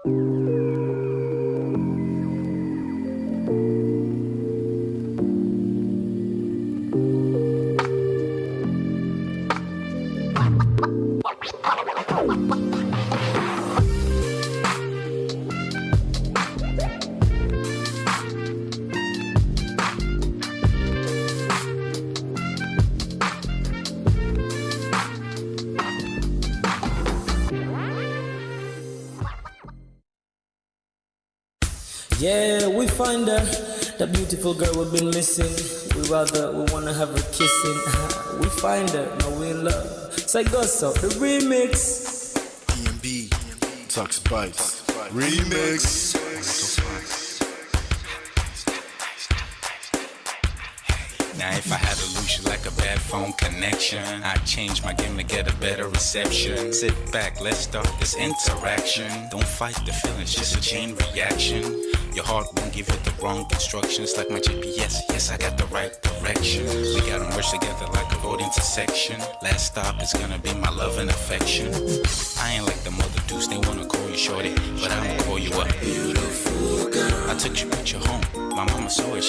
Yeah, we find her, the beautiful girl we've been missing. We wanna have her kissing. We find her, now we in love. Say go so, the remix. DMB, Tuck Spice, remix. Now if I had to lose you like a bad phone connection, I'd change my game to get a better reception. Sit back, let's start this interaction. Don't fight the feelings, just a chain reaction. Your heart won't give you the wrong instructions. Like my GPS, yes, I got the right direction. We gotta merge together like a road intersection. Last stop is gonna be my love and affection. I ain't like the mother dudes, they wanna call you shorty, but I'ma call you a beautiful girl. I took your picture home, my mama saw it,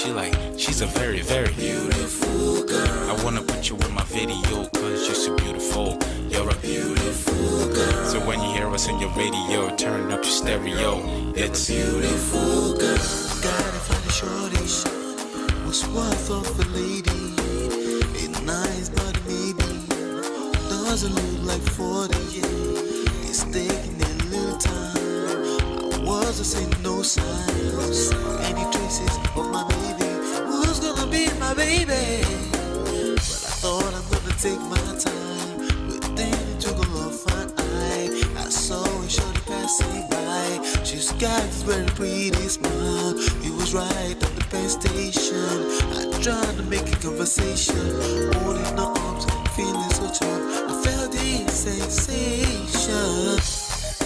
she's a very, very beautiful girl. I wanna put you in my video, cause you're so beautiful. You're a beautiful girl. So when you hear us on your radio, turn up your stereo. It's beautiful girl. Gotta find a shorty, what's worth of a lady. It's nice, but maybe doesn't look like 40. It's taking a little time. I wasn't seeing no signs, any traces of my baby. Who's gonna be my baby? But I thought I'm gonna take my time, but then it took a long fine eye. I saw a shorty passing by. She's got this very pretty smile. It was right at the pen station. I tried to make a conversation, holding her arms, feeling so charmed. I felt the sensation.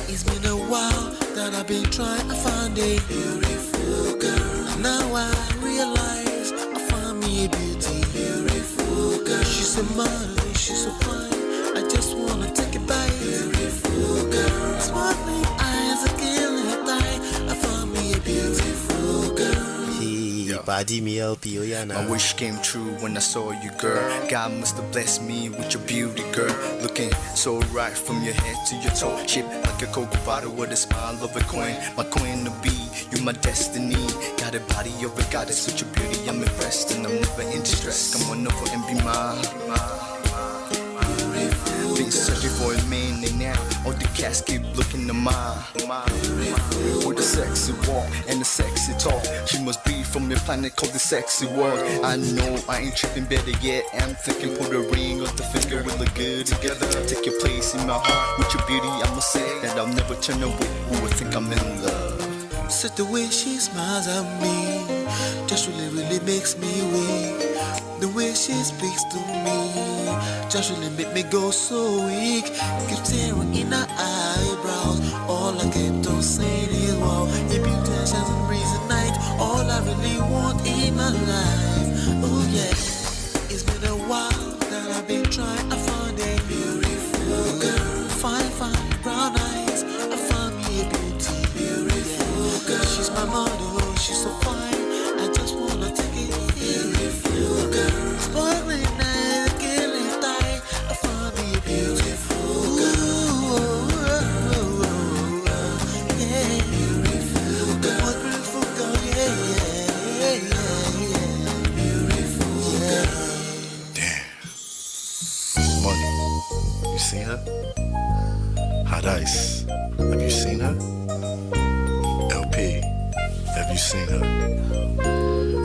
It's been a while that I've been trying to find a beautiful girl. Now I realize I found me a beauty. Beautiful girl. She's a model, she's so fine. I just wanna take it by. Beautiful girl. Sparkling eyes, a killing eye. I found me a beautiful girl. My wish came true when I saw you, girl. God must have blessed me with your beauty, girl. Looking so right from your head to your toe, shaped like a cocoa bottle with a smile of a queen. My queen to be, you're my destiny. Got a body of a goddess with your beauty. I'm impressed and I'm never in distress. Come on over and be mine. Been searching for a man and now all the cats keep looking to mine. With a sexy walk and a sexy talk, she must be from a planet called the sexy world. I know I ain't tripping, better yet I'm thinking put a ring on the finger. We look good together. Take your place in my heart with your beauty. I'ma say that I'll never turn away. Who would think I'm in love? Such the way she smiles at me just really makes me weak. The way she speaks to me just really make me go so weak. Keep tearing in her eyebrows. All I kept on saying is wow. Your beauty shines and breeze at night. All I really want in my life. Oh yeah. It's been a while that I've been trying to find a beautiful girl. Fine brown eyes. I found me a beauty. Beautiful girl. She's my model. She's so fine. I just wanna take it. Beautiful girl. Sparkling eyes, killing tight. I found me a beautiful girl. Yeah, beautiful girl. What beautiful girl? Yeah. Beautiful girl. Damn. Money. You seen her? Hot Ice. Have you seen her? LP. Have you seen her?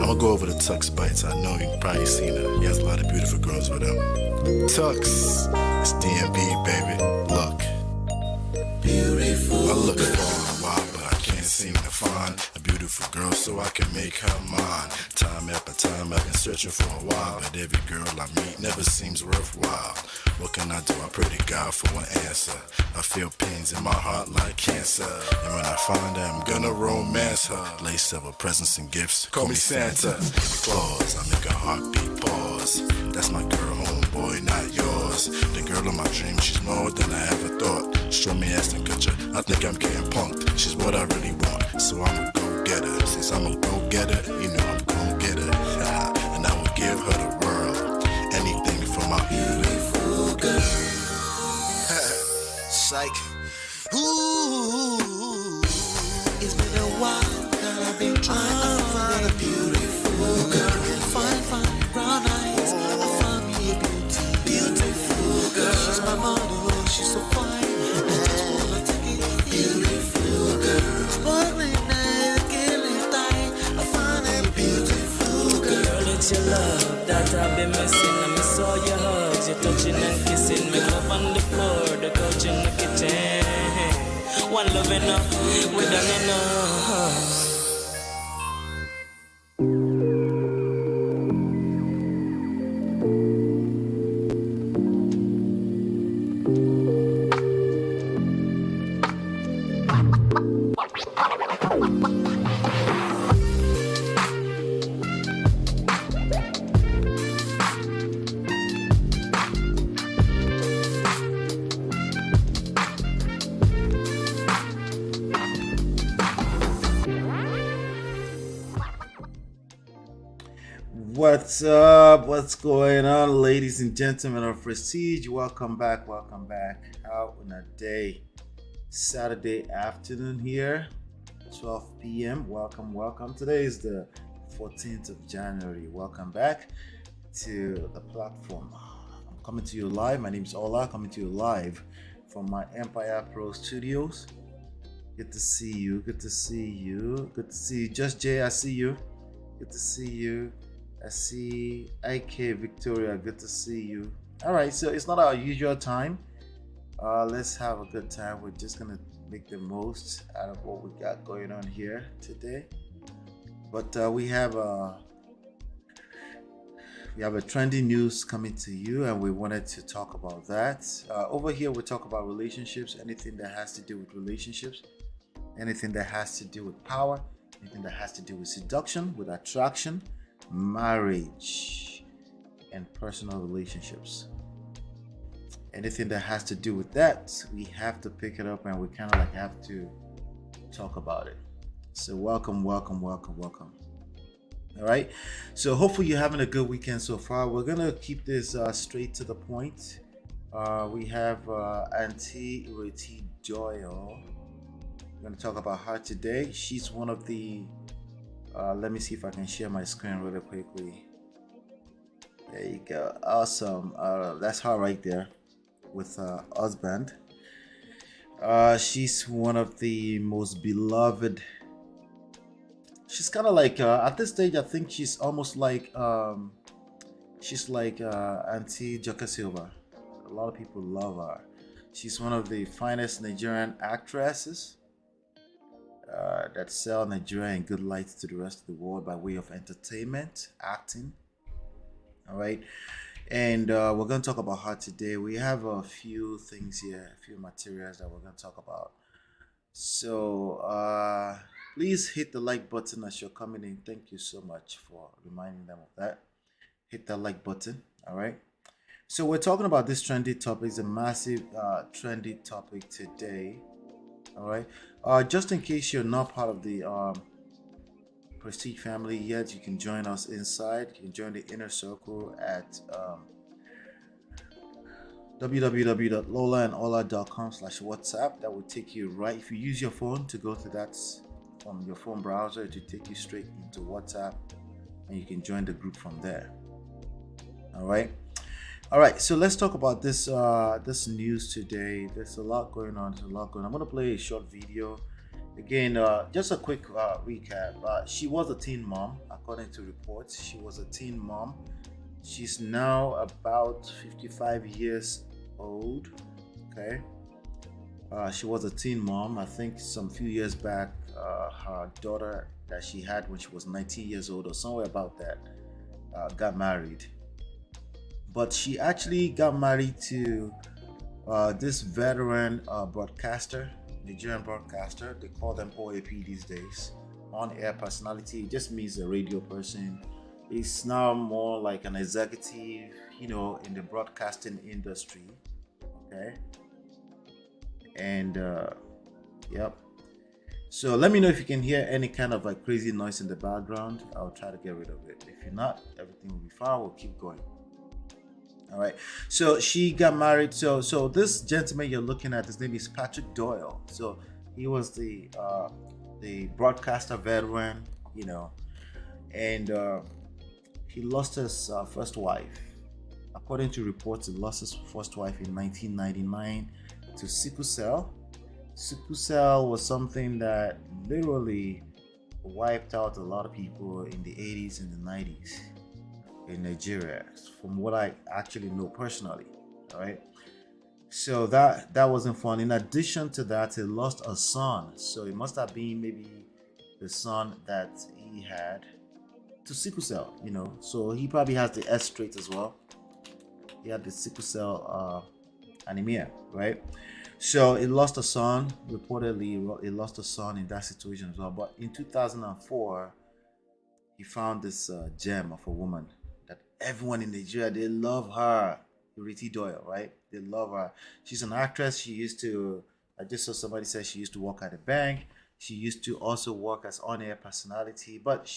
I'ma go over to Tux Bites. I know you've probably seen her. He has a lot of beautiful girls with him. Tux, it's DMB, baby. Look. Beautiful. I look for a while, but I can't seem to find a beautiful girl so I can make her mine. Time after time I've been searching for a while, but every girl I meet never seems worthwhile. What can I do? I pray to God for an answer. I feel pains in my heart like cancer. And when I find her, I'm gonna romance her. Lace of her presents and gifts. Call me Santa. Claus, I make a heartbeat pause. That's my girl, homeboy, not yours. The girl of my dreams, she's more than I ever thought. Show me ass and culture, I think I'm getting punked. She's what I really want, so I'm a go-getter. Since I'm a go-getter, you know I'm gon' get her. And I will give her the world. Anything for my beautiful girl. Psych. Ooh, it's been a while that I've been trying to find a beautiful girl. Fine, brown eyes. I found me a beautiful girl. She's my model, she's so fine. I just wanna take it. Beautiful girl. Sparkling eyes, killing time. I found a beautiful girl. Girl, it's your love that I've been missing. I miss all your hugs, your touching and kissing. Make love on the floor, the couch in the kitchen. One loving up, we done enough. What's up? What's going on, ladies and gentlemen of Prestige? Welcome back. Out on a day, Saturday afternoon here, 12 p.m. Welcome. Today is the 14th of January. Welcome back to the platform. I'm coming to you live. My name is Ola, coming to you live from my Empire Pro Studios. Good to see you. Just Jay, I see you. Good to see you. I see IK Victoria, good to see you. All right, so it's not our usual time. Let's have a good time. We're just gonna make the most out of what we got going on here today. But we have a trendy news coming to you, and we wanted to talk about that. Over here, we talk about relationships, anything that has to do with relationships, anything that has to do with power, anything that has to do with seduction, with attraction, marriage, and personal relationships. Anything that has to do with that, we have to pick it up and we kind of like have to talk about it. So welcome. All right, so hopefully you're having a good weekend so far. We're gonna keep this straight to the point. We have Auntie IRETI Doyle. We're gonna talk about her today. She's one of the let me see if I can share my screen really quickly. There you go. Awesome. That's her right there with her husband. She's one of the most beloved. She's kind of like at this stage, I think she's almost like Auntie Joka Silva. A lot of people love her. She's one of the finest Nigerian actresses that sell Nigeria in good light to the rest of the world by way of entertainment, acting. All right, and we're going to talk about her today. We have a few things here, a few materials that we're going to talk about. So please hit the like button as you're coming in. Thank you so much for reminding them of that. Hit that like button. All right. So we're talking about this trendy topic. It's a massive trendy topic today. All right. Just in case you're not part of the Prestige family yet, you can join us inside. You can join the inner circle at www.lolaandola.com/WhatsApp. That will take you right. If you use your phone to go to that from your phone browser, to take you straight into WhatsApp, and you can join the group from there. All right, so let's talk about this this news today. There's a lot going on. I'm going to play a short video. Again, just a quick recap. She was a teen mom, according to reports. She was a teen mom. She's now about 55 years old. Okay. She was a teen mom. I think some few years back, her daughter that she had when she was 19 years old or somewhere about that got married. but she actually got married to this veteran broadcaster, Nigerian broadcaster. They call them OAP these days, on-air personality. It just means a radio person. It's now more like an executive, in the broadcasting industry. Okay. And yep. So let me know if you can hear any kind of like crazy noise in the background. I'll try to get rid of it. If you're not, everything will be fine. We'll keep going. All right. So she got married. So this gentleman you're looking at, his name is Patrick Doyle. So he was the broadcaster veteran, and he lost his first wife. According to reports, he lost his first wife in 1999 to sickle cell. Sickle cell was something that literally wiped out a lot of people in the 80s and the 90s in Nigeria, from what I actually know personally. All right. So that wasn't fun. In addition to that, he lost a son. So it must have been maybe the son that he had to sickle cell, So he probably has the S trait as well. He had the sickle cell anemia, right? So he lost a son. Reportedly, he lost a son in that situation as well. But in 2004, he found this gem of a woman that everyone in Nigeria, they love her. IRETI Doyle, right? They love her. She's an actress. I just saw somebody say she used to work at a bank. She used to also work as on-air personality. But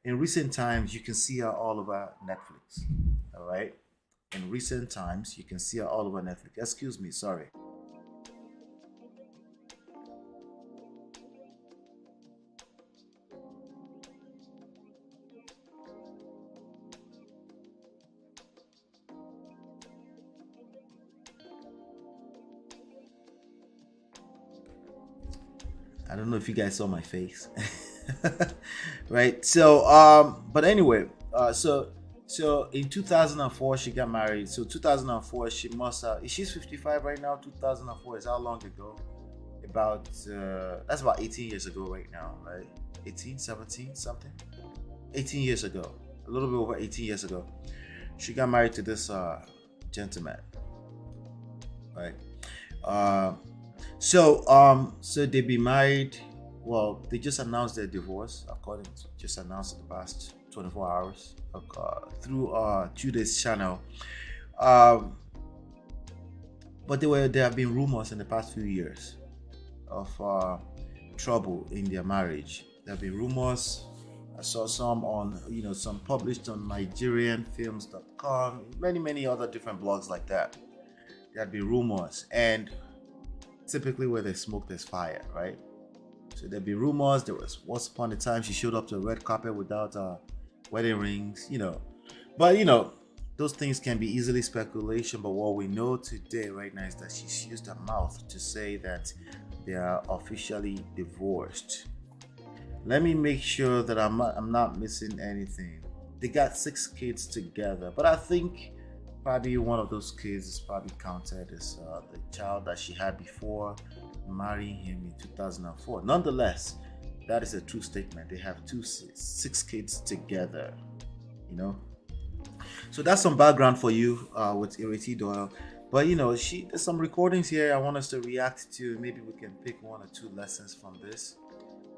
in recent times, you can see her all over Netflix, all right? In recent times, you can see her all over Netflix. Excuse me, sorry. I don't know if you guys saw my face. Right? So but anyway, so in 2004 she got married. So 2004 she must have, she's 55 right now. 2004 is how long ago? That's about 18 years ago right now, right? 18, 17, something. 18 years ago. A little bit over 18 years ago. She got married to this gentleman. Right? So they've been married. Well, they just announced their divorce. Just announced in the past 24 hours through Chude's channel. But there have been rumors in the past few years of trouble in their marriage. There have been rumors. I saw some on, some published on NigerianFilms.com, many other different blogs like that. There have been rumors, and typically where there's smoke, there's fire, right? So there'd be rumors. There was once upon a time she showed up to a red carpet without wedding rings, But those things can be easily speculation. But what we know today, right now, is that she's used her mouth to say that they are officially divorced. Let me make sure that I'm not missing anything. They got 6 kids together, but I think probably one of those kids is probably counted as the child that she had before marrying him in 2004. Nonetheless, that is a true statement. They have 6 kids together, So that's some background for you with IRETI Doyle. But there's some recordings here I want us to react to. Maybe we can pick 1 or 2 lessons from this.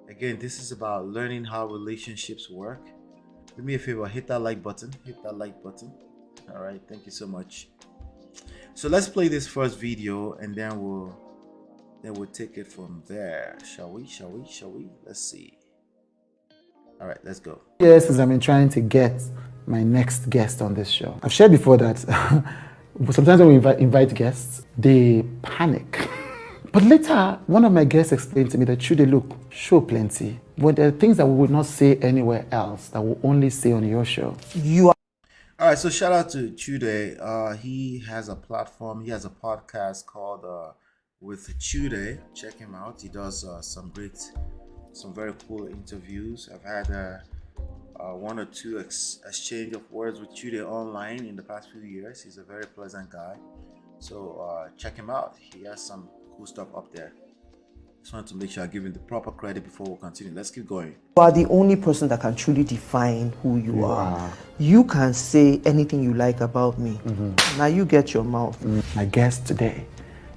Again, this is about learning how relationships work. Do me a favor, hit that like button. All right, thank you so much. So let's play this first video, and then we'll take it from there. Shall we? Let's see. All right, let's go. Yes, since I've been trying to get my next guest on this show. I've shared before that sometimes when we invite guests, they panic. But later, one of my guests explained to me that Chude, look, show plenty. But there are things that we would not say anywhere else, that we'll only say on your show. All right, so shout out to Chude. He has a platform. He has a podcast called With Chude. Check him out. He does some very cool interviews. I've had 1 or 2 exchange of words with Chude online in the past few years. He's a very pleasant guy. So check him out. He has some cool stuff up there. Just wanted to make sure I give him the proper credit before we continue. Let's keep going. You are the only person that can truly define who you are. You can say anything you like about me. Now you get your mouth. My guest today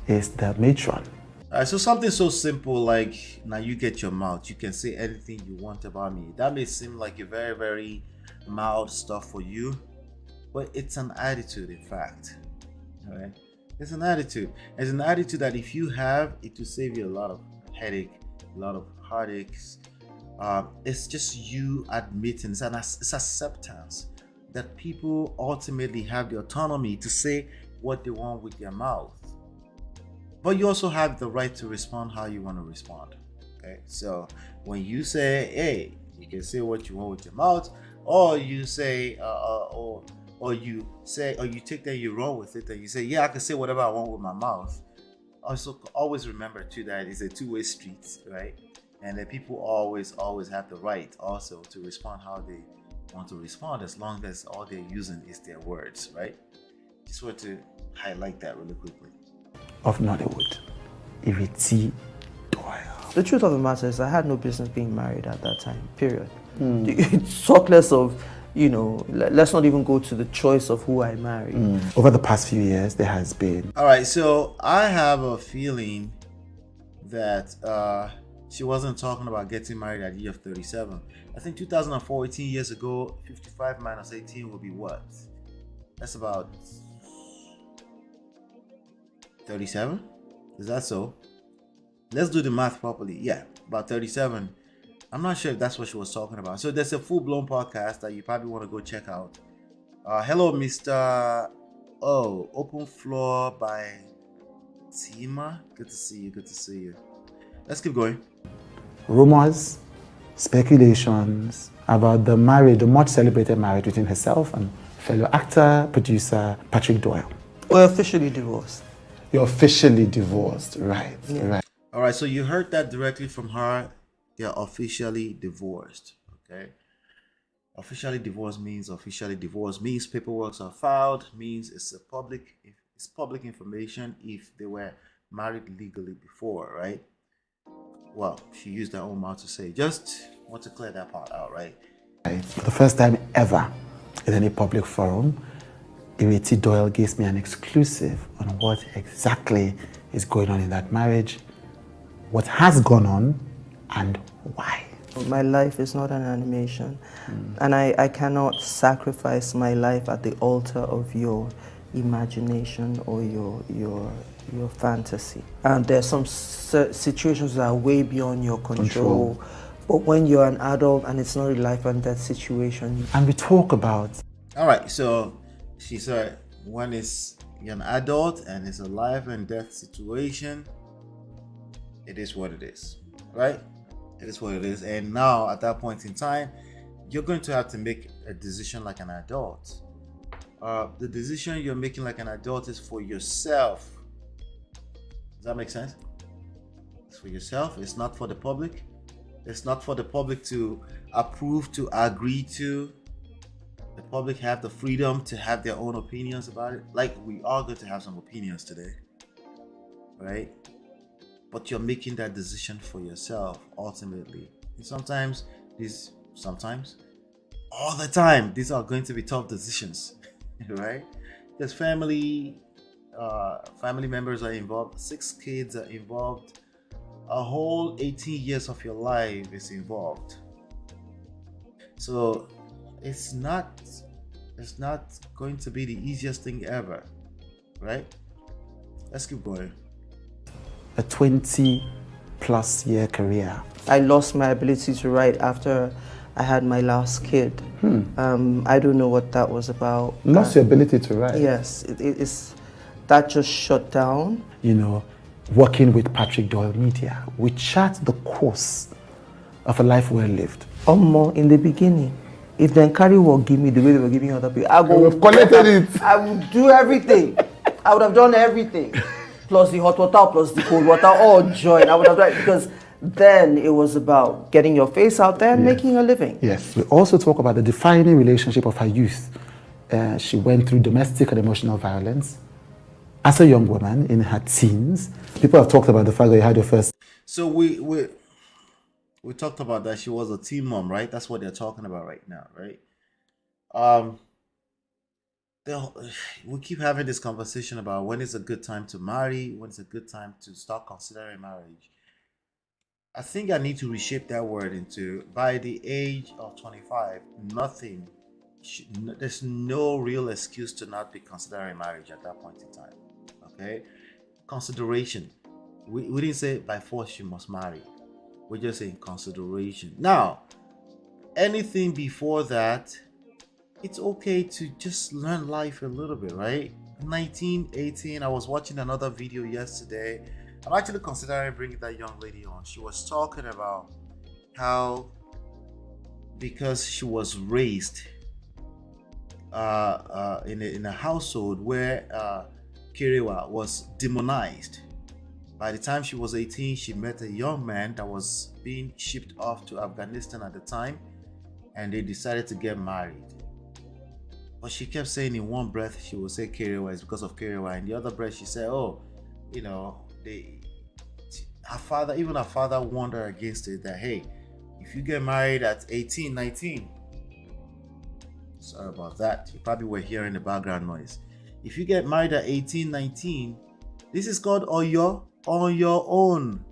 is the matron. All right, so something so simple like, now you get your mouth. You can say anything you want about me. That may seem like a very, very mild stuff for you, but it's an attitude, in fact. All right? It's an attitude. It's an attitude that if you have, it will save you a lot of headache, a lot of heartaches. It's just you admitting, it's acceptance that people ultimately have the autonomy to say what they want with their mouth. But you also have the right to respond how you want to respond. Okay, so when you say, hey, you can say what you want with your mouth, or you say, or you take that you run with it and you say, yeah, I can say whatever I want with my mouth. Also, always remember too that it's a two-way street, right? And that people always have the right also to respond how they want to respond, as long as all they're using is their words, right? Just want to highlight that really quickly. Of Nollywood, IRETI Doyle. The truth of the matter is I had no business being married at that time, period. Talk less of, let's not even go to the choice of who I marry. Over the past few years, there has been... All right, so I have a feeling that she wasn't talking about getting married at the age of 37. I think 2004, 18 years ago, 55 minus 18 will be what? That's about 37? Is that so? Let's do the math properly. Yeah, about 37. I'm not sure if that's what she was talking about. So there's a full-blown podcast that you probably want to go check out. Hello, Mr. Open Floor by Tima. Good to see you. Good to see you. Let's keep going. Rumors, speculations about the much celebrated marriage between herself and fellow actor, producer Patrick Doyle. We're officially divorced. You're officially divorced, right? Yeah. Right. All right, so you heard that directly from her. They're officially divorced, okay? Officially divorced means paperwork are filed, means it's public information if they were married legally before, right? Well, she used her own mouth to say. Just want to clear that part out, right? For the first time ever in any public forum, IRETI Doyle gives me an exclusive on what exactly is going on in that marriage, what has gone on, and why. My life is not an animation, and I cannot sacrifice my life at the altar of your imagination or your fantasy. And there's some situations that are way beyond your control. But when you're an adult and it's not a life and death situation. And we talk about... All right, so she said when you're an adult and it's a life and death situation, it is what it is, right? It is what it is. And now at that point in time, you're going to have to make a decision like an adult. The decision you're making like an adult is for yourself. Does that make sense? It's for yourself. It's not for the public. It's not for the public to approve, to agree to. The public have the freedom to have their own opinions about it. Like we are going to have some opinions today, right? But you're making that decision for yourself ultimately. And sometimes, all the time, these are going to be tough decisions, right? Because family members are involved, 6 kids are involved, a whole 18 years of your life is involved. So it's not going to be the easiest thing ever, right? Let's keep going. A 20-plus year career. I lost my ability to write after I had my last kid. I don't know what that was about. Lost your ability to write? Yes, it's that just shut down. Working with Patrick Doyle Media, we chart the course of a life well lived. More in the beginning. If then carry work give me the way they were giving other people, I would have collected it. I would do everything. I would have done everything. Plus the hot water, plus the cold water, all joined. I would have done it because then it was about getting your face out there and making a living. Yes. We also talk about the defining relationship of her youth. She went through domestic and emotional violence. As a young woman in her teens, people have talked about the fact that you had your first. So we talked about that she was a teen mom, right? That's what they're talking about right now, right? Um, we keep having this conversation about when is a good time to marry, when is a good time to start considering marriage. I think I need to reshape that word into by the age of 25, nothing, there's no real excuse to not be considering marriage at that point in time. Okay? Consideration. We didn't say by force you must marry. We're just saying consideration. Now, anything before that, it's okay to just learn life a little bit, right? 19, 18, I was watching another video yesterday. I'm actually considering bringing that young lady on. She was talking about how because she was raised in a household where Kerewa was demonized. By the time she was 18, she met a young man that was being shipped off to Afghanistan at the time, and they decided to get married. But she kept saying in one breath she would say Kerewa is because of Kerewa, in the other breath she said, oh, you know, her father warned her against it, that hey, if you get married at 18, 19, sorry about that, you probably were hearing the background noise. If you get married at 18, 19, this is called on your own,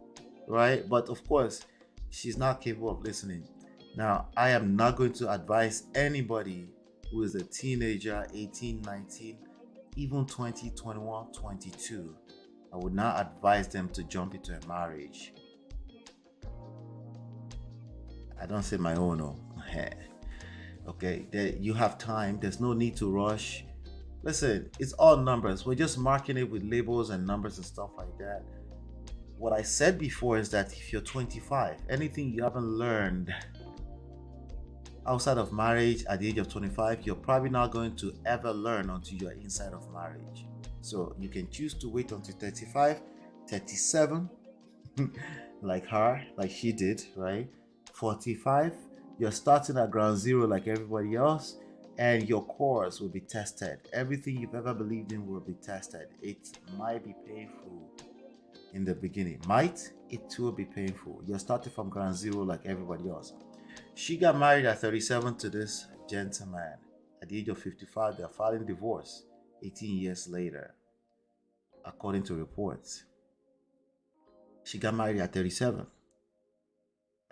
right? But of course, she's not capable of listening. Now, I am not going to advise anybody who is a teenager, 18, 19, even 20, 21, 22. I would not advise them to jump into a marriage. I don't say my own, no. Okay, you have time. There's no need to rush. Listen, it's all numbers. We're just marking it with labels and numbers and stuff like that. What I said before is that if you're 25, anything you haven't learned outside of marriage at the age of 25, you're probably not going to ever learn until you're inside of marriage. So you can choose to wait until 35, 37, like her, like she did, right? 45, you're starting at ground zero like everybody else, and your course will be tested. Everything you've ever believed in will be tested. It might be painful in the beginning. It will be painful. You're starting from ground zero like everybody else. She got married at 37 to this gentleman. At the age of 55, they're filing divorce 18 years later, according to reports. She got married at 37.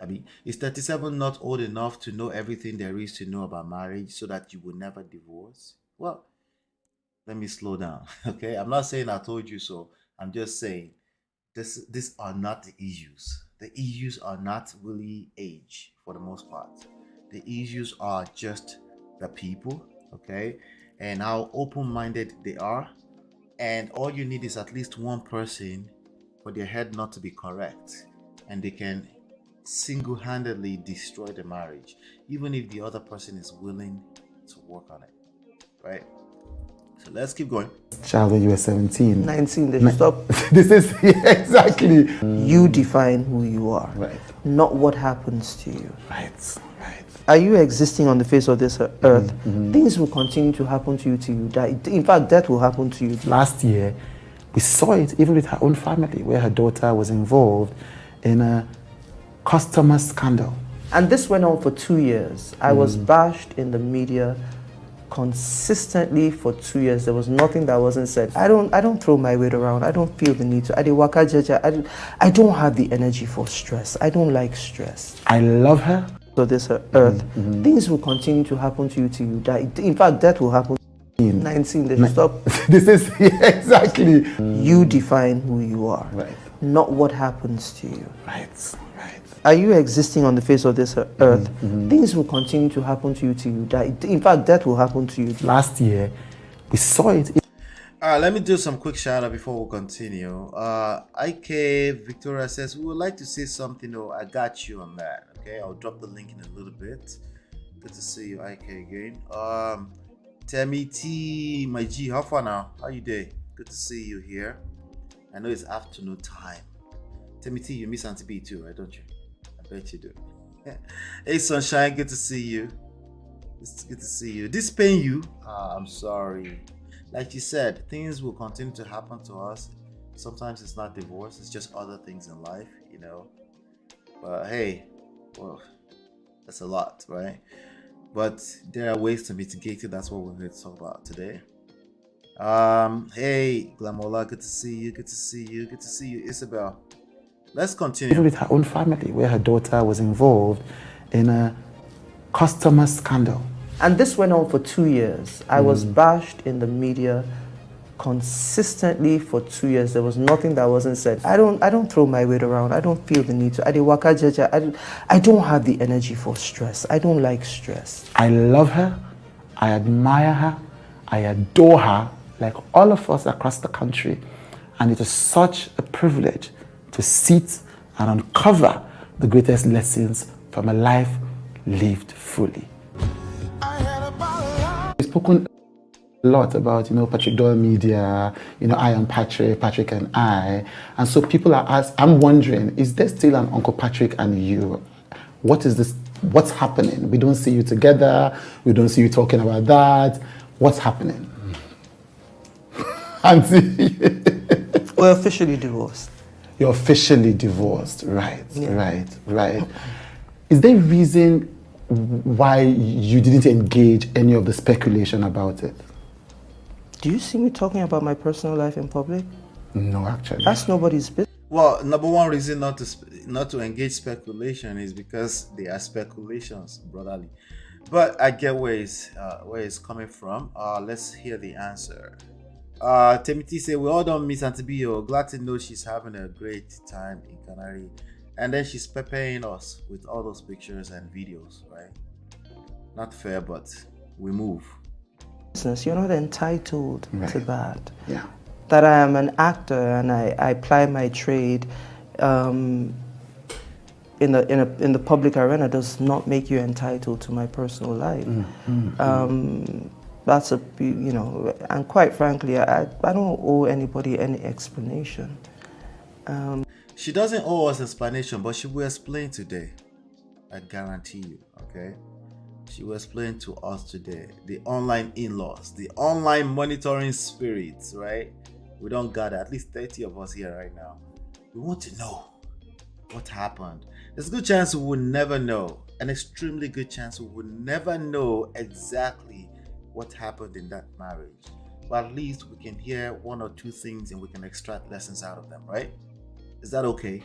I mean, is 37 not old enough to know everything there is to know about marriage so that you will never divorce? Well, let me slow down, okay? I'm not saying I told you so. I'm just saying these are not the issues. The issues are not really age for the most part. The issues are just the people, okay? And how open-minded they are. And all you need is at least one person for their head not to be correct. And they can single-handedly destroy the marriage, even if the other person is willing to work on it, right? So let's keep going. Child, when you were 17. 19, they stop. This is exactly. You define who you are, Right. not what happens to you. Right. Are you existing on the face of this earth? Things will continue to happen to you till you die. In fact, death will happen to you. Last year, we saw it even with her own family, where her daughter was involved in a customer scandal. And this went on for 2 years. I was bashed in the media consistently for 2 years. There was nothing that wasn't said. I don't throw my weight around. I don't feel the need to. I don't have the energy for stress. I don't like stress. I love her. So this earth, things will continue to happen to you till you die. In fact, death will happen. 19, they stop. This is exactly. You define who you are, Right. not what happens to you. Right. Are you existing on the face of this earth? Things will continue to happen to you till you die. In fact, death will happen to you. Last year, we saw it. All right, let me do some quick shout out before we continue. IK Victoria says, we would like to say something. Oh, I got you on that. Okay, I'll drop the link in a little bit. Good to see you, IK, again. Temi T, my G, how far now? How you doing? Good to see you here. I know it's afternoon time. Temi T, you miss Auntie B too, right? Don't you? I bet you do. Hey, Sunshine, good to see you. It's good to see you. This pain you? I'm sorry. Like you said, things will continue to happen to us. Sometimes it's not divorce, it's just other things in life. you know. But hey, well, that's a lot, right? But there are ways to mitigate it. That's what we're here to talk about today. Hey, Glamola, good to see you. Good to see you. Good to see you, Isabel. Let's continue. Even with her own family, where her daughter was involved in a customer scandal. And this went on for 2 years. I was bashed in the media consistently for 2 years. There was nothing that wasn't said. I don't throw my weight around. I don't feel the need to. I don't have the energy for stress. I don't like stress. I love her. I admire her. I adore her, like all of us across the country. And it is such a privilege to sit and uncover the greatest lessons from a life lived fully. We've spoken a lot about, Patrick Doyle Media, I am Patrick, Patrick and I. And so people are asking, I'm wondering, is there still an Uncle Patrick and you? What is this? What's happening? We don't see you together. We don't see you talking about that. What's happening? Auntie. We're officially divorced. You're officially divorced. Right, Yeah. right. Is there a reason why you didn't engage any of the speculation about it? Do you see me talking about my personal life in public? No, actually. That's nobody's business. Well, number one reason not to engage speculation is because they are speculations, brotherly. But I get where it's coming from. Let's hear the answer. Temiti say, we all don't miss Auntie Bio. Glad to know she's having a great time in Canary. And then she's preparing us with all those pictures and videos, right? Not fair, but we move. You're not entitled to that. Yeah. That I am an actor and I ply my trade in the public arena does not make you entitled to my personal life. That's and quite frankly, I don't owe anybody any explanation. She doesn't owe us explanation, but she will explain today. I guarantee you, okay? She will explain to us today. The online in-laws, the online monitoring spirits, right? We don't gather, at least 30 of us here right now. We want to know what happened. There's a good chance we will never know. An extremely good chance we will never know exactly what happened in that marriage. But at least we can hear one or two things and we can extract lessons out of them, right? Is that okay?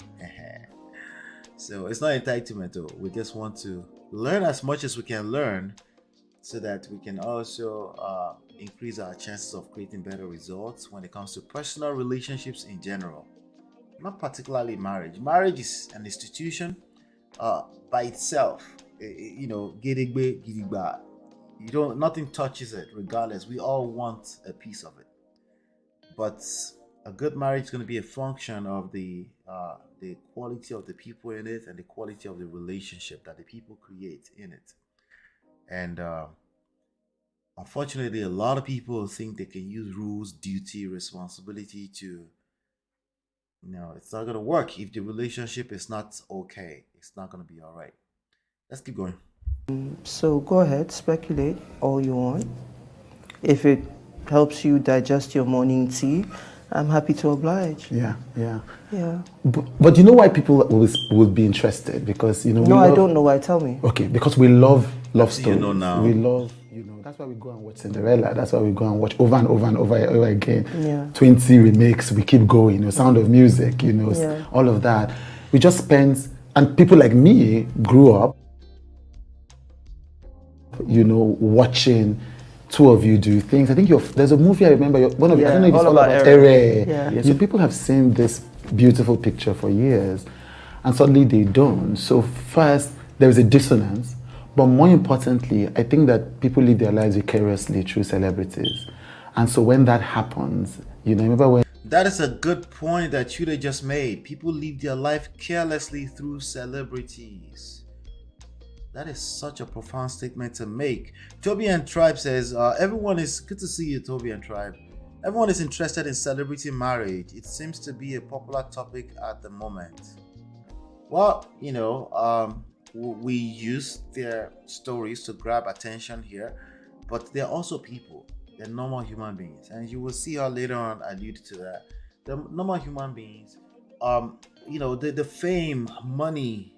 So it's not entitlement though. We just want to learn as much as we can learn so that we can also increase our chances of creating better results when it comes to personal relationships in general. Not particularly marriage. Marriage is an institution by itself. Gidigbe, gidigba. Nothing touches it regardless. We all want a piece of it. But a good marriage is going to be a function of the quality of the people in it and the quality of the relationship that the people create in it. And unfortunately, a lot of people think they can use rules, duty, responsibility to, it's not going to work. If the relationship is not okay, it's not going to be all right. Let's keep going. So go ahead, speculate all you want. If it helps you digest your morning tea, I'm happy to oblige. Yeah. But you know why people will be interested? Because, No, I don't know why. Tell me. Okay, because we love stories. Now. We love, that's why we go and watch Cinderella. That's why we go and watch over and over and over again. Yeah. 20 remakes, we keep going, Sound of Music, all of that. We just spend, and people like me grew up, watching two of you do things. I think there's a movie I remember, one of you, I don't know if it's all about Ere. Yeah. So people have seen this beautiful picture for years, and suddenly they don't. So first, there is a dissonance, but more importantly, I think that people live their lives vicariously through celebrities. And so when that happens, remember when... That is a good point that Chude just made. People live their life carelessly through celebrities. That is such a profound statement to make. Toby and Tribe says, everyone is, good to see you, Toby and Tribe. Everyone is interested in celebrity marriage. It seems to be a popular topic at the moment. Well, we use their stories to grab attention here, but they're also people. They're normal human beings. And you will see how later on I allude to that. They're normal human beings the fame, money,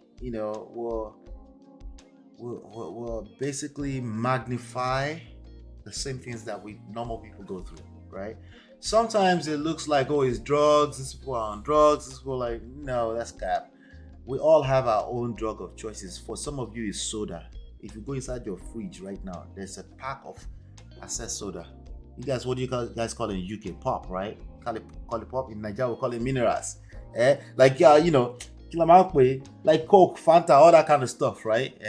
will basically magnify the same things that we normal people go through, right? Sometimes it looks like, oh, it's drugs, these people are on drugs, these people are like, no, that's cap. We all have our own drug of choices. For some of you, it's soda. If you go inside your fridge right now, there's a pack of access soda. You guys, what do you guys call it in UK? Pop, right? Call it pop. In Nigeria, we call it minerals. Like, like Coke, Fanta, all that kind of stuff, right?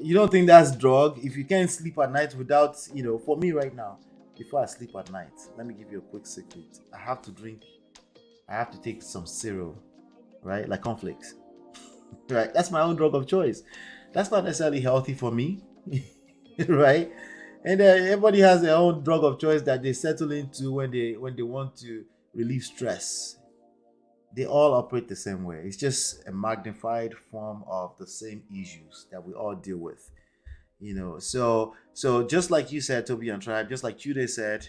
You don't think that's drug? If you can't sleep at night without, for me right now, before I sleep at night, let me give you a quick secret. I have to take some cereal, right? Like cornflakes, right? That's my own drug of choice. That's not necessarily healthy for me, right? And everybody has their own drug of choice that they settle into when they want to relieve stress. They all operate the same way. It's just a magnified form of the same issues that we all deal with. So just like you said, Toby and Tribe, just like Chude said,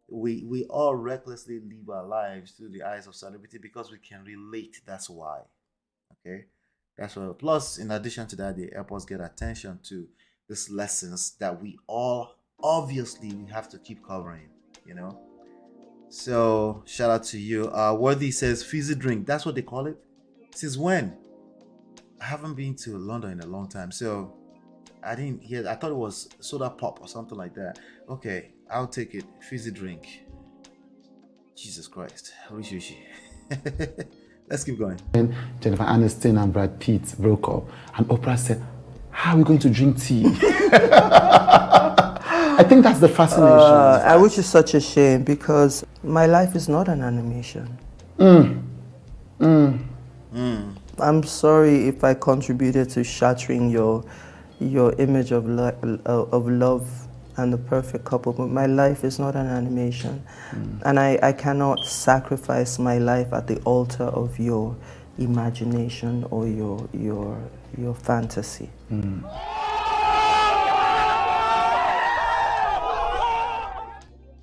we all recklessly live our lives through the eyes of celebrity because we can relate. That's why. Okay? That's why. Plus, in addition to that, they help us get attention to these lessons that we all obviously we have to keep covering, So shout out to you. Worthy says fizzy drink. That's what they call it. Since when? I haven't been to London in a long time, so I didn't hear. I thought it was soda pop or something like that. Okay, I'll take it. Fizzy drink. Jesus Christ. Rishushi. Let's keep going. When Jennifer Aniston and Brad Pitt broke up, and Oprah said, "How are we going to drink tea?" I think that's the fascination. Which is such a shame because my life is not an animation. I'm sorry if I contributed to shattering your image of love and the perfect couple, but my life is not an animation. And I cannot sacrifice my life at the altar of your imagination or your fantasy.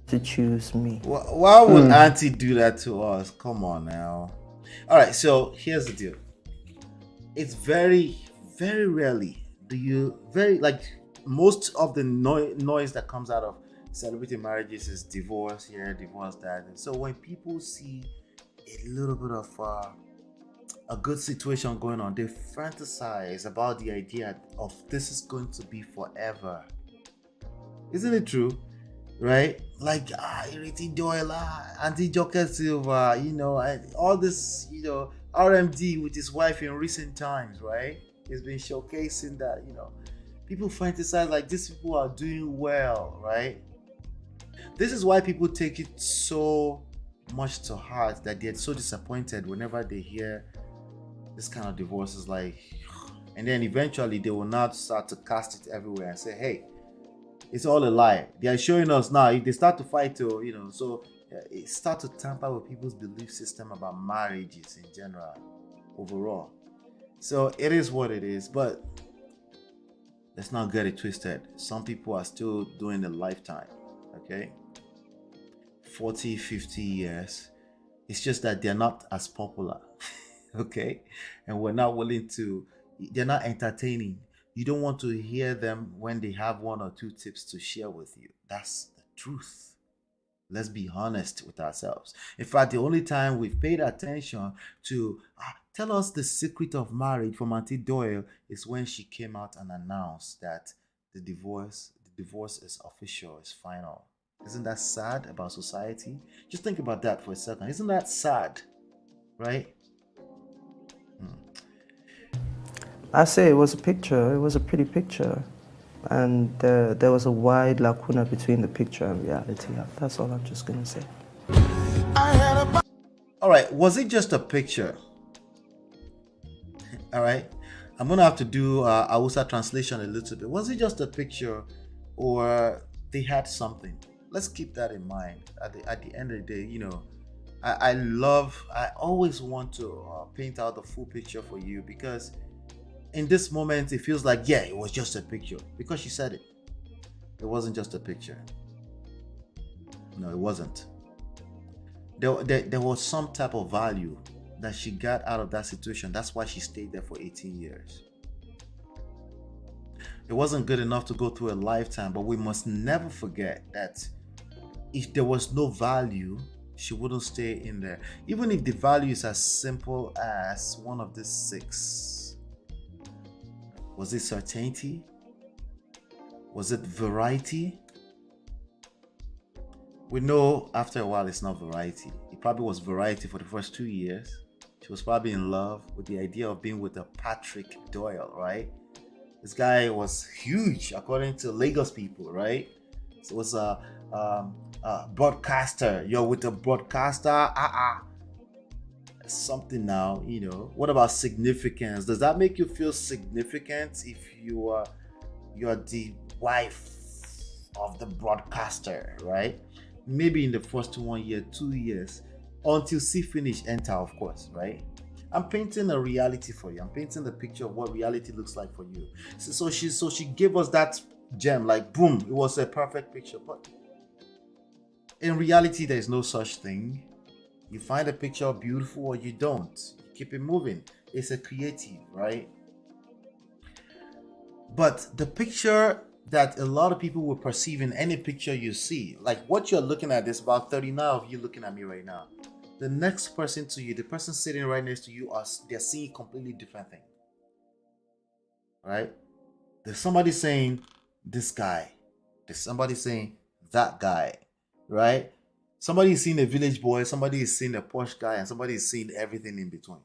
To choose me. Why would Auntie do that to us? Come on now. All right, so here's the deal. It's very, very rarely do you most of the noise that comes out of celebrity marriages is divorce here, divorce that. And so when people see a little bit of a good situation going on, they fantasize about the idea of this is going to be forever. Isn't it true? Right? Like IRETI DOYLE, Anti-Joker Silver, and all this, RMD with his wife in recent times, right? He's been showcasing that, people fantasize like these people are doing well, right? This is why people take it so much to heart that they're so disappointed whenever they hear this kind of divorces, and then eventually they will now start to cast it everywhere and say, hey, it's all a lie. They are showing us now. If they start to fight, it start to tamper with people's belief system about marriages in general, overall. So it is what it is, but let's not get it twisted. Some people are still doing a lifetime, okay? 40, 50 years. It's just that they're not as popular, okay? And we're not willing to, they're not entertaining. You don't want to hear them when they have one or two tips to share with you. That's the truth. Let's be honest with ourselves. In fact, the only time we've paid attention to tell us the secret of marriage from Auntie Doyle is when she came out and announced that the divorce is official, is final. Isn't that sad about society? Just think about that for a second. Isn't that sad? Right? I say it was a picture. It was a pretty picture. And there was a wide lacuna between the picture and reality. That's all I'm just going to say. All right. Was it just a picture? All right. I'm going to have to do Hausa translation a little bit. Was it just a picture or they had something? Let's keep that in mind. At the end of the day, I always want to paint out the full picture for you because in this moment, it feels like, yeah, it was just a picture because she said it. It wasn't just a picture. No, it wasn't. There was some type of value that she got out of that situation. That's why she stayed there for 18 years. It wasn't good enough to go through a lifetime, but we must never forget that if there was no value, she wouldn't stay in there. Even if the value is as simple as one of these 6. Was it certainty? Was it variety? We know after a while it's not variety. It probably was variety for the first 2 years. She was probably in love with the idea of being with a Patrick Doyle, right? This guy was huge according to Lagos people, right? So it was a broadcaster. You're with a broadcaster. Something now, you know. What about significance? Does that make you feel significant if you're the wife of the broadcaster, right? Maybe in the first 1 year, 2 years, until see finish, enter, of course, right? I'm painting a reality for you. I'm painting the picture of what reality looks like for you. So she gave us that gem, like boom, it was a perfect picture. But in reality, there's no such thing. You find a picture beautiful or you don't. You keep it moving. It's a creative, right? But the picture that a lot of people will perceive in any picture you see, like what you're looking at, there's about 39 of you looking at me right now. The next person to you, the person sitting right next to you, they're seeing completely different thing, right? There's somebody saying this guy, there's somebody saying that guy, right? Somebody is seeing a village boy, somebody is seeing a posh guy, and somebody is seeing everything in between,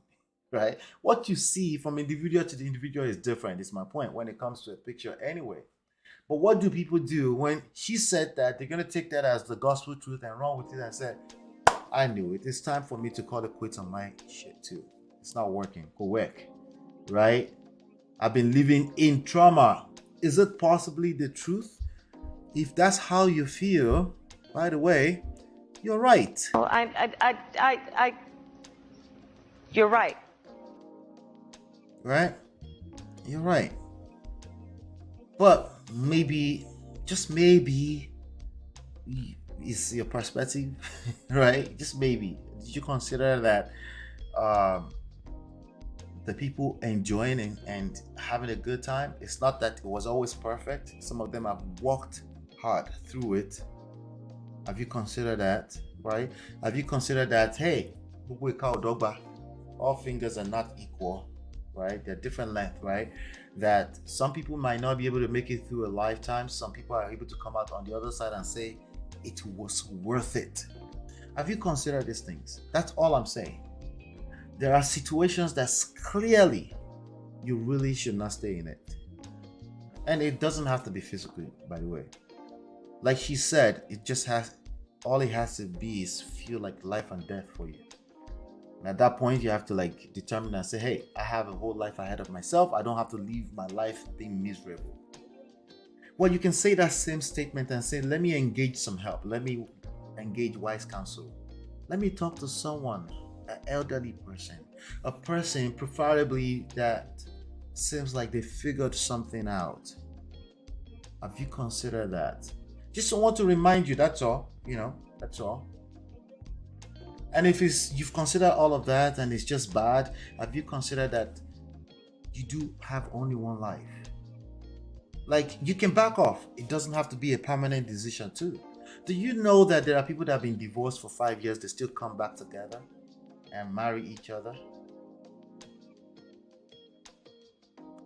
right? What you see from individual to the individual is different. It's my point when it comes to a picture anyway. But what do people do when she said that? They're going to take that as the gospel truth and run with it and say, I knew it. It's time for me to call it quits on my shit too. It's not working. Go work, right? I've been living in trauma. Is it possibly the truth? If that's how you feel, by the way, you're right. Oh, you're right. Right? You're right. But maybe, just maybe, is your perspective, right? Just maybe. Did you consider that the people enjoying and having a good time, it's not that it was always perfect. Some of them have worked hard through it. Have you considered that, right? Have you considered that, hey, all fingers are not equal, right? They're different length, right? That some people might not be able to make it through a lifetime. Some people are able to come out on the other side and say, it was worth it. Have you considered these things? That's all I'm saying. There are situations that clearly you really should not stay in it. And it doesn't have to be physically, by the way. Like she said, all it has to be is feel like life and death for you. And at that point, you have to like determine and say, hey, I have a whole life ahead of myself. I don't have to live my life being miserable. Well, you can say that same statement and say, let me engage some help. Let me engage wise counsel. Let me talk to someone, an elderly person, a person preferably that seems like they figured something out. Have you considered that? Just want to remind you, that's all, that's all. And if you've considered all of that and it's just bad, have you considered that you do have only one life? Like, you can back off. It doesn't have to be a permanent decision too. Do you know that there are people that have been divorced for 5 years, they still come back together and marry each other?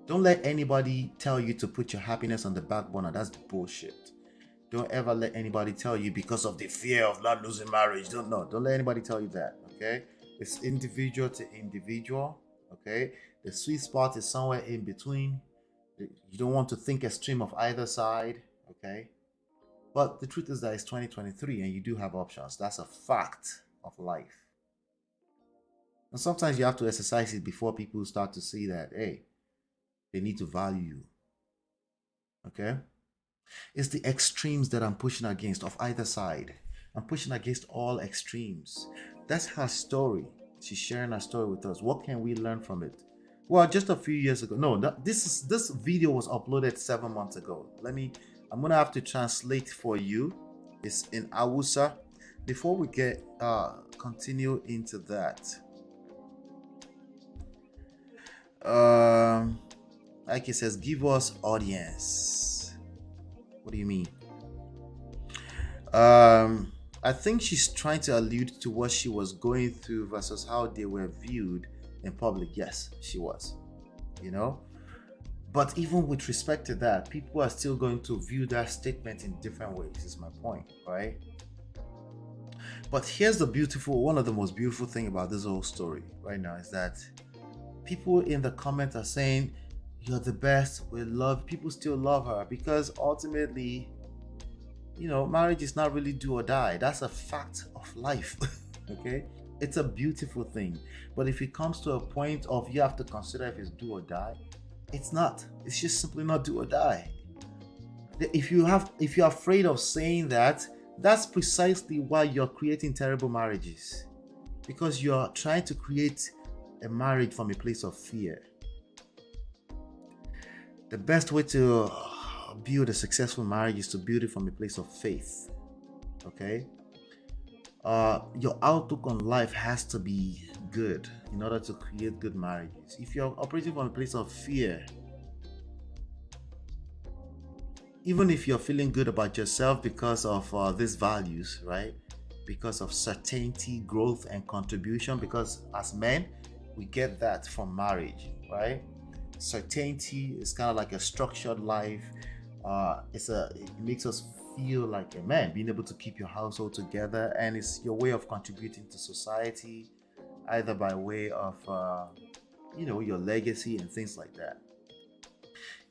Don't let anybody tell you to put your happiness on the back burner. That's bullshit. Don't ever let anybody tell you because of the fear of not losing marriage. Don't let anybody tell you that, okay? It's individual to individual, okay? The sweet spot is somewhere in between. You don't want to think extreme of either side, okay? But the truth is that it's 2023 and you do have options. That's a fact of life. And sometimes you have to exercise it before people start to see that, hey, they need to value you, okay? It's the extremes that I'm pushing against of either side. I'm pushing against all extremes. That's her story. She's sharing her story with us. What can we learn from it? Well, just a few years ago. No, this video was uploaded 7 months ago. I'm gonna have to translate for you. It's in Hausa. Before we continue into that, Like it says, give us audience. What do you mean? I think she's trying to allude to what she was going through versus how they were viewed in public. Yes, she was, you know. But even with respect to that, people are still going to view that statement in different ways, is my point, right? But here's one of the most beautiful thing about this whole story right now is that people in the comments are saying, you're the best, people still love her, because ultimately, you know, marriage is not really do or die. That's a fact of life. Okay? It's a beautiful thing. But if it comes to a point of you have to consider if it's do or die, it's not. It's just simply not do or die. If you're afraid of saying that, that's precisely why you're creating terrible marriages. Because you're trying to create a marriage from a place of fear. The best way to build a successful marriage is to build it from a place of faith. Okay? Your outlook on life has to be good in order to create good marriages. If you're operating from a place of fear, even if you're feeling good about yourself because of these values, right? Because of certainty, growth, and contribution, because as men, we get that from marriage, right? Certainty is kind of like a structured life. It makes us feel like a man, being able to keep your household together, and it's your way of contributing to society, either by way of your legacy and things like that.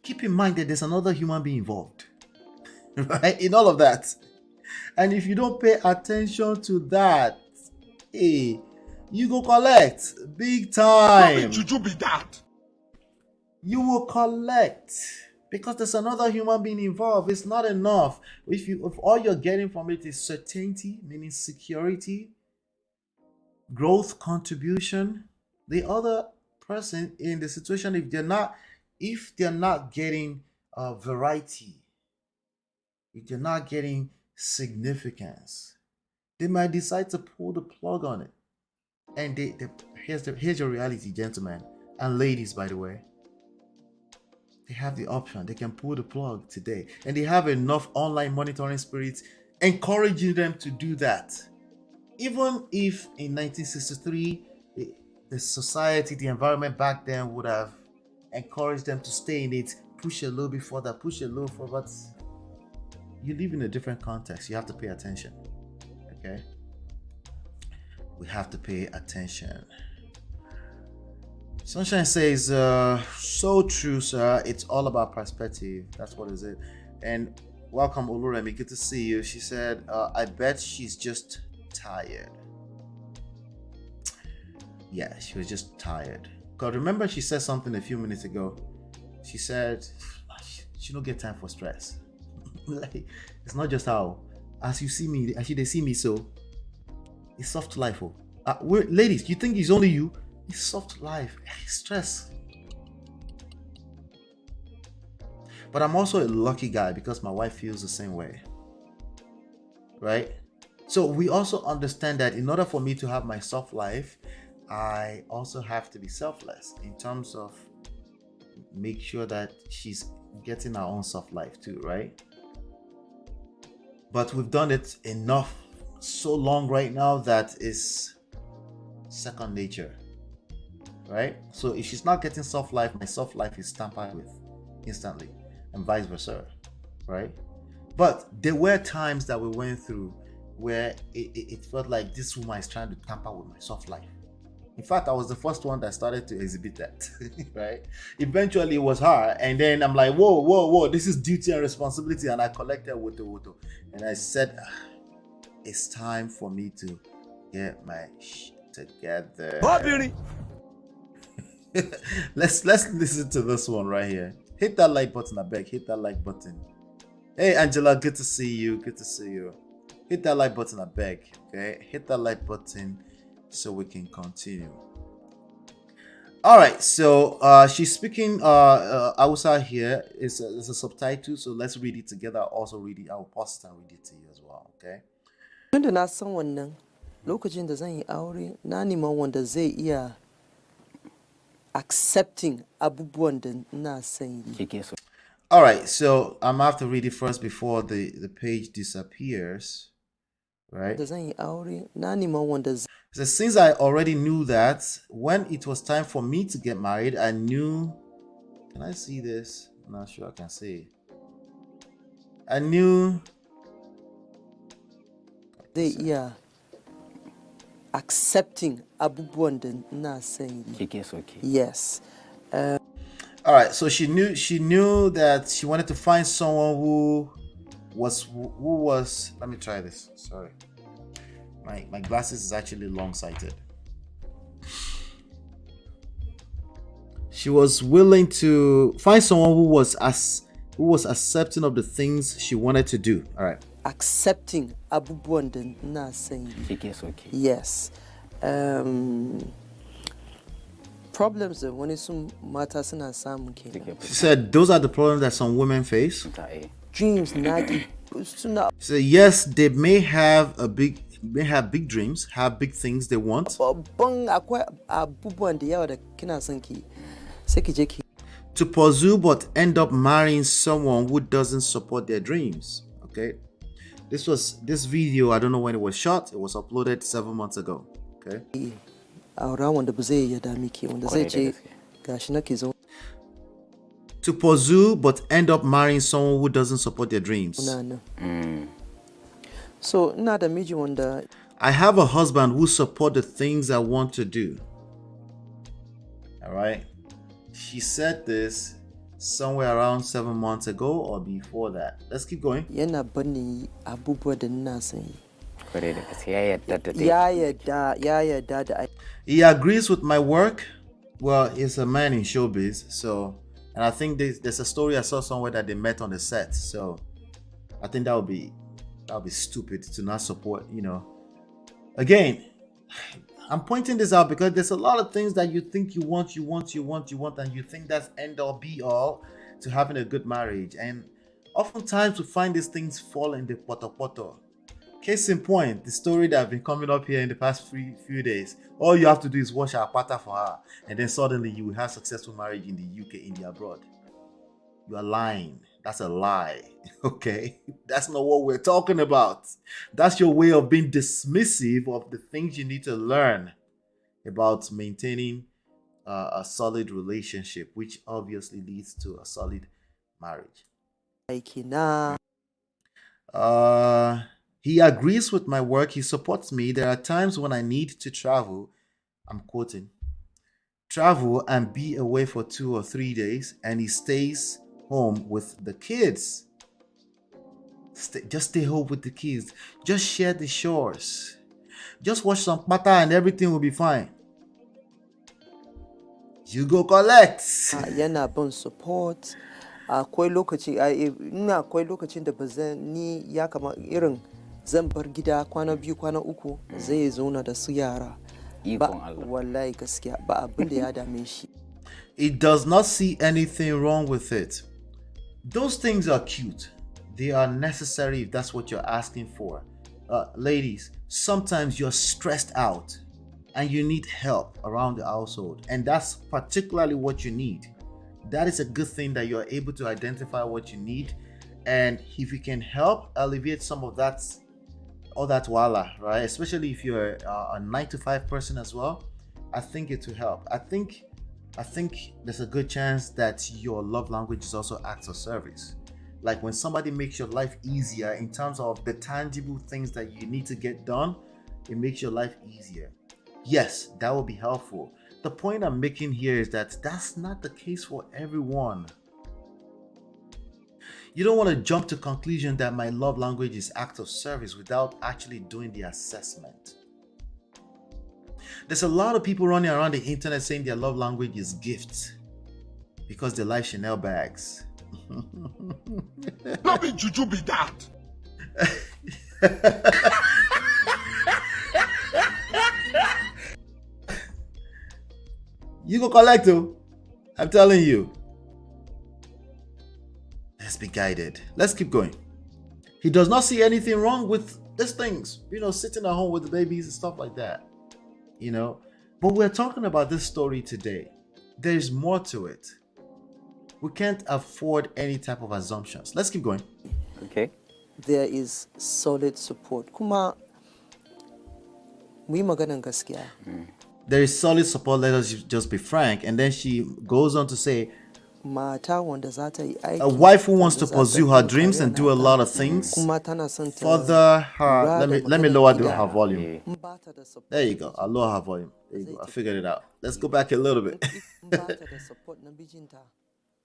Keep in mind that there's another human being involved, right, in all of that. And if you don't pay attention to that, hey, you go collect big time. What should be that? You will collect. Because there's another human being involved. It's not enough. If all you're getting from it is certainty, meaning security, growth, contribution, the other person in the situation, if they're not getting variety, if they're not getting significance, they might decide to pull the plug on it. And here's your reality, gentlemen and ladies, by the way. They have the option. They can pull the plug today. And they have enough online monitoring spirits encouraging them to do that. Even if in 1963, the society, the environment back then would have encouraged them to stay in it, push a little bit further, push a little further. But you live in a different context. You have to pay attention. Okay? We have to pay attention. Sunshine says, so true, sir. It's all about perspective. That's what is it. And welcome, Oluremi. Good to see you. She said, I bet she's just tired. Yeah, she was just tired. Because remember she said something a few minutes ago. She said, she don't get time for stress. Like, it's not just how, as you see me, as they see me, so it's soft life. Ladies, you think it's only you? It's soft life, it's stress. But I'm also a lucky guy because my wife feels the same way, right? So we also understand that in order for me to have my soft life, I also have to be selfless in terms of make sure that she's getting her own soft life too, right? But we've done it enough so long right now that is second nature. Right? So if she's not getting soft life, my soft life is tampered with instantly, and vice versa, right? But there were times that we went through where it felt like this woman is trying to tamper with my soft life. In fact, I was the first one that started to exhibit that, right? Eventually it was her, and then I'm like, whoa, this is duty and responsibility, and I collected woto, and I said, it's time for me to get my shit together. Let's listen to this one right here. Hit that like button, I beg. Hit that like button. Hey Angela, good to see you. Good to see you. Hit that like button, I beg. Okay, hit that like button so we can continue. All right, so she's speaking Hausa here. It's a subtitle, so let's read it together. I'll also read it. I will pause it and read it to you as well. Okay. Tunda na san wannan lokacin da zan yi aure na neman wanda zai iya accepting abubuwan da ina son yi. All right, so I'm gonna have to read it first before the page disappears, right? Da zan yi aure, na neman wanda It says, since I already knew that when it was time for me to get married, I knew. Can I see this? I'm not sure I can see. I knew. zai iya accepting abubuwan da ina son yi. Yes. All right, so she knew that she wanted to find someone who was. Let me try this. Sorry, my glasses is actually long-sighted. She was willing to find someone who was accepting of the things she wanted to do. All right. Accepting abubuwan da ina son yi. Yes. Problems da wani sun mata suna samun kenan. She said those are the problems that some women face. Dreams nagi suna. She said yes, they may have big dreams, have big things they want. Babban akwai abubuwan da yawa da kina son ki sai ki je ki. To pursue but end up marrying someone who doesn't support their dreams. Okay. This video, I don't know when it was shot. It was uploaded 7 months ago. Okay. Aura wanda ba zai yarda miki wanda zai ce gashi nake zo. To pursue but end up marrying someone who doesn't support their dreams. So ina da miji wanda I have a husband who support the things I want to do. All right. She said this somewhere around 7 months ago or before that. Let's keep going. yana bani abubuwa da ina son yi. Ya yarda da. He agrees with my work. Well, he's a man in showbiz, so, and I think there's a story I saw somewhere that they met on the set. So I think that would be stupid to not support, Again, I'm pointing this out because there's a lot of things that you think you want, and you think that's end all be all to having a good marriage. And oftentimes we find these things fall in the poto. Case in point, the story that have been coming up here in the past few days. All you have to do is wash our pata for her, and then suddenly you will have successful marriage in the UK, in the abroad. You are lying. That's a lie. Okay? That's not what we're talking about. That's your way of being dismissive of the things you need to learn about maintaining a solid relationship, which obviously leads to a solid marriage. He agrees with my work. He supports me. There are times when I need to travel. I'm quoting. Travel and be away for 2 or 3 days, and he stays home with the kids. Just stay home with the kids. Just share the chores. Just watch some pata and everything will be fine. You go collect. Yana ban support. Akwai lokacin da bazan ni ya kama irin zan bar gida kwana 2 kwana 3 zai zauna da su yara. Wallahi gaskiya ba abin da ya dame shi. It does not see anything wrong with it. Those things are cute. They are necessary if that's what you're asking for. Ladies, sometimes you're stressed out and you need help around the household, and that's particularly what you need. That is a good thing that you're able to identify what you need, and if you can help alleviate some of that, all that wala, right? Especially if you're a 9-to-5 person as well, I think it will help. I think there's a good chance that your love language is also acts of service. Like when somebody makes your life easier in terms of the tangible things that you need to get done, it makes your life easier. Yes, that will be helpful. The point I'm making here is that that's not the case for everyone. You don't want to jump to conclusion that my love language is act of service without actually doing the assessment. There's a lot of people running around the internet saying their love language is gifts because they like Chanel bags. Not be juju be that. You go collect them. I'm telling you. Let's be guided. Let's keep going. He does not see anything wrong with these things. Sitting at home with the babies and stuff like that. But we're talking about this story today. There's more to it. We can't afford any type of assumptions. Let's keep going. Okay. There is solid support. Kuma mu yi maganan gaskiya. There is solid support, let us just be frank. And then she goes on to say, Mata wanda za ta yi aiki, a wife who wants to wanda za ta pursue her bin dreams and do a career lot nata, of things, kuma tana son ta further her. lura da Let me maganan lower gida. her volume. In ba ta da support, There you go. I'll lower her volume. There you go. I figured it out. Let's go back a little bit. in ba ta da support na mijinta,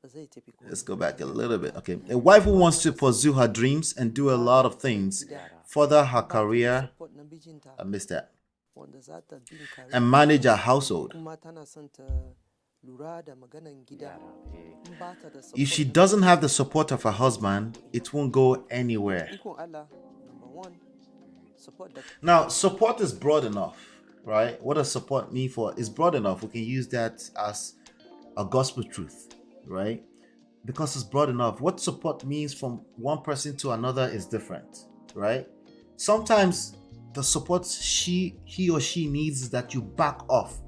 ba zai tafi ko. Let's go back a little bit. Okay. A wife who wants to pursue her dreams and do a lot of things, further her career, Support na mijinta, I missed that, wanda za ta bin career, and manage her household. kuma tana son ta lura da maganan gida. In ba ta da support If she na doesn't have the support of her husband, it won't go anywhere. ikon Allah, number one, support da Now, support is broad enough, right? What does support mean for? It's broad enough. We can use that as a gospel truth, right? Because it's broad enough. What support means from one person to another is different, right? Sometimes the support he or she needs is that you back off.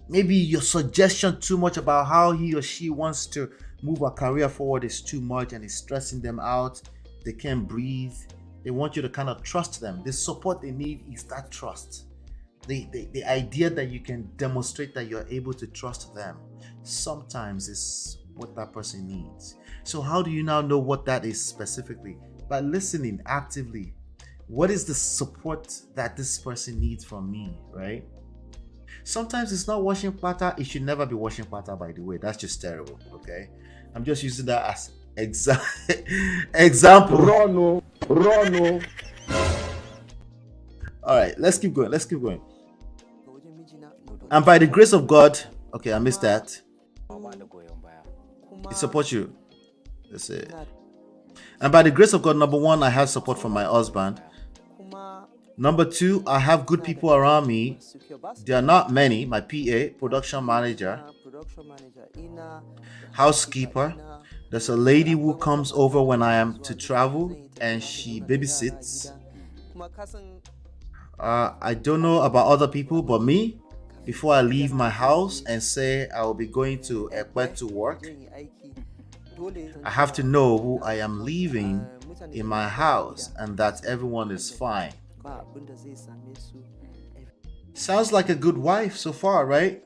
Maybe your suggestion too much about how he or she wants to move a career forward is too much and it's stressing them out. They can't breathe. They want you to kind of trust them. The support they need is that trust. The idea that you can demonstrate that you're able to trust them sometimes is what that person needs. So how do you now know what that is specifically? By listening actively. What is the support that this person needs from me, right? Sometimes it's not washing plata. It should never be washing plata, by the way. That's just terrible, okay? I'm just using that as example. Rono. All right, let's keep going. ga wajen mijina. And by the grace of God, okay, I missed that. Ba da goyon baya. It supports you. That's it. And by the grace of God, number one, I have support from my husband. Kuma Number two, I have good people around me. secure bus. There are not many. My PA, production manager, Production manager, ina housekeeper. There's a lady who comes over when I am to travel and she babysits. kuma kasan I don't know about other people, but me, before I leave my house and say I will be going to Ekpe to work, zan yi aiki dole I have to know who I am leaving in my house and that everyone is fine. ba abin da zai same su. Sounds like a good wife so far, right?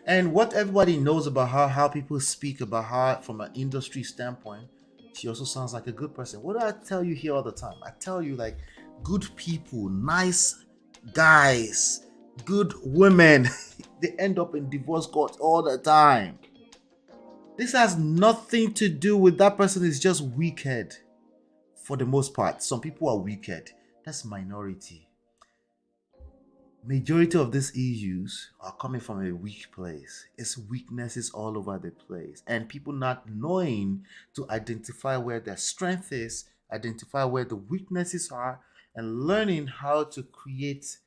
And what everybody knows about her, how people speak about her from an industry standpoint, she also sounds like a good person. What do I tell you here all the time? I tell you, like, good people, nice guys, good women, they end up in divorce court all the time. This has nothing to do with that person is just wicked for the most part. Some people are wicked. That's minority. Majority of these issues are coming from a weak place. It's weaknesses all over the place. And people not knowing to identify where their strength is, identify where the weaknesses are, and learning how to create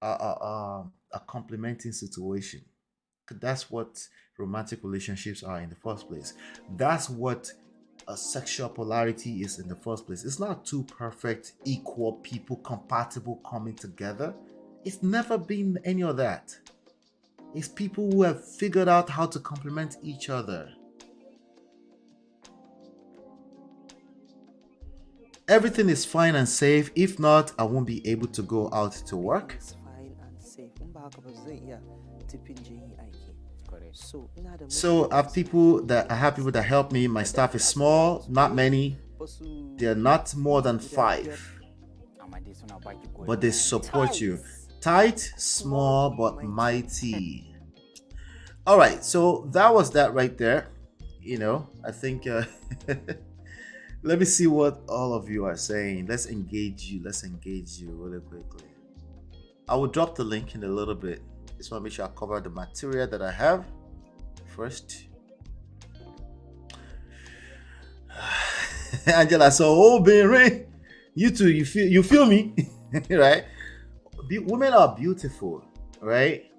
a complementing situation. That's what romantic relationships are in the first place. That's what a sexual polarity is in the first place. It's not two perfect, equal people, compatible coming together. It's never been any of that. It's people who have figured out how to complement each other. Everything is fine and safe. If not, I won't be able to go out to work. It's fine and safe. In ba haka ba zan iya tafin je yi aiki. So ina da So I have people that help me. My staff is small, not many. wasu They're not more than 5, Amma dai suna baki goyon but they baya. support you. Tight, small, but mighty. All right, so that was that right there. You know, I think. Let me see what all of you are saying. Let's engage you really quickly. I will drop the link in a little bit. Just want to make sure I cover the material that I have first. Angela, so Ring, you too. You feel me, right? Women are beautiful, right?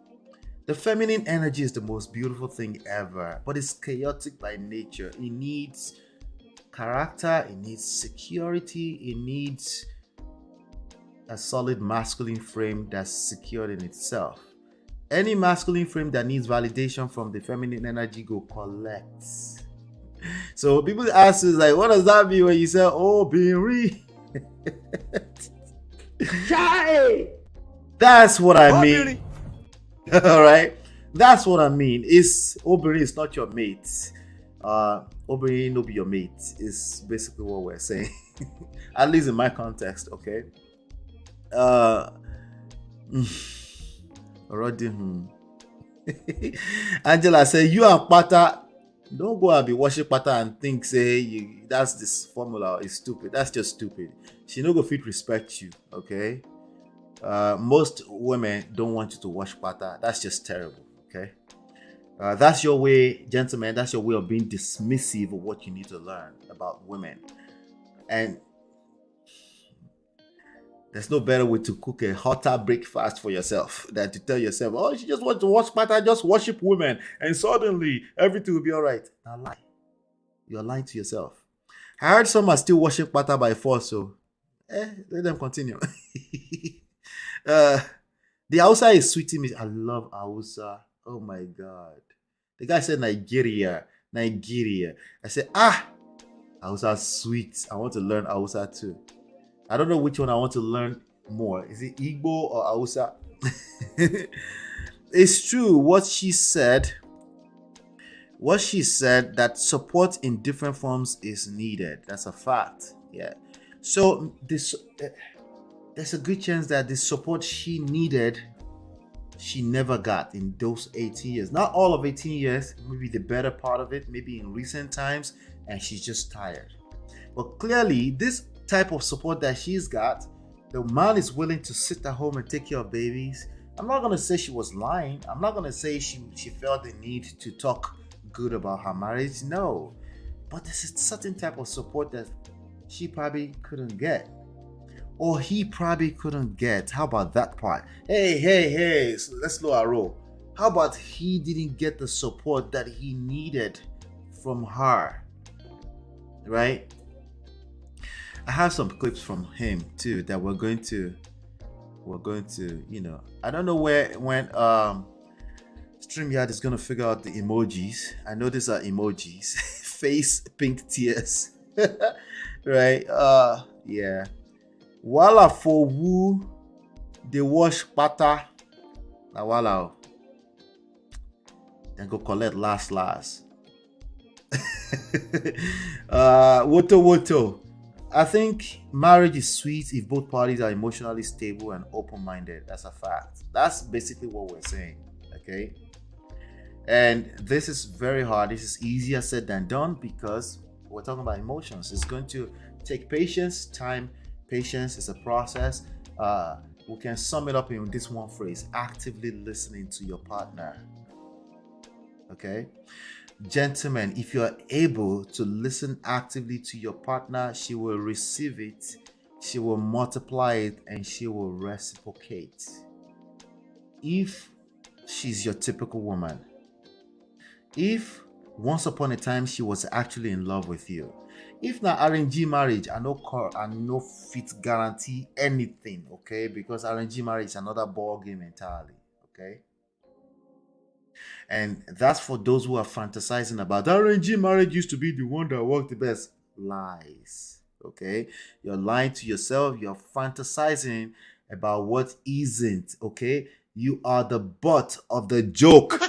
The feminine energy is the most beautiful thing ever, but it's chaotic by nature. It needs character, it needs security, it needs a solid masculine frame that's secured in itself. Any masculine frame that needs validation from the feminine energy go collect. So people ask us like, what does that mean when you say, oh, being real? That's what I mean. All right, that's what I mean. Is Obiri is not your mate. Obiri no be your mate. Is basically what we're saying. At least in my context, okay. Already. Angela said, you and Pata, don't go and be watching Pata and think say that's this formula is stupid. That's just stupid. She no go fit respect you, okay? Most women don't want you to watch Pata. That's just terrible, okay? That's your way, gentlemen. That's your way of being dismissive of what you need to learn about women. And there's no better way to cook a hotter breakfast for yourself than to tell yourself, oh, you just want to watch Pata, just worship women, and suddenly everything will be all right. Now lie. You're lying to yourself. I heard some are still worship Pata by force, so let them continue. The Hausa is sweeting me. I love Hausa. Oh my God. The guy said Nigeria. I said, Hausa sweet. I want to learn Hausa too. I don't know which one I want to learn more. Is it Igbo or Hausa? It's true what she said. What she said, that support in different forms is needed. That's a fact. Yeah. So this, there's a good chance that the support she needed, she never got in those 18 years. Not all of 18 years, maybe the better part of it, maybe in recent times, and she's just tired. But clearly, this type of support that she's got, the man is willing to sit at home and take care of babies. I'm not going to say she was lying. I'm not going to say she felt the need to talk good about her marriage. No. But there's a certain type of support that she probably couldn't get. Or he probably couldn't get. How about that part? Hey, so let's slow our roll. How about he didn't get the support that he needed from her? Right? I have some clips from him too that we're going to, I don't know when StreamYard is going to figure out the emojis. I know these are emojis. Face pink tears. Right? Yeah. Wala for woo they wash Pata. Na wala. Then go collect last. Woto. I think marriage is sweet if both parties are emotionally stable and open-minded. That's a fact. That's basically what we're saying. Okay. And this is very hard. This is easier said than done because we're talking about emotions. It's going to take patience, time. Patience is a process. We can sum it up in this one phrase: actively listening to your partner. Okay. Gentlemen, if you are able to listen actively to your partner, she will receive it, she will multiply it, and she will reciprocate. If she's your typical woman, if once upon a time she was actually in love with you, if not arranged marriage, I no fit guarantee anything, okay? Because arranged marriage is another ball game entirely, okay? And that's for those who are fantasizing about arranged marriage used to be the one that worked the best. Lies, okay? You're lying to yourself. You're fantasizing about what isn't, okay? You are the butt of the joke.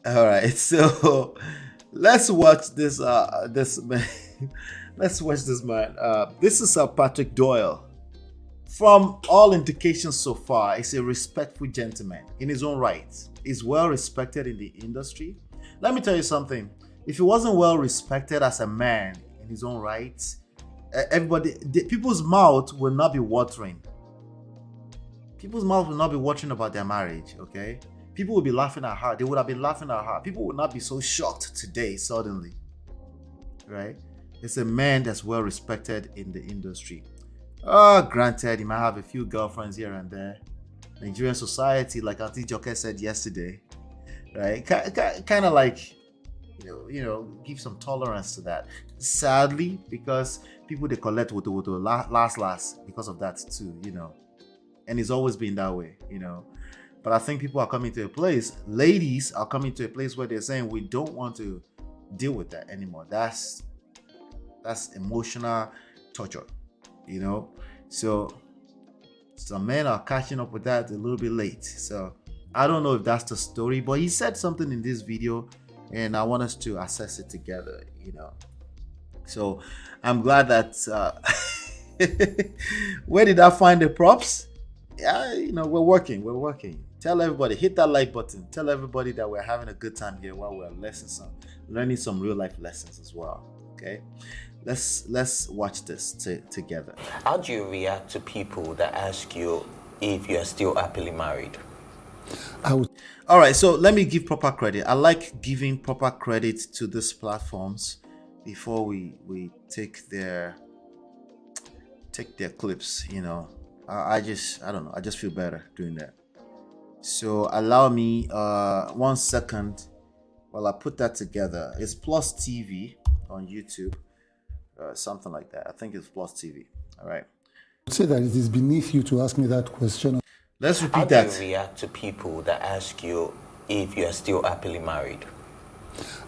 All right, so let's watch this man. Let's watch this man. This is Patrick Doyle. From all indications so far, he's a respectful gentleman in his own right. He's well respected in the industry. Let me tell you something. If he wasn't well respected as a man in his own right, people's mouth will not be watering. People's mouth will not be watering about their marriage, okay? People will be laughing at her. They would have been laughing at her. People would not be so shocked today, suddenly. Right? It's a man that's well respected in the industry. Granted, he might have a few girlfriends here and there. Nigerian society, like Auntie Joke said yesterday, right? Kind of like, give some tolerance to that. Sadly, because people they collect woto last because of that too, and it's always been that way, But I think people are coming to a place, ladies are coming to a place where they're saying we don't want to deal with that anymore. That's emotional torture, So some men are catching up with that a little bit late. So I don't know if that's the story, but he said something in this video, and I want us to assess it together, So I'm glad that where did I find the props? Yeah, we're working. Tell everybody, hit that like button. Tell everybody that we're having a good time here while we're learning some real life lessons as well. Okay, let's watch this together. How do you react to people that ask you if you are still happily married? All right, so let me give proper credit. I like giving proper credit to these platforms before we take their clips. I don't know. I just feel better doing that. So allow me 1 second while I put that together. It's Plus TV on YouTube, something like that. I think it's Plus TV. All right. I would say that it is beneath you to ask me that question. Let's repeat How that. do you react to people that ask you if you are still happily married?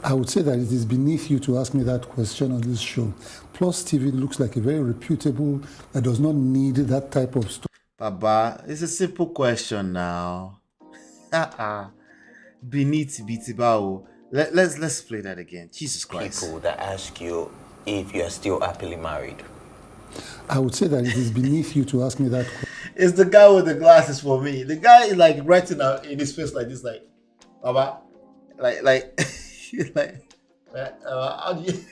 I would say that it is beneath you to ask me that question on this show. Plus TV looks like a very reputable, that does not need that type of story. Baba, it's a simple question now. Beneath Bitibao. Let's play that again. Jesus Christ. People that ask you if you are still happily married. I would say that it is beneath you to ask me that question. It's the guy with the glasses for me. The guy is like writing out in his face like this, like, Baba, like how do you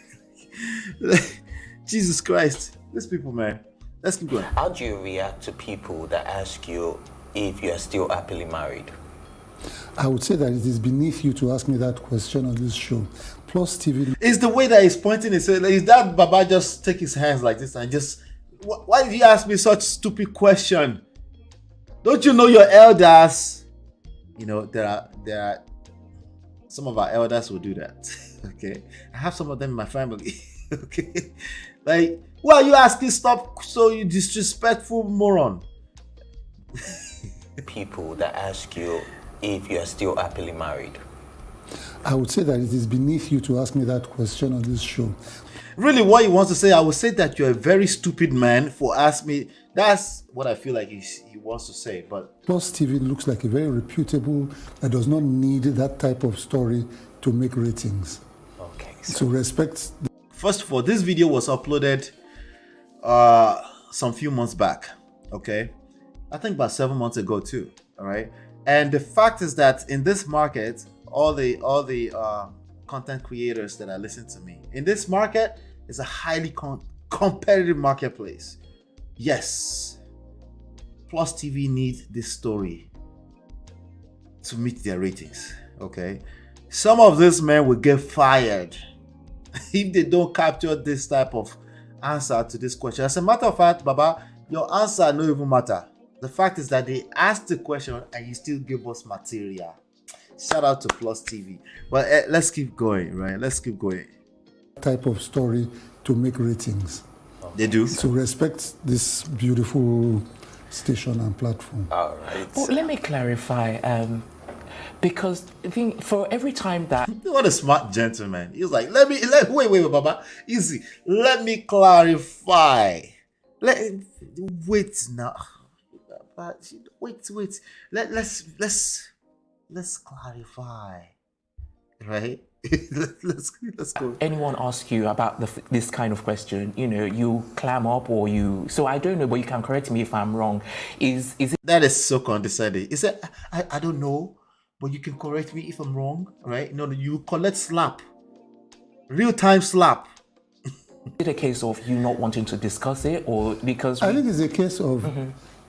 Jesus Christ, these people, man. Let's keep going. How do you react to people that ask you if you are still happily married? I would say that it is beneath you to ask me that question on this show. Plus TV. It's the way that he's pointing. Is that Baba just take his hands like this and just? Why did you ask me such stupid question? Don't you know your elders? There are some of our elders will do that. Okay, I have some of them in my family. Okay, like, why are you asking? Stop! So you disrespectful moron. People that ask you if you are still happily married. I would say that it is beneath you to ask me that question on this show. Really, what he wants to say, I would say that you're a very stupid man for asking me. That's what I feel like he wants to say. But Plus TV looks like a very reputable, that does not need that type of story to make ratings. Okay. So respect. First of all, this video was uploaded some few months back. Okay, I think about 7 months ago too. All right, and the fact is that in this market, all the content creators that are listening to me, in this market, it's a highly competitive marketplace. Yes, Plus TV needs this story to meet their ratings. Okay, some of these men will get fired if they don't capture this type of answer to this question. As a matter of fact, Baba, your answer no even matter. The fact is that they asked the question and you still give us material. Shout out to Plus TV. But let's keep going, right? Let's keep going. Type of story to make ratings. They do. So respect this beautiful station and platform. All right. Well, let me clarify. Because I think for every time that What a smart gentleman. He was like, wait, Baba. Easy. Let me clarify. Wait now. Wait. Let's clarify. Right? let's go. anyone asks you about this kind of question, you clam up or you. So I don't know, but you can correct me if I'm wrong. Is it That is so condescending. He said, I don't know, but you can correct me if I'm wrong, right? No, you collect slap. Real-time slap. a case of you not wanting to discuss it, or because I think it's a case of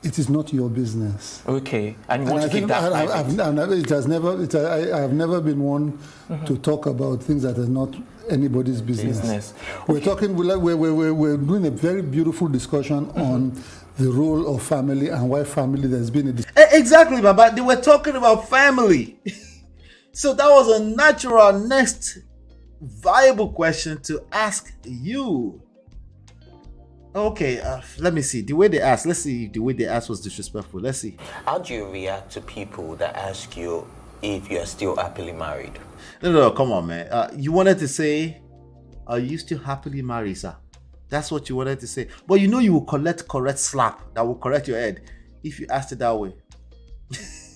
it is not your business. okay, and you want I to keep think that private? I have never been one to talk about things that are not anybody's business. We're talking. We're doing a very beautiful discussion on the role of family and why family. There's been a exactly, Baba. They were talking about family. So that was a natural next viable question to ask you. Okay, let me see. The way they asked, let's see if the way they asked was disrespectful. Let's see. How do you react to people that ask you if you are still happily married? No, come on, man. You wanted to say, are you still happily married, sir? That's what you wanted to say. But you know you will collect correct slap that will correct your head if you asked it that way.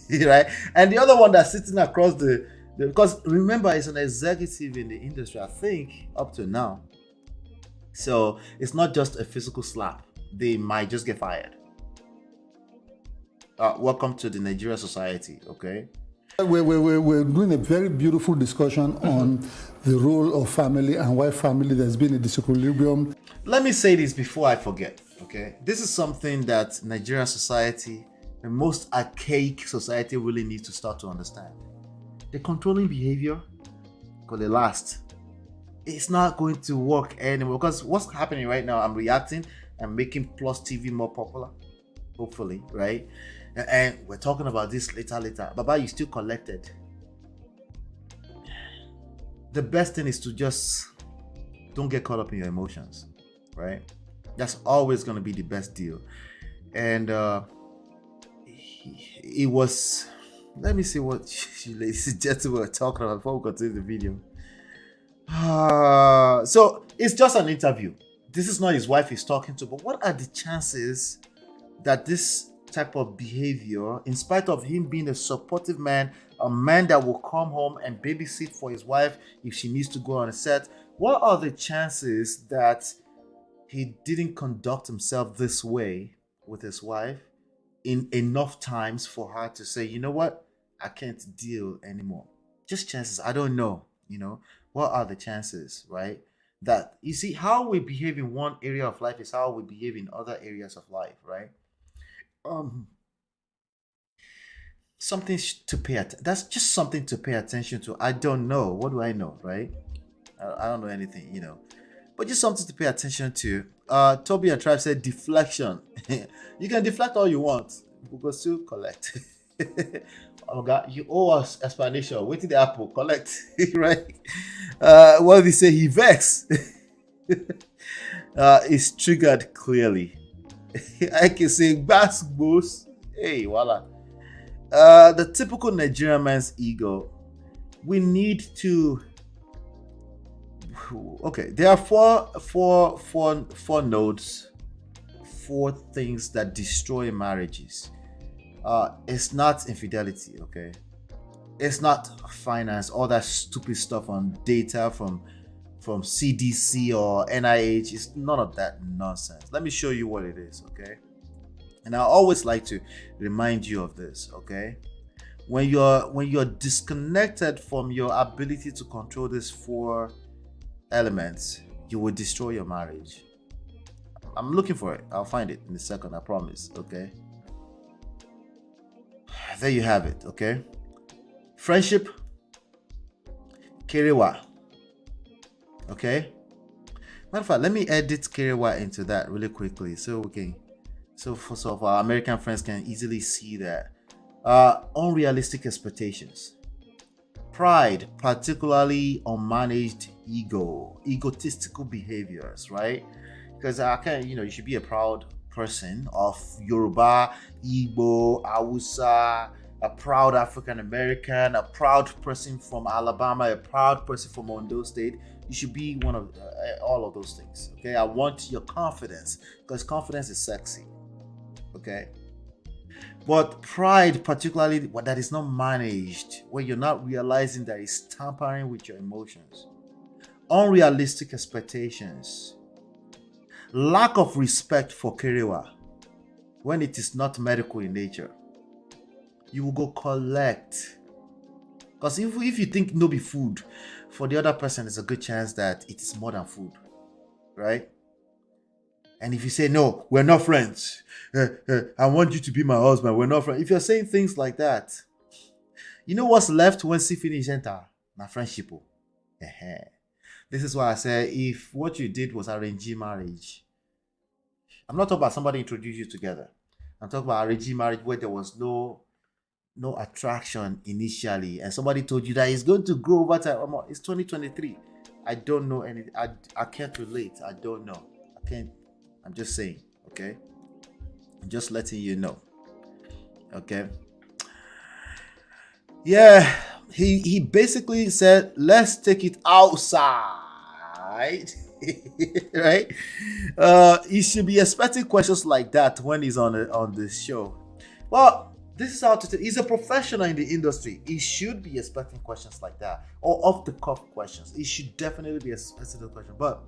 Right? And the other one that's sitting across because remember, it's an executive in the industry, I think, up to now. So it's not just a physical slap. They might just get fired. Welcome to the Nigeria society, okay? We're doing a very beautiful discussion on the role of family and why family there's been a disequilibrium. Let me say this before I forget, okay? This is something that Nigerian society, the most archaic society, really needs to start to understand. The controlling behavior, because they last, it's not going to work anymore. Because what's happening right now, I'm reacting and making Plus TV more popular, hopefully, right? And we're talking about this later. Baba, you still collected. The best thing is to just don't get caught up in your emotions, right? That's always going to be the best deal. And it was, let me see what you ladies and gentlemen were talking about before we continue the video. So it's just an interview. This is not his wife he's talking to, but what are the chances that this type of behavior, in spite of him being a supportive man, a man that will come home and babysit for his wife if she needs to go on a set, what are the chances that he didn't conduct himself this way with his wife in enough times for her to say, you know what, I can't deal anymore? Just chances. I don't know, what are the chances, right? That, you see, how we behave in one area of life is how we behave in other areas of life, right? Something to pay attention. That's just something to pay attention to. I don't know. What do I know, right? I don't know anything, but just something to pay attention to. Toby and Tribe said deflection. You can deflect all you want. We will still collect. Oh God, you owe us explanation. Wait till the apple collect, right? What did he say? He vexed. It's triggered clearly. I can say bass boss. Hey, voila. The typical Nigerian man's ego. We need to. Okay, there are four nodes, 4 things that destroy marriages. It's not infidelity, okay? It's not finance, all that stupid stuff on data from CDC or NIH. It's none of that nonsense. Let me show you what it is, okay? And I always like to remind you of this, okay? When you're disconnected from your ability to control these 4 elements, you will destroy your marriage. I'm looking for it. I'll find it in a second, I promise, okay? There you have it, okay? Friendship, Kerewa. Okay? Matter of fact, let me edit Kerewa into that really quickly so for our American friends can easily see that. Unrealistic expectations. Pride, particularly unmanaged ego, egotistical behaviors, right? Because you should be a proud person of Yoruba, Igbo, Hausa, a proud African American, a proud person from Alabama, a proud person from Ondo State. You should be one of all of those things. Okay, I want your confidence because confidence is sexy. Okay, but pride, particularly that is not managed, where you're not realizing that it's tampering with your emotions, unrealistic expectations, lack of respect for Kerewa when it is not medical in nature. You will go collect. Because if you think no be food, for the other person, there's a good chance that it is more than food. Right? And if you say, no, we're not friends. I want you to be my husband. We're not friends. If you're saying things like that, you know what's left when see finish enter? Na friendship. This is why I say if what you did was arranged marriage, I'm not talking about somebody introduced you together. I'm talking about arranged marriage where there was no attraction initially, and somebody told you that it's going to grow over time. It's 2023. I don't know any. I can't relate. I don't know. I can't. I'm just saying. Okay. I'm just letting you know. Okay. Yeah. He basically said, let's take it outside. Right? He should be expecting questions like that when he's on this show. Well, this is how to. He's a professional in the industry. He should be expecting questions like that, or off the cuff questions. He should definitely be expecting those questions. But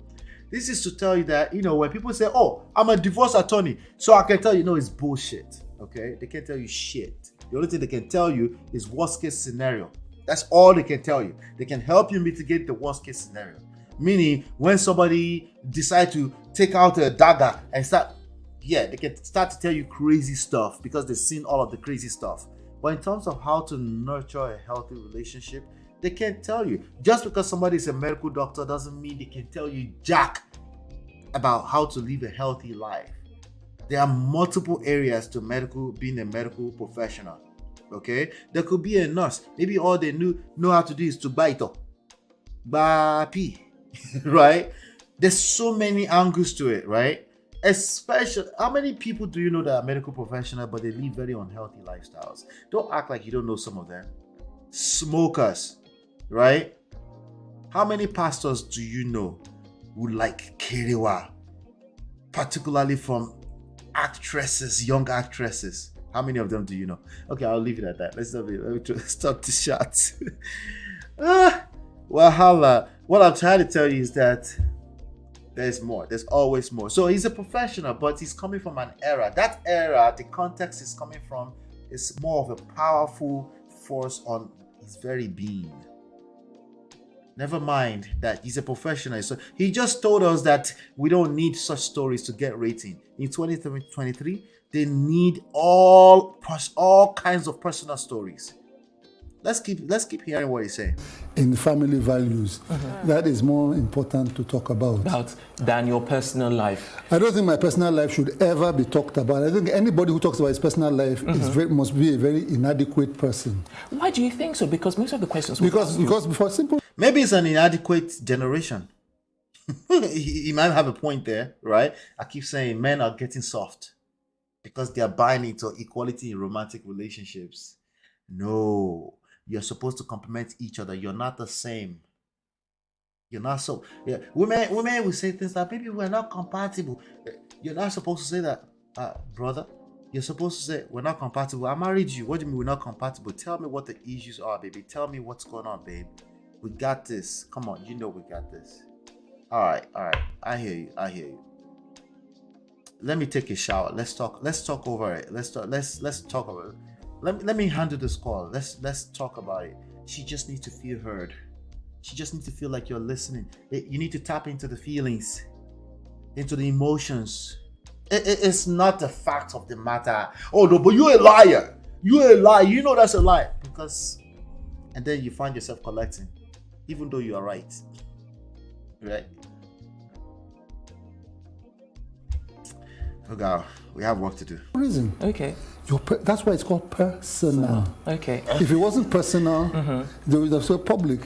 this is to tell you that, when people say, "Oh, I'm a divorce attorney," so I can tell you, no, it's bullshit. Okay, they can't tell you shit. The only thing they can tell you is worst case scenario. That's all they can tell you. They can help you mitigate the worst case scenario. Meaning, when somebody decides to take out a dagger and start. Yeah, they can start to tell you crazy stuff because they've seen all of the crazy stuff. But in terms of how to nurture a healthy relationship, they can't tell you. Just because somebody is a medical doctor doesn't mean they can tell you jack about how to live a healthy life. There are multiple areas to being a medical professional. Okay? There could be a nurse. Maybe all they know how to do is to bite up. Pee. Right? There's so many angles to it, right? Especially, how many people do you know that are medical professionals but they live very unhealthy lifestyles? Don't act like you don't know some of them. Smokers, right? How many pastors do you know who like kerewa, particularly from actresses, young actresses? How many of them do you know? Okay, I'll leave it at that. Let me stop the shot. Well, what I'm trying to tell you is that there's more. There's always more. So he's a professional, but he's coming from an era. That era, the context he's coming from is more of a powerful force on his very being. Never mind that he's a professional. So he just told us that we don't need such stories to get rating. In 2023, they need all kinds of personal stories. Let's keep hearing what he's saying. In family values, that is more important to talk about than your personal life. I don't think my personal life should ever be talked about. I think anybody who talks about his personal life must be a very inadequate person. Why do you think so? Because most of the questions because before simple. Maybe it's an inadequate generation. He might have a point there, right? I keep saying men are getting soft because they are buying into equality in romantic relationships. No. You're supposed to complement each other. You're not the same. You're not so. Yeah, women will say things like, maybe we're not compatible. You're not supposed to say that, brother. You're supposed to say, we're not compatible. I married you. What do you mean we're not compatible? Tell me what the issues are, baby. Tell me what's going on, babe. We got this. Come on, you know we got this. All right. I hear you. Let me take a shower. Let's talk over it. Let's talk about it. Let me handle this call. Let's talk about it. She just needs to feel heard. She just needs to feel like you're listening. You need to tap into the feelings, into the emotions. It's not the fact of the matter. Oh no, but you're a liar. You're a liar. You know that's a lie. And then you find yourself collecting, even though you are right. Right? Oh God, we have work to do. Reason. Okay. That's why it's called personal. Okay. If it wasn't personal, they would have said public.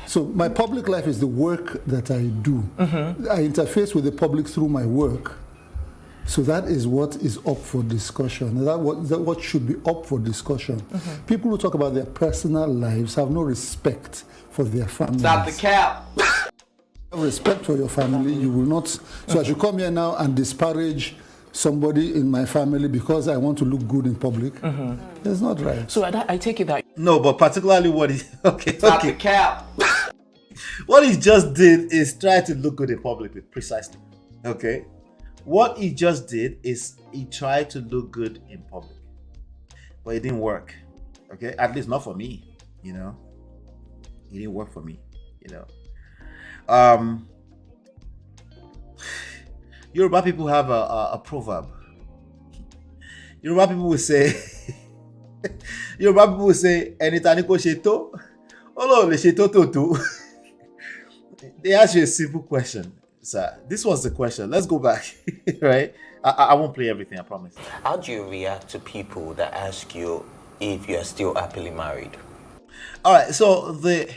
So my public life is the work that I do. I interface with the public through my work. So that is what is up for discussion. That what should be up for discussion. People who talk about their personal lives have no respect for their families. Stop the cap. Respect for your family, you will not. So I should come here now and disparage somebody in my family because I want to look good in public. That's not right. So I take it that no, but particularly what he Stop the cap. What he just did is try to look good in public, precisely. Okay, what he just did is he tried to look good in public, but it didn't work. Okay, at least not for me. It didn't work for me. Yoruba people have a proverb. Yoruba people will say, "Ẹni ta ni kò ṣe tó, Ọlọ́run lè ṣe tó tó tó." they asked you a simple question, sir. This was the question. Let's go back, right? I won't play everything, I promise. How do you react to people that ask you if you are still happily married? All right, so the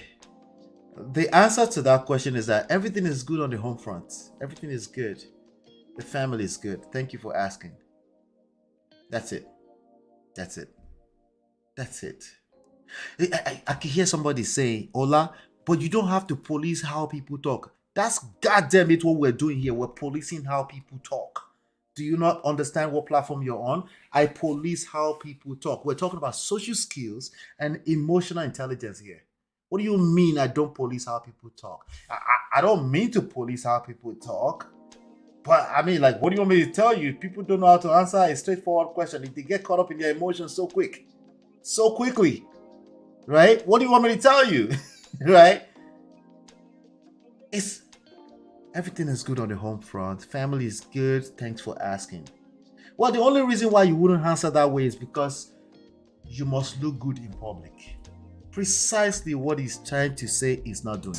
answer to that question is that everything is good on the home front. Everything is good. The family is good. Thank you for asking. That's it. That's it. That's it. I can hear somebody say, Ola, but you don't have to police how people talk. That's goddamn it what we're doing here. We're policing how people talk. Do you not understand what platform you're on? I police how people talk. We're talking about social skills and emotional intelligence here. What do you mean I don't police how people talk? I don't mean to police how people talk. But I mean, like, what do you want me to tell you? People don't know how to answer a straightforward question. If they get caught up in their emotions so quickly, right? What do you want me to tell you, right? Everything is good on the home front. Family is good. Thanks for asking. Well, the only reason why you wouldn't answer that way is because you must look good in public. Precisely what he's trying to say is not doing.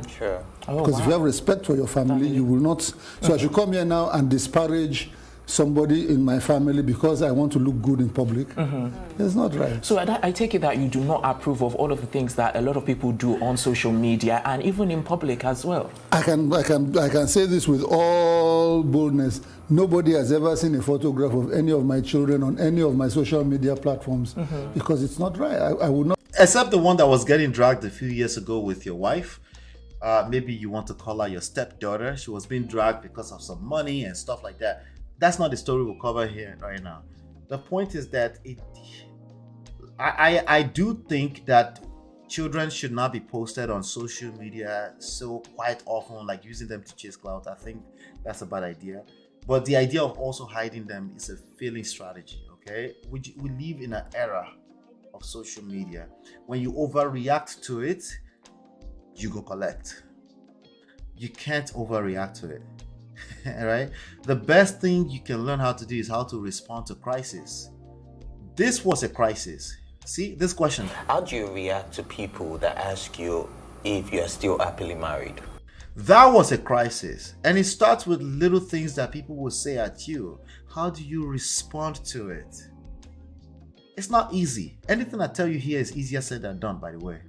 Sure. Because if you have respect for your family, you will not. So I should come here now and disparage somebody in my family because I want to look good in public. It's not right. So I take it that you do not approve of all of the things that a lot of people do on social media and even in public as well. I can say this with all boldness. Nobody has ever seen a photograph of any of my children on any of my social media platforms because it's not right. I would not. Except the one that was getting dragged a few years ago with your wife. Maybe you want to call her your stepdaughter. She was being dragged because of some money and stuff like that. That's not the story we'll cover here right now. The point is that I do think that children should not be posted on social media so quite often, like using them to chase clout. I think that's a bad idea. But the idea of also hiding them is a failing strategy, okay? We live in an era of social media. When you overreact to it, you go collect. You can't overreact to it. Right? The best thing you can learn how to do is how to respond to crisis. This was a crisis. See, this question. How do you react to people that ask you if you are still happily married? That was a crisis. And it starts with little things that people will say at you. How do you respond to it? It's not easy. Anything I tell you here is easier said than done, by the way.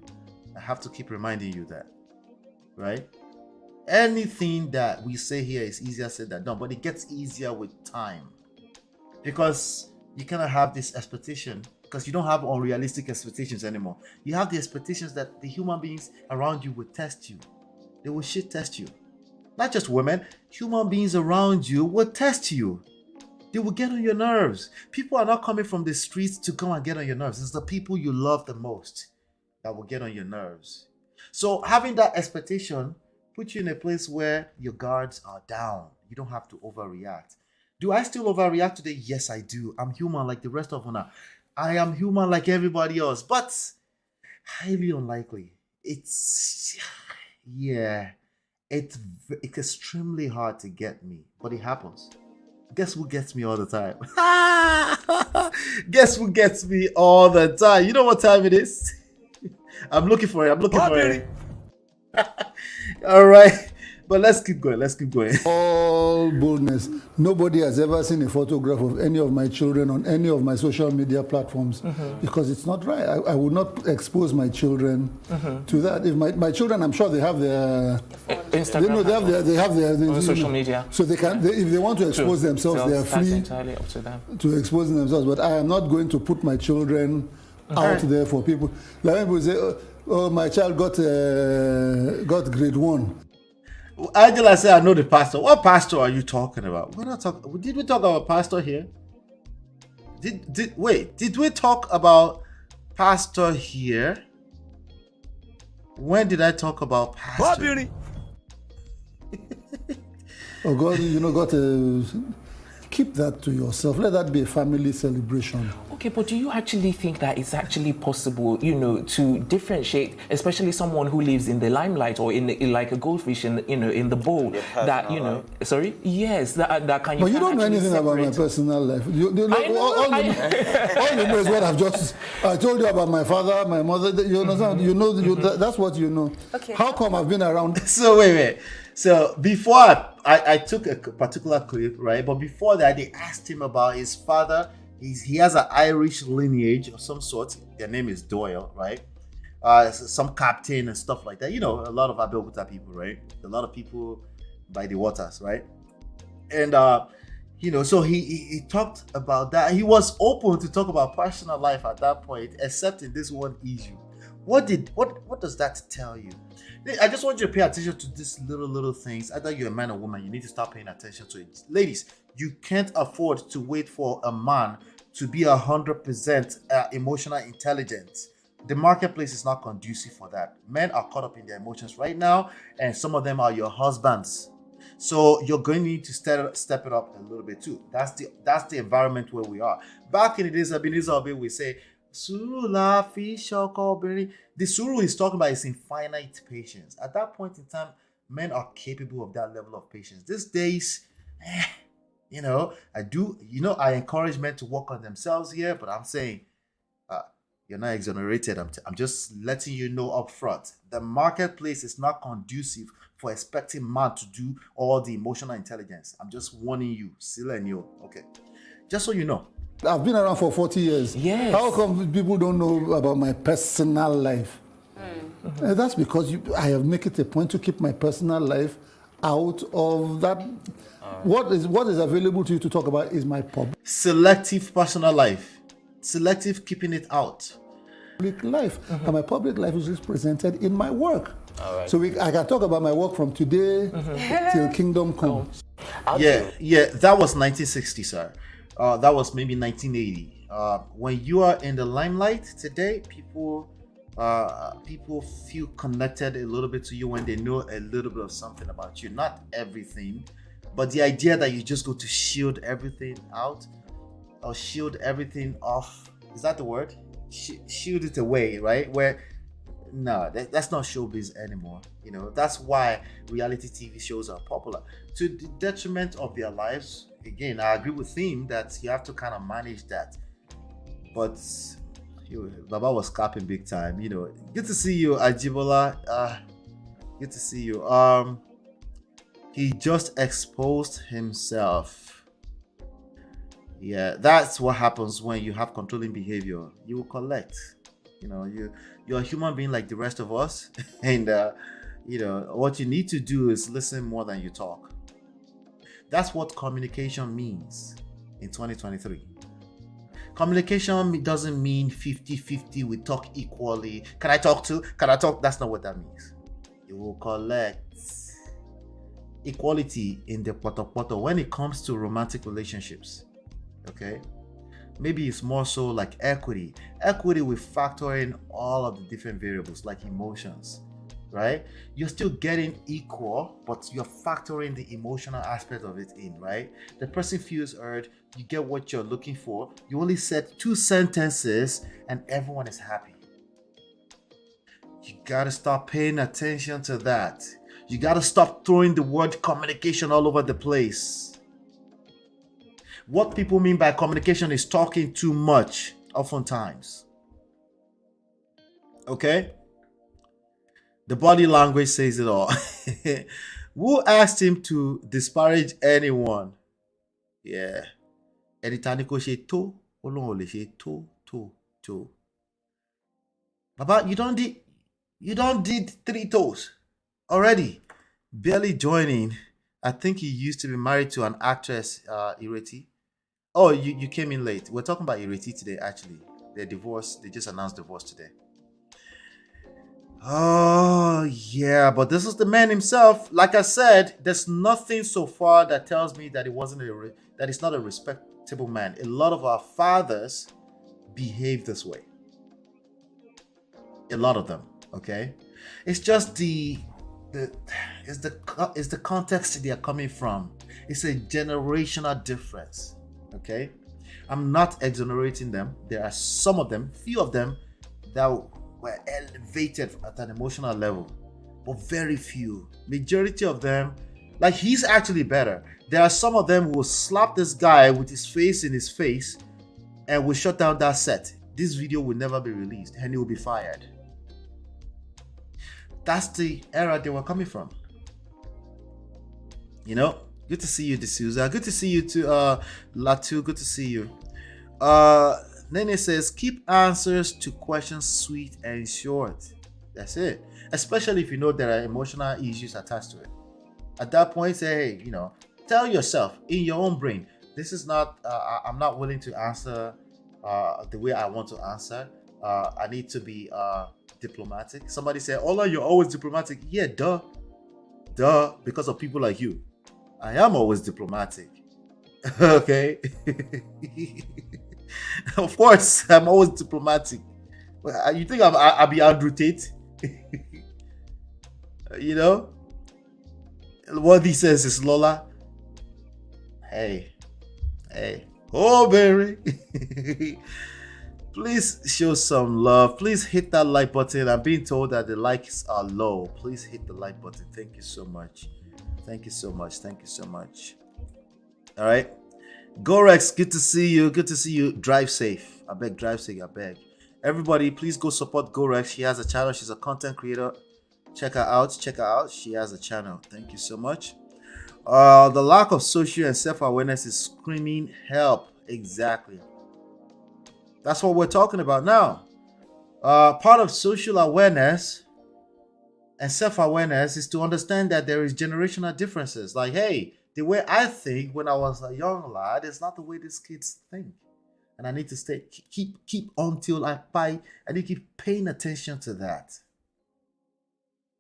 I have to keep reminding you that. Right? Anything that we say here is easier said than done, but it gets easier with time. Because you cannot have this expectation, because you don't have unrealistic expectations anymore. You have the expectations that the human beings around you will test you. They will shit test you. Not just women, human beings around you will test you. They will get on your nerves. People are not coming from the streets to come and get on your nerves. It's the people you love the most that will get on your nerves. So having that expectation puts you in a place where your guards are down. You don't have to overreact. Do I still overreact today? Yes, I do. I'm human like the rest of us. I am human like everybody else, but highly unlikely. It's extremely hard to get me, but it happens. Guess who gets me all the time? Guess who gets me all the time? You know what time it is? I'm looking for it. All right. But let's keep going. All boldness. Nobody has ever seen a photograph of any of my children on any of my social media platforms because it's not right. I would not expose my children to that. If my children, I'm sure they have their Instagram. They have their social media. So they can, if they want to expose themselves, they are free entirely up to them to expose themselves. But I am not going to put my children out there for people. Like people say, oh, my child got grade 1. Angela said, I know the pastor. What pastor are you talking about? We're not talking. Did we talk about pastor here? Did we talk about pastor here? When did I talk about pastor? Oh God, got a keep that to yourself. Let that be a family celebration. Okay, but do you actually think that it's actually possible, to differentiate, especially someone who lives in the limelight or in like a goldfish in the bowl, that sorry, yes, that can. But you don't know anything about my personal life. All you know is what I told you about my father, my mother. You understand? That's what you know. Okay. How come I've been around? So wait. So before I took a particular clip, right? But before that, they asked him about his father. He has an Irish lineage of some sort. Their name is Doyle, right? Some captain and stuff like that. A lot of Abeokuta people, right? A lot of people by the waters, right? And so he talked about that. He was open to talk about personal life at that point, except in this one issue. What does that tell you? I just want you to pay attention to these little things. Either you're a man or woman, you need to start paying attention to it. Ladies, you can't afford to wait for a man to be 100% emotional intelligent. The marketplace is not conducive for that. Men are caught up in their emotions right now, and some of them are your husbands. So you're going to need to step it up a little bit too. That's the environment where we are. Back in the days of Ebenezer Obey, we say, Suru la fi shoko beri. The suru is talking about is infinite patience. At that point in time, men are capable of that level of patience. These days, I encourage men to work on themselves here, but I'm saying, you're not exonerated. I'm just letting you know up front. The marketplace is not conducive for expecting man to do all the emotional intelligence. I'm just warning you, Sila and you. Okay. Just so you know. I've been around for 40 years. Yes. How come people don't know about my personal life? That's because I have made it a point to keep my personal life out of that. What is available to you to talk about is my public. Selective personal life. Selective keeping it out. Public life. And my public life is just presented in my work. All right. So I can talk about my work from today till kingdom comes. Yeah, that was 1960, sir. That was maybe 1980. When you are in the limelight today, people feel connected a little bit to you when they know a little bit of something about you. Not everything, but the idea that you just go to shield everything out or shield everything off. Is that the word? Shield it away, right? No, that's not showbiz anymore. That's why reality TV shows are popular. To the detriment of their lives. Again, I agree with him that you have to kind of manage that. But Baba was capping big time. Good to see you, Ajibola. Good to see you. He just exposed himself. Yeah, that's what happens when you have controlling behavior. You will collect. You're a human being like the rest of us, and what you need to do is listen more than you talk. That's what communication means in 2023. Communication doesn't mean 50-50, we talk equally. Can I talk? That's not what that means. You will collect. Equality in the poto when it comes to romantic relationships. Okay? Maybe it's more so like equity. Equity will factor in all of the different variables like emotions. Right? You're still getting equal, but you're factoring the emotional aspect of it in, right? The person feels heard, you get what you're looking for. You only said 2 sentences and everyone is happy. You gotta start paying attention to that. You gotta stop throwing the word communication all over the place. What people mean by communication is talking too much, oftentimes. Okay? The body language says it all. Who asked him to disparage anyone? Yeah. Editaniko she to, olongole she to. Baba, you don't did 3 toes already. Barely joining. I think he used to be married to an actress, IRETI. Oh, you came in late. We're talking about IRETI today, actually. They're divorced. They just announced divorce today. Oh, yeah, but this is the man himself. Like I said, there's nothing so far that tells me that that he's not a respectable man. A lot of our fathers behave this way. A lot of them, okay? It's just the it's the context they are coming from. It's a generational difference. Okay, I'm not exonerating them. There are some of them, few of them, that were elevated at an emotional level, but very few. Majority of them, like, he's actually better. There are some of them who will slap this guy with his face in his face and will shut down that set. This video will never be released and he will be fired. That's the era they were coming from. You know, good to see you, D'Souza. Good to see you too, Latu. Good to see you. Nene says, keep answers to questions sweet and short. That's it. Especially if you know there are emotional issues attached to it. At that point, say, hey, you know, tell yourself in your own brain, this is not, I'm not willing to answer the way I want to answer. I need to be diplomatic. Somebody said, Ola, you're always diplomatic. Yeah, duh. Because of people like you. I am always diplomatic. Okay. Of course, I'm always diplomatic. You think I'll be Andrew Tate? You know? What he says is, Lola, hey, oh, Barry. Please show some love. Please hit that like button. I'm being told that the likes are low. Please hit the like button. Thank you so much. Thank you so much. Thank you so much. All right. Gorex, good to see you. Good to see you. Drive safe. I beg, drive safe. I beg. Everybody, please go support Gorex. She has a channel. She's a content creator. Check her out. Check her out. She has a channel. Thank you so much. The lack of social and self-awareness is screaming help. Exactly. That's what we're talking about now. Part of social awareness and self-awareness is to understand that there is generational differences. Like, hey, the way I think when I was a young lad is not the way these kids think. And I need to keep until I buy. I need to keep paying attention to that.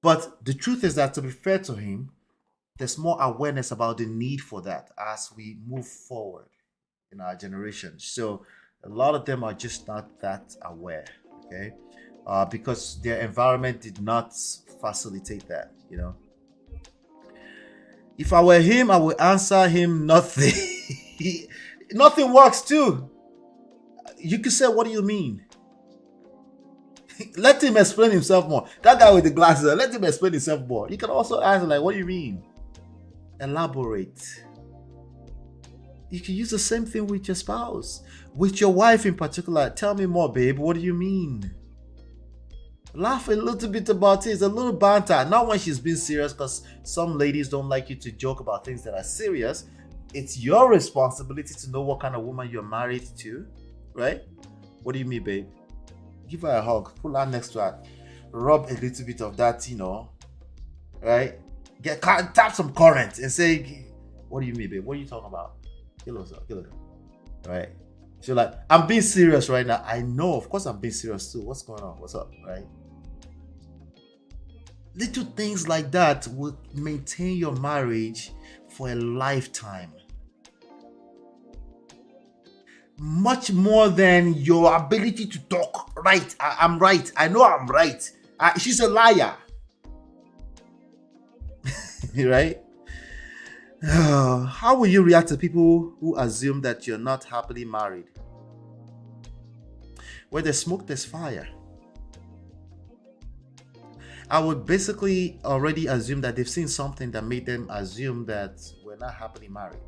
But the truth is that, to be fair to him, there's more awareness about the need for that as we move forward in our generation. So a lot of them are just not that aware, okay? Because their environment did not facilitate that, you know? If I were him, I would answer him nothing. Nothing works too. You could say, what do you mean? Let him explain himself more. That guy with the glasses, let him explain himself more. You can also answer, like, what do you mean? Elaborate. You can use the same thing with your spouse. With your wife in particular, tell me more, babe. What do you mean? Laugh a little bit about it. It's a little banter. Not when she's being serious, because some ladies don't like you to joke about things that are serious. It's your responsibility to know what kind of woman you're married to, right? What do you mean, babe? Give her a hug. Pull her next to her. Rub a little bit of that, you know, right? Tap some current and say, what do you mean, babe? What are you talking about? Kill us. Right? So, like, I'm being serious right now. I know, of course I'm being serious too. What's going on? What's up, right? Little things like that will maintain your marriage for a lifetime. Much more than your ability to talk right. I'm right. I know I'm right. She's a liar. Right? How will you react to people who assume that you're not happily married? Where there's smoke, there's fire. I would basically already assume that they've seen something that made them assume that we're not happily married.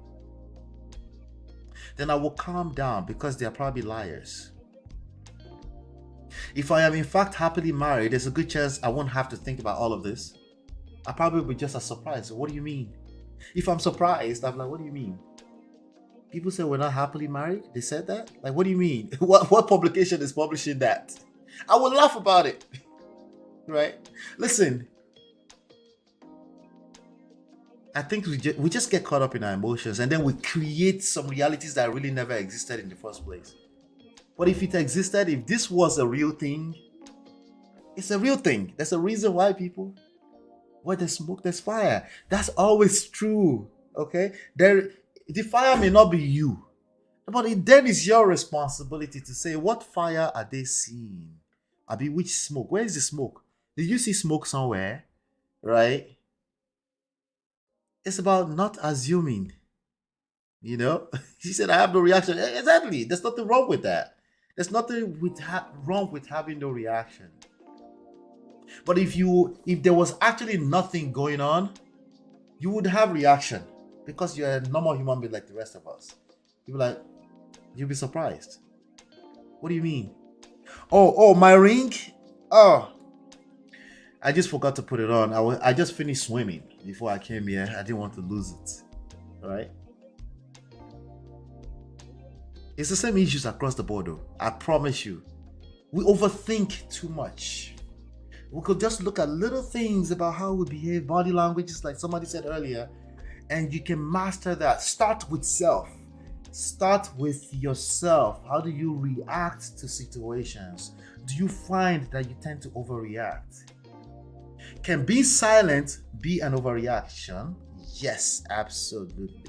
Then I will calm down, because they're probably liars. If I am in fact happily married, there's a good chance I won't have to think about all of this. I'll probably be just as surprised. What do you mean? If I'm surprised, I'm like, what do you mean? People say we're not happily married? They said that? Like, what do you mean? What publication is publishing that? I would laugh about it. Right? Listen, I think we just get caught up in our emotions, and then we create some realities that really never existed in the first place. But if it existed, if this was a real thing, it's a real thing. There's a reason why, people. Where there's smoke, there's fire. That's always true. Okay? The fire may not be you, but it then is your responsibility to say, what fire are they seeing? Which smoke? Where is the smoke? Did you see smoke somewhere? right? It's about not assuming, you know? She said, I have no reaction. Exactly. There's nothing wrong with that. There's nothing wrong with having no reaction. But if there was actually nothing going on, you would have reaction because you're a normal human being like the rest of us. You'll be surprised. What do you mean? Oh, my ring? Oh, I just forgot to put it on. I just finished swimming before I came here. I didn't want to lose it. All right? It's the same issues across the board, though. I promise you. We overthink too much. We could just look at little things about how we behave, body language, just like somebody said earlier, and you can master that. Start with self. Start with yourself. How do you react to situations? Do you find that you tend to overreact? Can being silent be an overreaction? Yes, absolutely.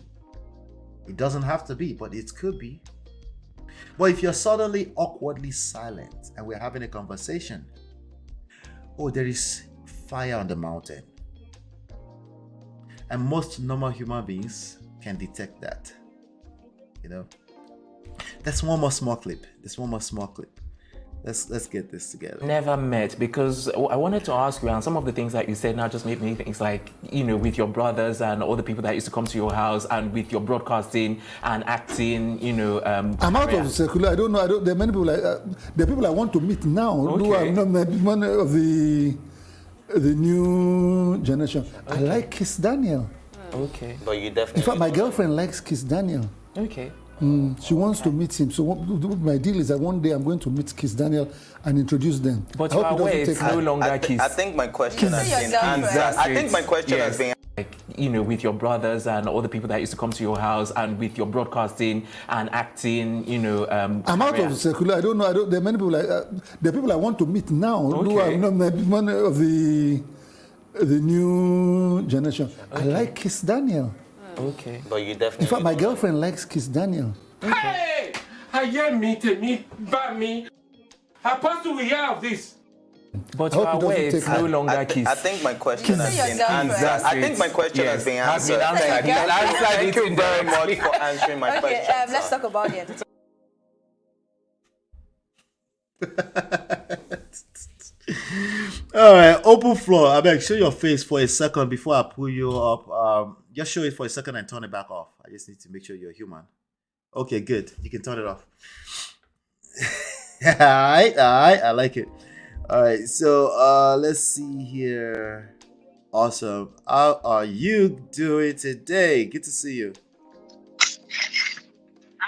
It doesn't have to be, but it could be. But if you're suddenly awkwardly silent and we're having a conversation, there is fire on the mountain. And most normal human beings can detect that. You know? That's one more small clip. Let's get this together. Never met, because I wanted to ask you, and some of the things that you said now just made me think, it's like, with your brothers and all the people that used to come to your house, and with your broadcasting and acting, I'm out of circular. I don't know. There are many people. There are people I want to meet now who are not one of the new generation. Okay. I like Kiss Daniel. Okay. But you definitely. In fact, my girlfriend likes Kiss Daniel. Okay. She wants to meet him. So my deal is that one day I'm going to meet Kiss Daniel and introduce them. But you are aware it's no longer Kiss. I think my question has been answered. I think my question has been like, with your brothers and all the people that used to come to your house, and with your broadcasting and acting, I'm out of circular. I don't know. There are many people. There are people I want to meet now who are not one of the new generation. Okay. I like Kiss Daniel. Okay. But you definitely. In fact, my girlfriend likes Kiss Daniel. Okay. Hey! I hear me, by me. Apostle, we hear of this. But you are aware it's no longer Kiss. I think my question has been answered. I think my question has been answered. Thank you very much for answering my question. Okay, let's talk about it. All right, open floor. I beg, show your face for a second before I pull you up. Just show it for a second and turn it back off. I just need to make sure you're human. Okay, good. You can turn it off. All right. I like it. All right, so let's see here. Awesome. How are you doing today? Good to see you.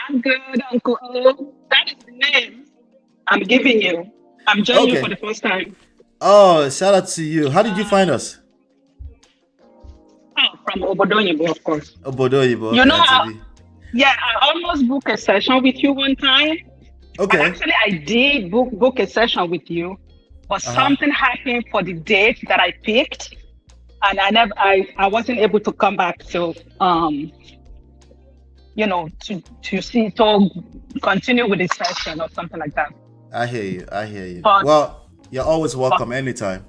I'm good, Uncle O. That is the name I'm giving you. I'm joining you for the first time. Oh, shout out to you. How did you find us? Oh, from Obodoyibo, of course. Obodoyibo. You know, I almost booked a session with you one time. Okay. And actually, I did book a session with you, but something happened for the date that I picked, and I wasn't able to come back to continue with the session or something like that. I hear you. Well, you're always welcome anytime.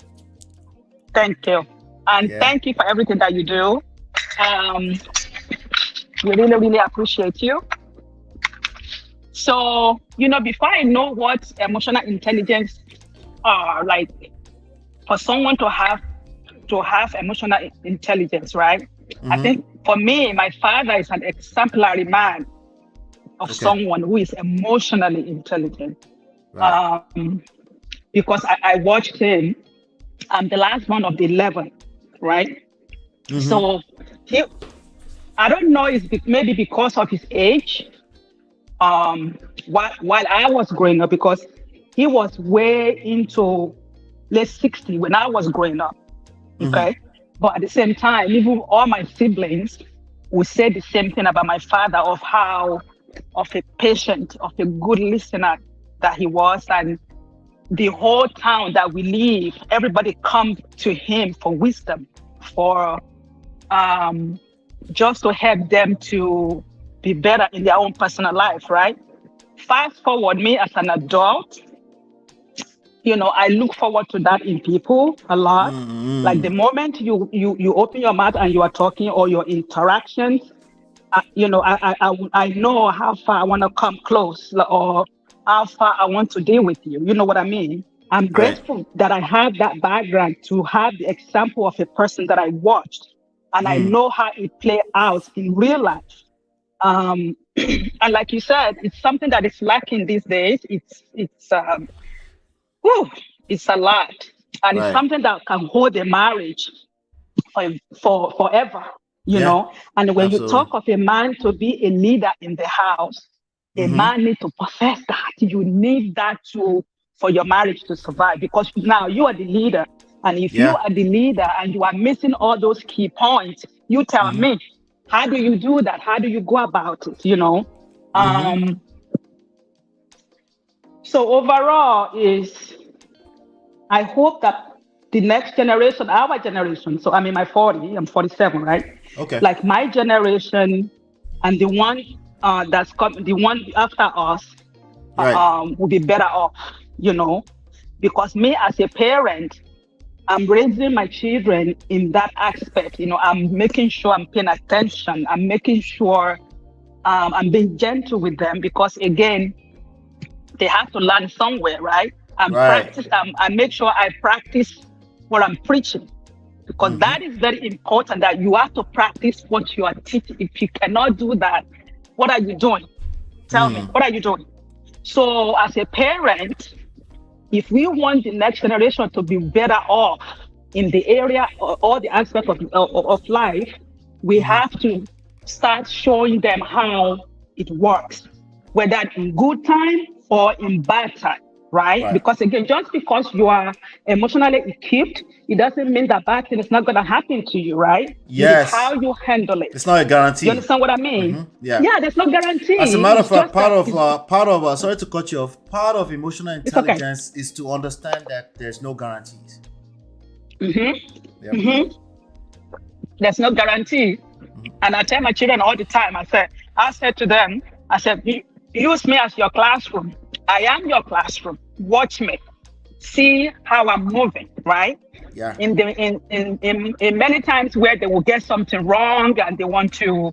Thank you. And thank you for everything that you do. We really, really appreciate you. So, before I know what emotional intelligence are, like for someone to have emotional intelligence, right? Mm-hmm. I think for me, my father is an exemplary man of someone who is emotionally intelligent. Right. Because I watched him. I'm the last one of the 11, right? Mm-hmm. So I don't know, it's maybe because of his age. While I was growing up, because he was way into late 60 when I was growing up. Okay. Mm-hmm. But at the same time, even all my siblings would say the same thing about my father, of a patient, of a good listener that he was. And the whole town that we live, everybody comes to him for wisdom, for just to help them to be better in their own personal life, right? Fast forward me as an adult, I look forward to that in people a lot. Like the moment you open your mouth and you are talking, or your interactions, I know how far I want to come close, or how far I want to deal with you. You know what I mean? I'm grateful that I have that background to have the example of a person that I watched, and I know how it play out in real life. And like you said, it's something that is lacking these days. It's a lot, and it's something that can hold a marriage for forever. You know, and when you talk of a man to be a leader in the house, a man needs to possess that. You need that for your marriage to survive, because now you are the leader. And if you are the leader and you are missing all those key points, you tell me, how do you do that? How do you go about it? So overall I hope that the next generation, our generation, so I'm in my 40, I'm 47, right? Okay. Like my generation and the one that's coming, the one after us, will be better off, because me as a parent, I'm raising my children in that aspect. I'm making sure I'm paying attention. I'm making sure I'm being gentle with them, because again, they have to learn somewhere, right? I make sure I practice what I'm preaching, because that is very important, that you have to practice what you are teaching. If you cannot do that, what are you doing? Tell me, what are you doing? So as a parent, if we want the next generation to be better off in the area or all the aspects of life, we have to start showing them how it works, whether in good time or in bad time, right? Because again, just because you are emotionally equipped, it doesn't mean that bad thing is not going to happen to you, right? Yes. It's how you handle it. It's not a guarantee. You understand what I mean? Yeah, there's no guarantee. As a matter of fact, part of sorry to cut you off, part of emotional intelligence is to understand that there's no guarantees. There's no guarantee. And I tell my children all the time, I said to them, use me as your classroom. I am your classroom. Watch me. See how I'm moving, right? Yeah. In many times where they will get something wrong and they want to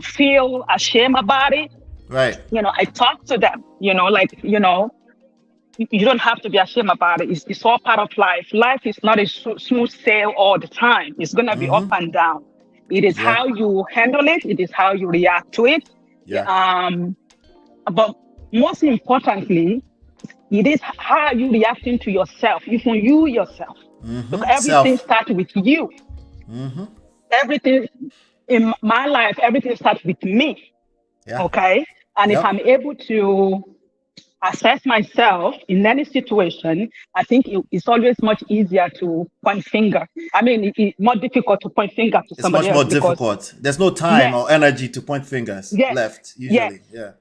feel ashamed about it. Right. I talk to them, you don't have to be ashamed about it. It's all part of life. Life is not a smooth sail all the time. It's going to be up and down. It is how you handle it. It is how you react to it. But most importantly, it is how you reacting to yourself, even you yourself. Because everything starts with you. Everything in my life, everything starts with me. Okay? And if I'm able to assess myself in any situation, I think it's always much easier to point finger. I mean, it's more difficult to point finger to somebody else. It's much more difficult. There's no time or energy to point fingers left, usually. Yeah.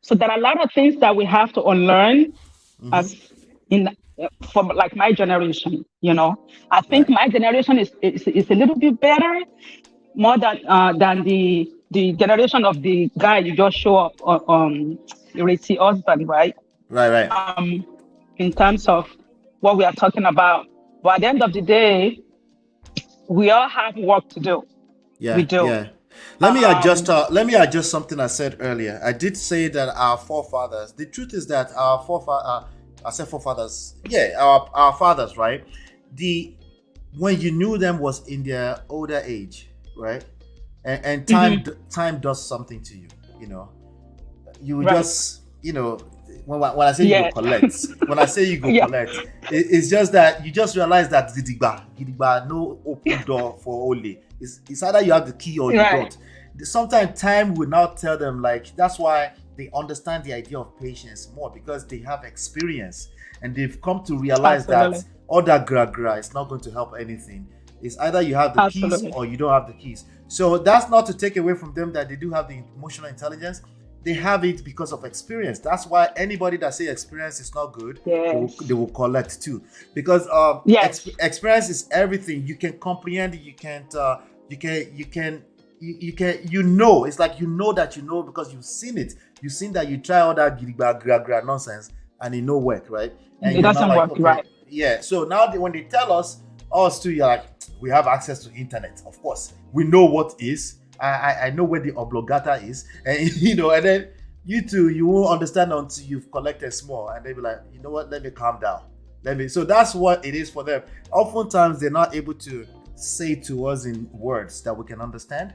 So there are a lot of things that we have to unlearn for like my generation, I think my generation is a little bit better, more than the generation of the guy you just show up on IRETI husband, right? Right. In terms of what we are talking about. But at the end of the day, we all have work to do. Yeah, we do. Yeah. Let me adjust something I said earlier. I did say that our forefathers. The truth is that our fathers, right? When you knew them was in their older age, right? And time does something to you. You just when I say you go collect, when I say you go collect, it's just that you just realize that gidigba no open door for only. It's either you have the key or you don't. Sometimes time will now tell them, like, that's why they understand the idea of patience more, because they have experience and they've come to realize that all that gra is not going to help anything. It's either you have the keys or you don't have the keys. So that's not to take away from them that they do have the emotional intelligence. They have it because of experience. That's why anybody that say experience is not good, they will collect too. Because experience is everything. You can comprehend it. You can't. It's like that because you've seen it. You've seen that you try all that gra nonsense, and it no work, right? And it doesn't like, work, okay, right? Yeah. So now when they tell us too, you're like, we have access to internet. Of course, we know what is. I know where the oblongata is, and and then you two, you won't understand until you've collected small, and they'll be like, you know what? Let me calm down. So that's what it is for them. Oftentimes, they're not able to say to us in words that we can understand,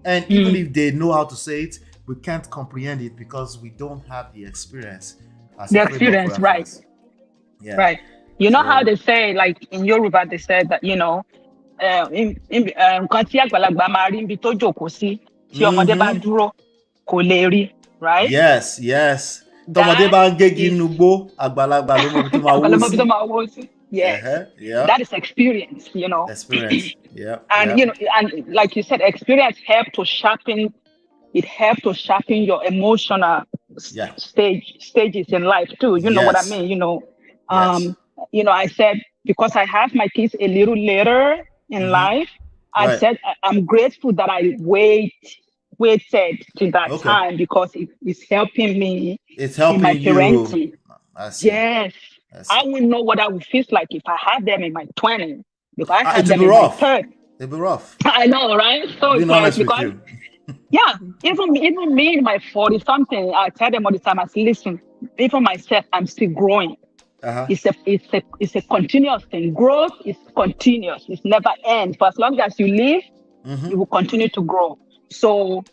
and even if they know how to say it, we can't comprehend it because we don't have the experience. The experience, right? Yeah. Right. You know how they say, like in Yoruba, they said that nǹkan tí àgbàlagbà máa rí níbi tó jókòó sí tí ọmọdé bá dúró kò lè rí, right? Yes. Tọmọdé bá ń gégi nínú igbó, àgbàlagbà ló mọ ibi tó máa wó sí. Yes. Yeah. That is experience, Experience. Yeah. And and like you said, experience helps to sharpen your emotional stages in life too. You know what I mean? I said, because I have my kids a little later in life, I said I'm grateful that I waited to that time because it's helping me in my parenting. Yes. I will know what I would feel like if I had them in my 20s. If I had them in my 30s. It'd be rough. I know, right? So being honest with you. Yeah, even me in my 40-something, I tell them all the time, I say, listen, even myself, I'm still growing. It's a continuous thing. Growth is continuous. It never ends. For as long as you live, you will continue to grow. So,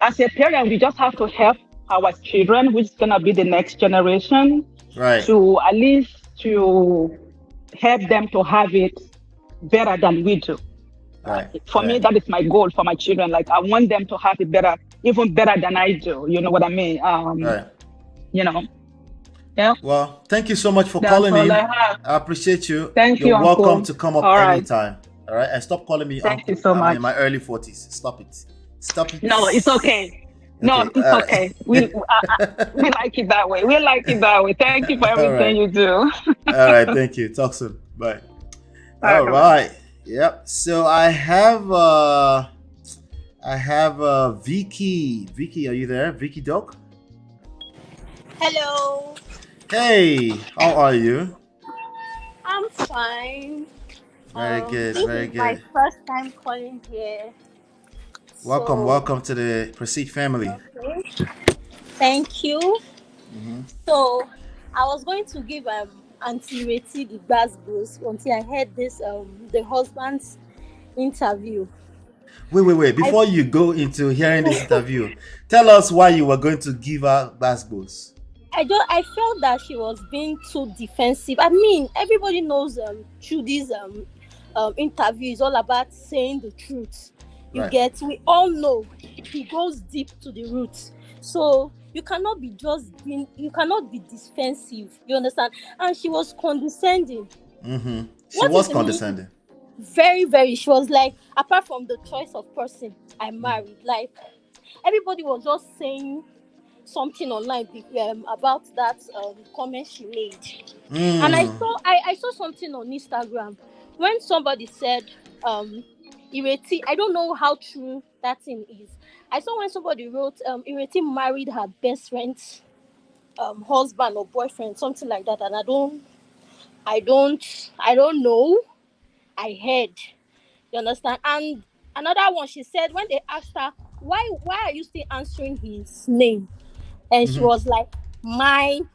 as a parent, we just have to help our children, which is gonna be the next generation, right? To at least to help them to have it better than we do. Right. For me, that is my goal for my children. Like I want them to have it better, even better than I do. You know what I mean? Right. Yeah. Well, thank you so much for calling in. I appreciate you. Thank you. You're welcome Uncle. to come up anytime. All right. And stop calling me Thank uncle. you so much. I'm in my early 40s. Stop it. No, it's okay. No, it's okay. We like it that way. We like it that way. Thank you for everything you do. All right. Thank you. Talk soon. Bye. All right. Yep. So I have Vicky. Vicky, are you there? Vicky Doc? Hello. Hey, how are you? I'm fine. Very good. This Very is good. my first time calling here. Welcome to the Prestige family. Okay. Thank you. So I was going to give Auntie Reti the Glasgows until I heard this the husband's interview. Wait. Before you go into hearing this interview, tell us why you were going to give her Glasgows. I felt that she was being too defensive. I mean, everybody knows through this interview is all about saying the truth. We all know he goes deep to the roots. So you cannot be defensive. You understand? And she was condescending. She was condescending. Very, very. She was like, apart from the choice of person I married, like everybody was just saying something online about that comment she made. And I saw something on Instagram when somebody said Ireti, I don't know how true that thing is. I saw when somebody wrote Ireti married her best friend's husband or boyfriend, something like that, and I don't know. I heard. You understand? And another one, she said when they asked her why are you still answering his name, and she was like, mine.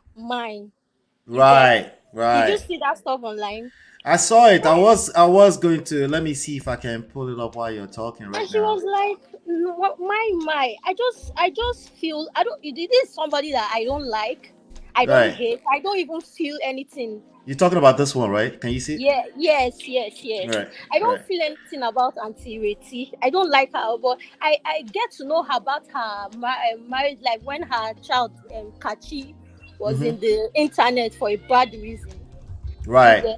Right. Did you see that stuff online? I saw it. I was going to, let me see if I can pull it up while you're talking right now. And she was like, my. I just feel it is somebody that I don't like. I don't hate. I don't even feel anything. You're talking about this one, right? Can you see? Yeah. Yes. Right. I don't feel anything about Auntie Ireti. I don't like her, but I get to know about her marriage life when her child Kachi was in the internet for a bad reason. Right.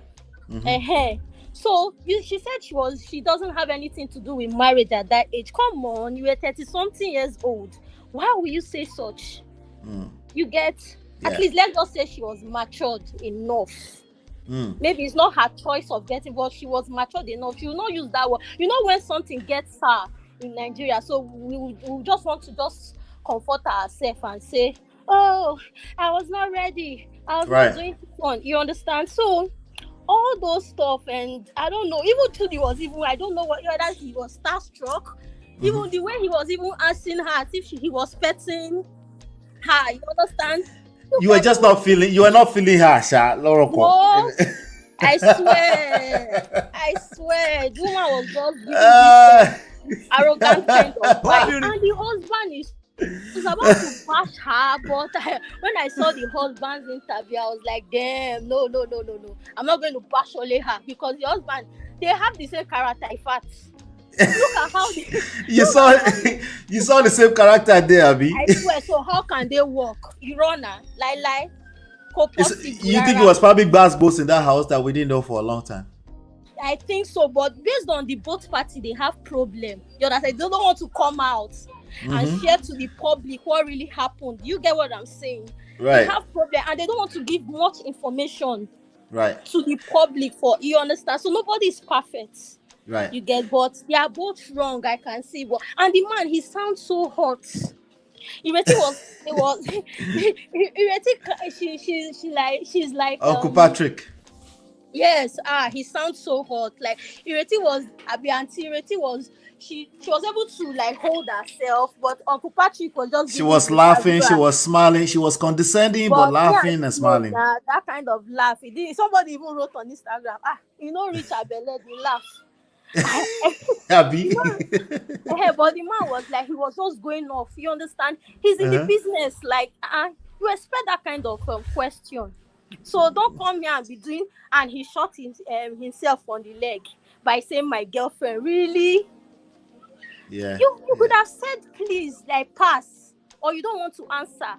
So she said she doesn't have anything to do with marriage at that age. Come on, you were 30-something years old. Why will you say such? You get. At least let's just say she was matured enough. Maybe it's not her choice of getting, but she was matured enough. She will not use that word. You know when something gets her in Nigeria, so we just want to just comfort ourselves and say, oh, I was not ready. I was not doing fun. You understand? So all those stuff, and I don't know. Even Trudy was even. I don't know whether he was starstruck. Even the way he was even asking her as if he was petting her. You understand? You were just not feeling. You were not feeling her, Sha Loroko. No, I swear, the woman was just giving this arrogant kind of vibe, and the husband was about to bash her, but when I saw the husband's interview, I was like, damn, no, I'm not going to bash only her, because the husband, they have the same character. In fact, look at how they, you saw the same character there, Abi. I swear. So how can they work? Irona, lie. You think it was probably bass in that house that we didn't know for a long time? I think so, but based on the both party, they have problem. You know, they don't want to come out and share to the public what really happened. You get what I'm saying? Right. They have problem, and they don't want to give much information to the public. For you understand? So nobody is perfect. Right. You get, but they are both wrong. I can see, but and the man, he sounds so hot. Ireti she's like Uncle Patrick. Yes, he sounds so hot. Like Ireti was Auntie Ireti was she was able to like hold herself, but Uncle Patrick was just. She was laughing, she was smiling, she was condescending, but laughing and smiling. That kind of laugh. Somebody even wrote on Instagram, reach Abele, they laugh. Abby. But the man was like, he was just going off. You understand? He's in the business. Like, you expect that kind of question. So don't come here and be doing. And he shot himself on the leg by saying, "My girlfriend." Really? Yeah. You could have said, "Please, like pass," or you don't want to answer.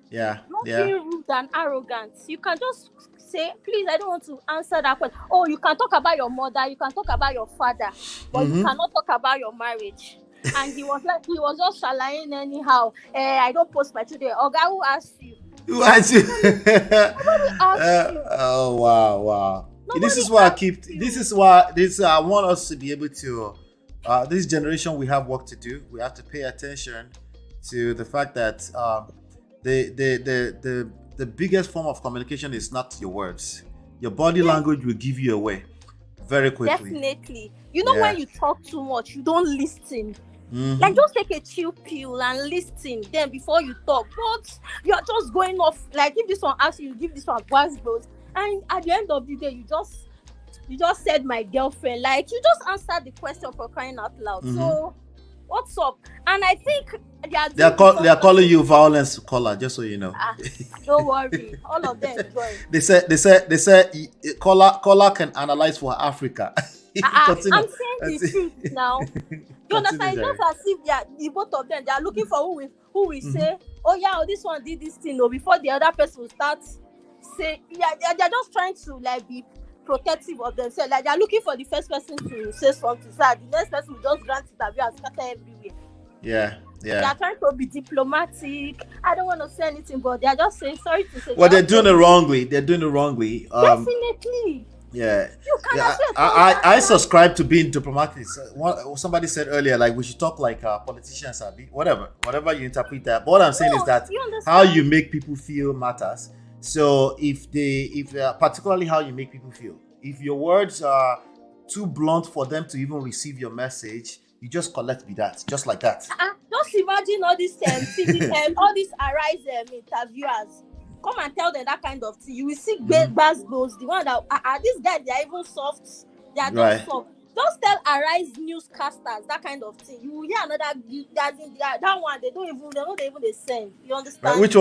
Yeah. Not being rude and arrogant. You can just say, "Please, I don't want to answer that question." Oh, you can talk about your mother, you can talk about your father, but you cannot talk about your marriage. And he was just shalying anyhow. I don't post my children. Oga, who asked you? Who asked you? Nobody asked you. Oh wow. Nobody this is why I want us to be able to. This generation, we have work to do. We have to pay attention to the fact that the biggest form of communication is not your words. Your body language will give you away very quickly. Definitely. You know, when you talk too much, you don't listen. Like, just take a chill pill and listen. Then before you talk, but you're just going off. Like, if this one asks you, give this one buzz, and at the end of the day, you just said my girlfriend. Like, you just answered the question for crying out loud. So what's up? And I think they are calling you violence caller, just so you know. Don't worry, all of them join. They said caller can analyze for Africa. I'm saying the truth now. You understand? It's just as if the both of them, they are looking for who will say, "Oh yeah, this one did this thing," or before the other person will start say, they're just trying to like be protective of themselves. Like, they're looking for the first person to say something, so the next person will just grant interview and scatter everywhere. Yeah. They are trying to be diplomatic. I don't want to say anything, but they are just saying sorry to say. Well, they're doing it wrongly. Definitely. Yeah. I subscribe to being diplomatic. Somebody said earlier, like, we should talk like politicians, whatever you interpret that. But what I'm saying is that how you make people feel matters. So if particularly how you make people feel, if your words are too blunt for them to even receive your message, you just collect with that, just like that. Just imagine all these all these Arise interviewers come and tell them that kind of thing. You will see those the one that these guys, they are even soft. They are just soft. Just tell Arise newscasters that kind of thing. You will hear another that one. They don't even the same. You understand? Which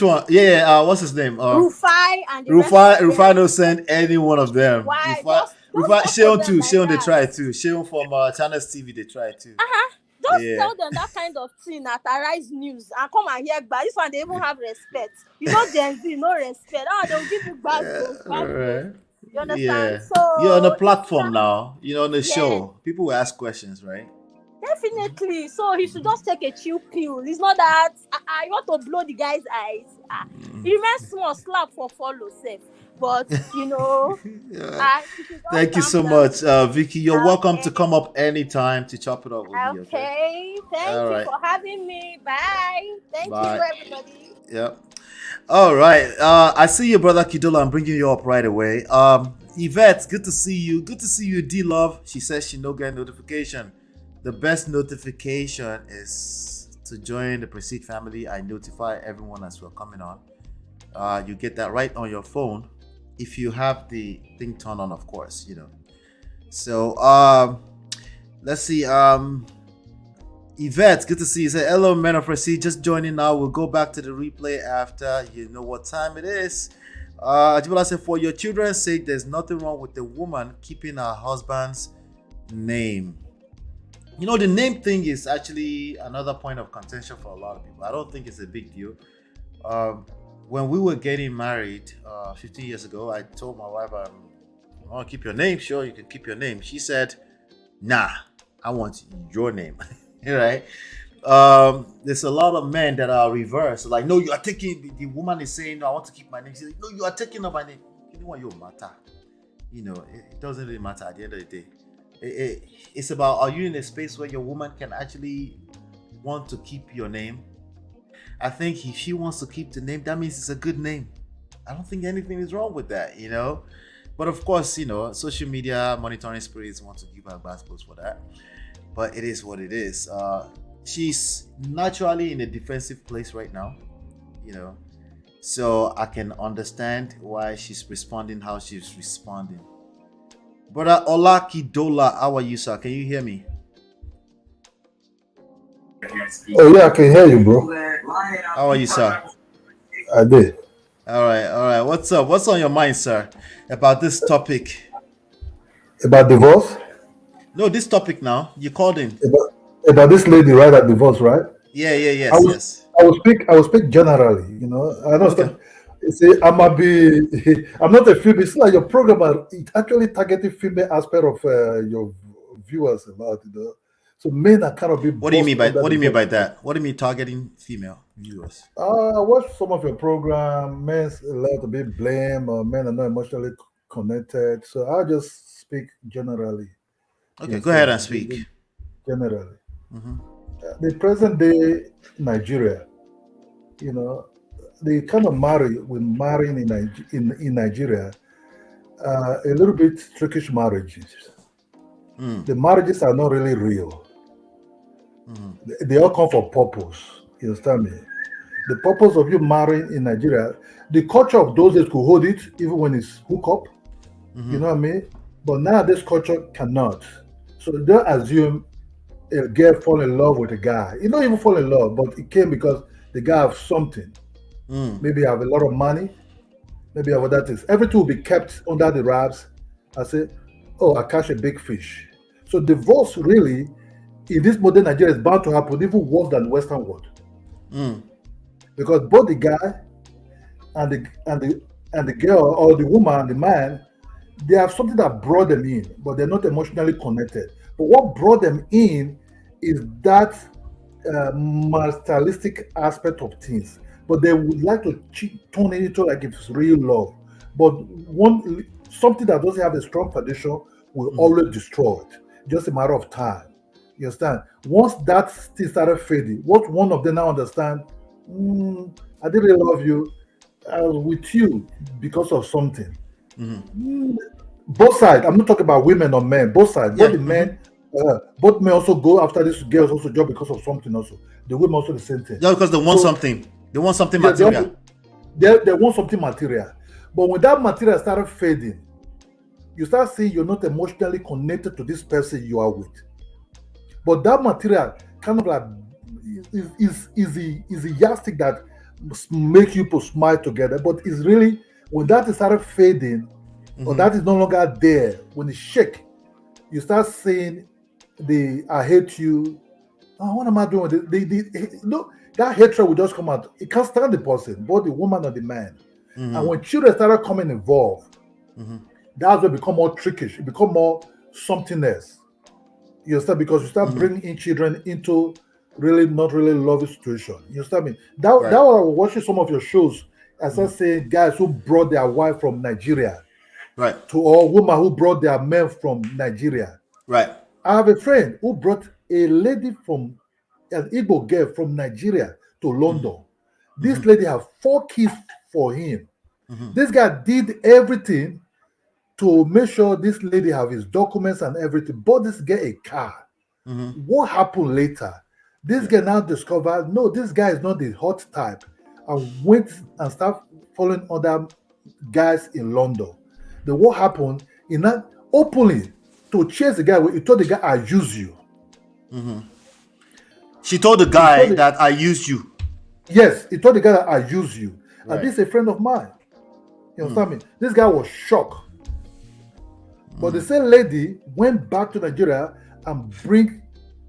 one? Yeah. What's his name? Rufai and Rufai don't send any one of them. Why? Rufai, Sheon too. Sheon they try too. Sheon from Channels TV they try too. Just tell them that kind of thing at Arise News and come and hear back. This one they even have respect. You know, Gen Z, no respect. They'll give you bad. You understand? So you're on a platform now. You know, on the show, people will ask questions, right? Definitely. So he should just take a chill pill. It's not that I want to blow the guy's eyes. He remains small slap for follow safe. But he should just Thank you calm so down. much, Vicky. You're welcome to come up anytime to chop it up with me. Okay. Okay. Thank All you right. for having me. Bye. Thank Bye. you, everybody. Yep. All right. I see you, brother Kidola. I'm bringing you up right away. Yvette, good to see you. Good to see you, D Love. She says she no get notification. The best notification is to join the Prestige family. I notify everyone as we're coming on. You get that right on your phone if you have the thing turned on, of course. So let's see. Yvette, good to see you. Say hello, men of Prestige. Just joining now. We'll go back to the replay after. You know what time it is. Ajibola said, for your children's sake, there's nothing wrong with the woman keeping her husband's name. The name thing is actually another point of contention for a lot of people. I don't think it's a big deal. When we were getting married 15 years ago, I told my wife, I want to keep your name. Sure, you can keep your name. She said, nah, I want your name. Right? There's a lot of men that are reversed. Like, no, you are taking, the woman is saying, no, I want to keep my name. She's like, no, you are taking up my name. You know what, you matter. It doesn't really matter at the end of the day. It's about, are you in a space where your woman can actually want to keep your name? I think if she wants to keep the name, that means it's a good name. I don't think anything is wrong with that, But of course, social media monitoring spirits want to give her bad posts for that. But it is what it is. She's naturally in a defensive place right now, So I can understand why she's responding how she's responding. Brother Olaki Dola, how are you, sir? Can you hear me? Oh yeah, I can hear you, bro. How are you, sir? I did. All right. What's up? What's on your mind, sir, about this topic? About divorce? No, this topic now. You called in. About this lady, right? At divorce, right? Yeah, yes. I will speak generally. I don't. Okay. See, I'm not a female. It's like your program. It actually targeted female aspect of your viewers a lot. So men are kind of be. What do you mean by that? What do you mean targeting female viewers? I watched some of your program. Men allowed to be blamed, or men are not emotionally connected. So I'll just speak generally. Okay, go ahead and speak. Generally, the present day Nigeria, the kind of marrying in Nigeria, a little bit trickish marriages. The marriages are not really real. They all come for purpose. You understand me? The purpose of you marrying in Nigeria, the culture of those days could hold it even when it's hook up. You know what I mean? But now this culture cannot. So they assume a girl fall in love with a guy. You don't even fall in love, but it came because the guy have something. Maybe have a lot of money. Maybe have other things. Everything will be kept under the wraps. I say, oh, I catch a big fish. So divorce really, in this modern Nigeria, is bound to happen even worse than the Western world. Because both the guy and the girl, or the woman and the man, they have something that brought them in, but they're not emotionally connected. But what brought them in is that materialistic aspect of things. But they would like to turn it into like it's real love. But something that doesn't have a strong foundation will always destroy it. Just a matter of time. You understand? Once that thing started fading, what one of them now understand, I didn't really love you. I was with you because of something. Both sides. I'm not talking about women or men. Both sides. Both the men, both men also go after these girls also just because of something also. The women also the same thing. Yeah, because they want something. They want something material. They want something material. But when that material started fading, you start seeing you're not emotionally connected to this person you are with. But that material kind of like is the yardstick that make you smile together. But it's really when that started fading, or that is no longer there, when it shake, you start seeing the I hate you. Oh, what am I doing? That hatred will just come out. It can't stand the person, both the woman or the man. And when children started coming involved, that's when it become more trickish. It become more something else. You understand? Because you start bringing in children into really not really loving situation. You understand me? That was I was watching some of your shows. I started saying guys who brought their wife from Nigeria, right, to all women who brought their men from Nigeria. Right. I have a friend who brought a lady from an Igbo girl from Nigeria to London. This lady have 4 kids for him. This guy did everything to make sure this lady have his documents and everything. Bought this girl a car. What happened later? This guy now discovered, no, this guy is not the hot type, and went and started following other guys in London. Then what happened? He not openly to chase the guy. He told the guy, "I use you." She told the guy that I used you. Yes, he told the guy that I use you. Right. And this is a friend of mine. You understand me? This guy was shocked. But the same lady went back to Nigeria and bring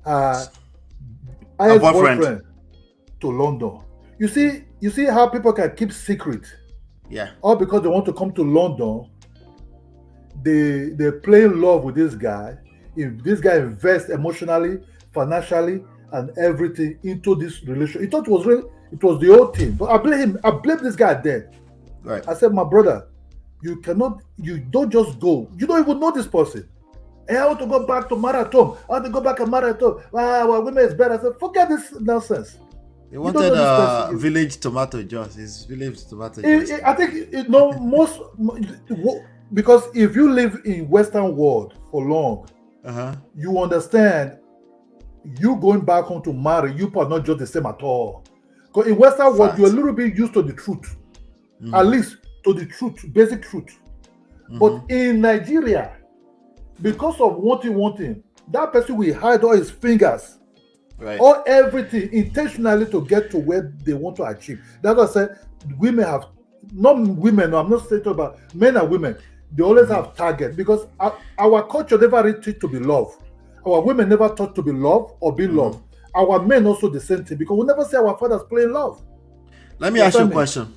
her boyfriend to London. You see how people can keep secret. Yeah. All because they want to come to London. They play in love with this guy. If this guy invests emotionally, financially, and everything into this relationship, he thought it was the whole thing. But I blame him. I blame this guy then. Right. I said, my brother, you don't just go. You don't even know this person. And I want to go back to Marathon. I want to go back to Marathon. Well, women is better. I said, forget this nonsense. They wanted village tomato juice. It's village tomato juice. I think most because if you live in Western world for long, you understand. You going back home to marry, you are not just the same at all. Because in Western world, you're a little bit used to the truth, at least to the truth, basic truth. But in Nigeria, because of wanting, that person will hide all his fingers, or everything intentionally to get to where they want to achieve. That's why I said women have, not women, no, I'm not saying about men and women, they always have target because our culture never really teach to be loved. Our women never taught to be loved or be loved. Our men also the same thing because we never see our fathers playing love. Let me ask you a question,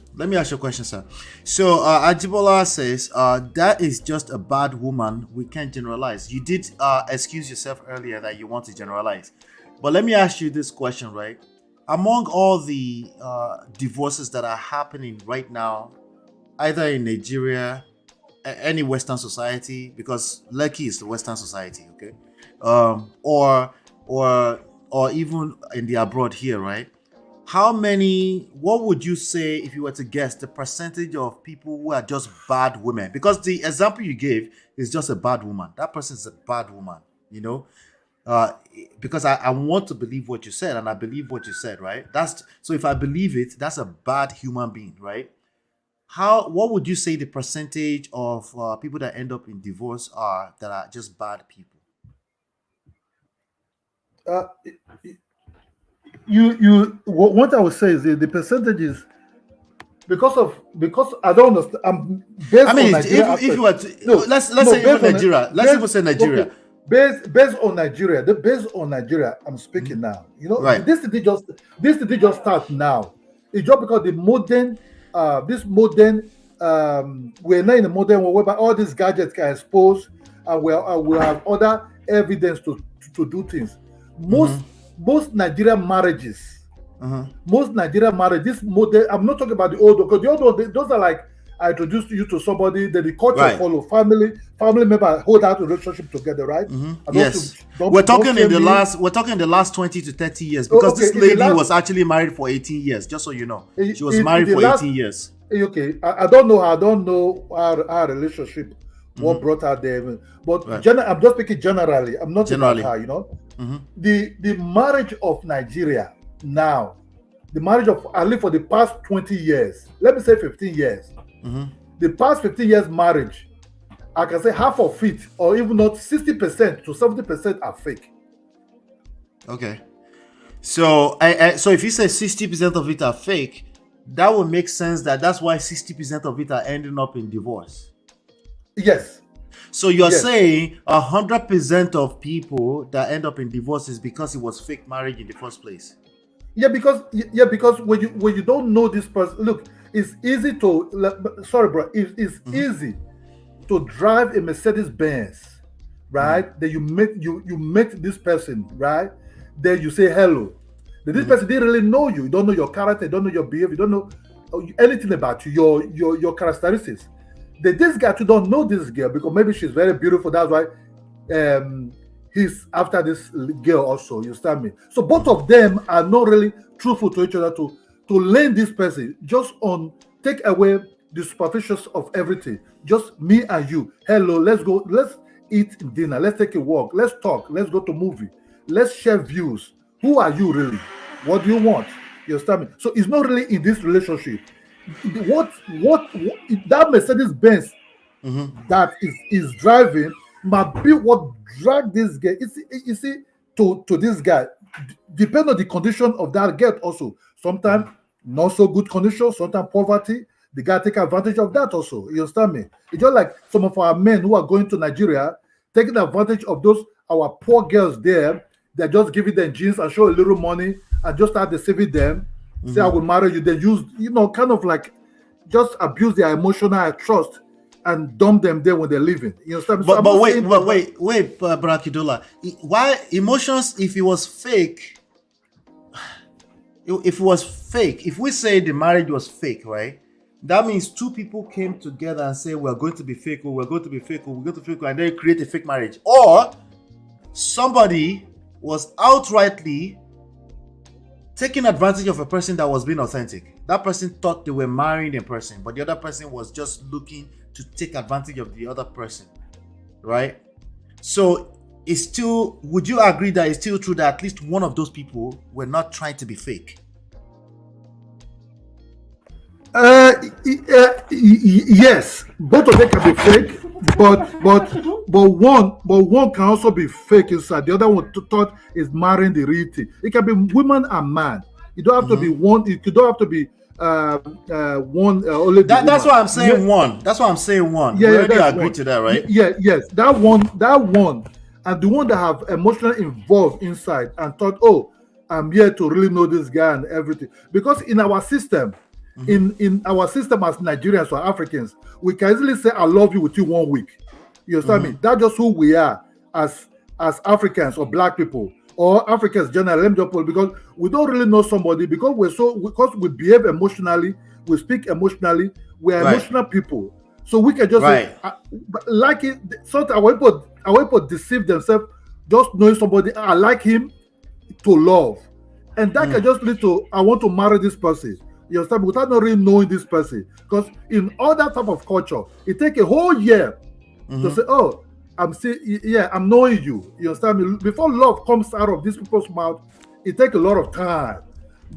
sir. So Ajibola says that is just a bad woman. We can't generalize. You did excuse yourself earlier that you want to generalize. But let me ask you this question, right? Among all the divorces that are happening right now, either in Nigeria, any Western society, because Lekki is the Western society, okay? Or even in the abroad here, right? What would you say, if you were to guess, the percentage of people who are just bad women? Because the example you gave is just a bad woman. That person is a bad woman, because I want to believe what you said, and I believe what you said, right? So if I believe it, that's a bad human being, right? What would you say the percentage of people that end up in divorce are that are just bad people? What I would say is the percentage is because I don't understand. I'm based on Nigeria. If you were to, let's say Nigeria. Let's even say Nigeria. Okay. Based on Nigeria, I'm speaking now. Right. This did just start now. It's just because the modern, we're not in a modern world whereby all these gadgets can expose, and we have other evidence to do things. Most Nigerian marriages, this model, I'm not talking about the old, because the old one, those are like, I introduced you to somebody, then the culture follow, family member hold out relationship together, right? Yes. We're talking in the last 20 to 30 years, because this lady was actually married for 18 years, just so you know. She was married for 18 years. Okay, I don't know our relationship, what brought her there, but I'm just speaking generally. I'm not about her, The marriage of Nigeria now, the marriage of at least for the past 20 years, let me say 15 years, the past 15 years marriage, I can say half of it, or even not 60% to 70% are fake. Okay, so so if you say 60% of it are fake, that would make sense that's why 60% of it are ending up in divorce. Yes. So you're saying 100% of people that end up in divorce is because it was fake marriage in the first place? Yeah, because when you don't know this person, look, it's easy to, sorry bro, it's easy to drive a Mercedes Benz, right? Then you meet this person, right? Then you say hello. Then this person didn't really know you. You don't know your character, you don't know your behavior, you don't know anything about you, your characteristics. Then this guy too don't know this girl because maybe she's very beautiful. That's why he's after this girl also. You understand me? So both of them are not really truthful to each other to learn this person just on take away the superficials of everything. Just me and you. Hello, let's go. Let's eat dinner. Let's take a walk. Let's talk. Let's go to movie. Let's share views. Who are you really? What do you want? You understand me? So it's not really in this relationship. What that Mercedes Benz that is driving might be what drag this guy. You see, to this guy, depend on the condition of that girl also. Sometimes not so good condition, sometimes poverty. The guy take advantage of that also. You understand me? It's just like some of our men who are going to Nigeria, taking advantage of those our poor girls there. They're just giving them jeans and show a little money and just start deceiving them. Say I will marry you. They use, kind of like just abuse their emotional trust and dump them there when they're leaving. You understand me? But wait, PATRICK DOYLE. Why emotions? If it was fake, if we say the marriage was fake, right? That means two people came together and say we're going to be fake, or we're going to be fake, or we're going to be fake, and then create a fake marriage. Or somebody was outrightly taking advantage of a person that was being authentic. That person thought they were marrying a person, but the other person was just looking to take advantage of the other person, right? So it's still, would you agree that it's still true that at least one of those people were not trying to be fake? Yes, both of them can be fake, but one can also be fake inside. The other one thought is marrying the real thing. It can be woman and man. You don't have to be one. You don't have to be one. Only that's why I'm saying one. That's why I'm saying one. Yeah, we already agree one. To that, right? Yes, that one, and the one that have emotionally involved inside and thought, oh, I'm here to really know this guy and everything. Because in our system. In our system as Nigerians or Africans, we can easily say I love you within 1 week. You understand me? That's just who we are as Africans or black people or Africans generally. Let me just put it, because we don't really know somebody because we behave emotionally, we speak emotionally, we are emotional people. So we can just say, like it. Sometimes our people deceive themselves just knowing somebody. I like him to love, and that can just lead to I want to marry this person. You understand? Without not really knowing this person. Because in all that type of culture, it takes a whole year to say, oh, I'm knowing you. You understand me? Before love comes out of these people's mouth, it takes a lot of time.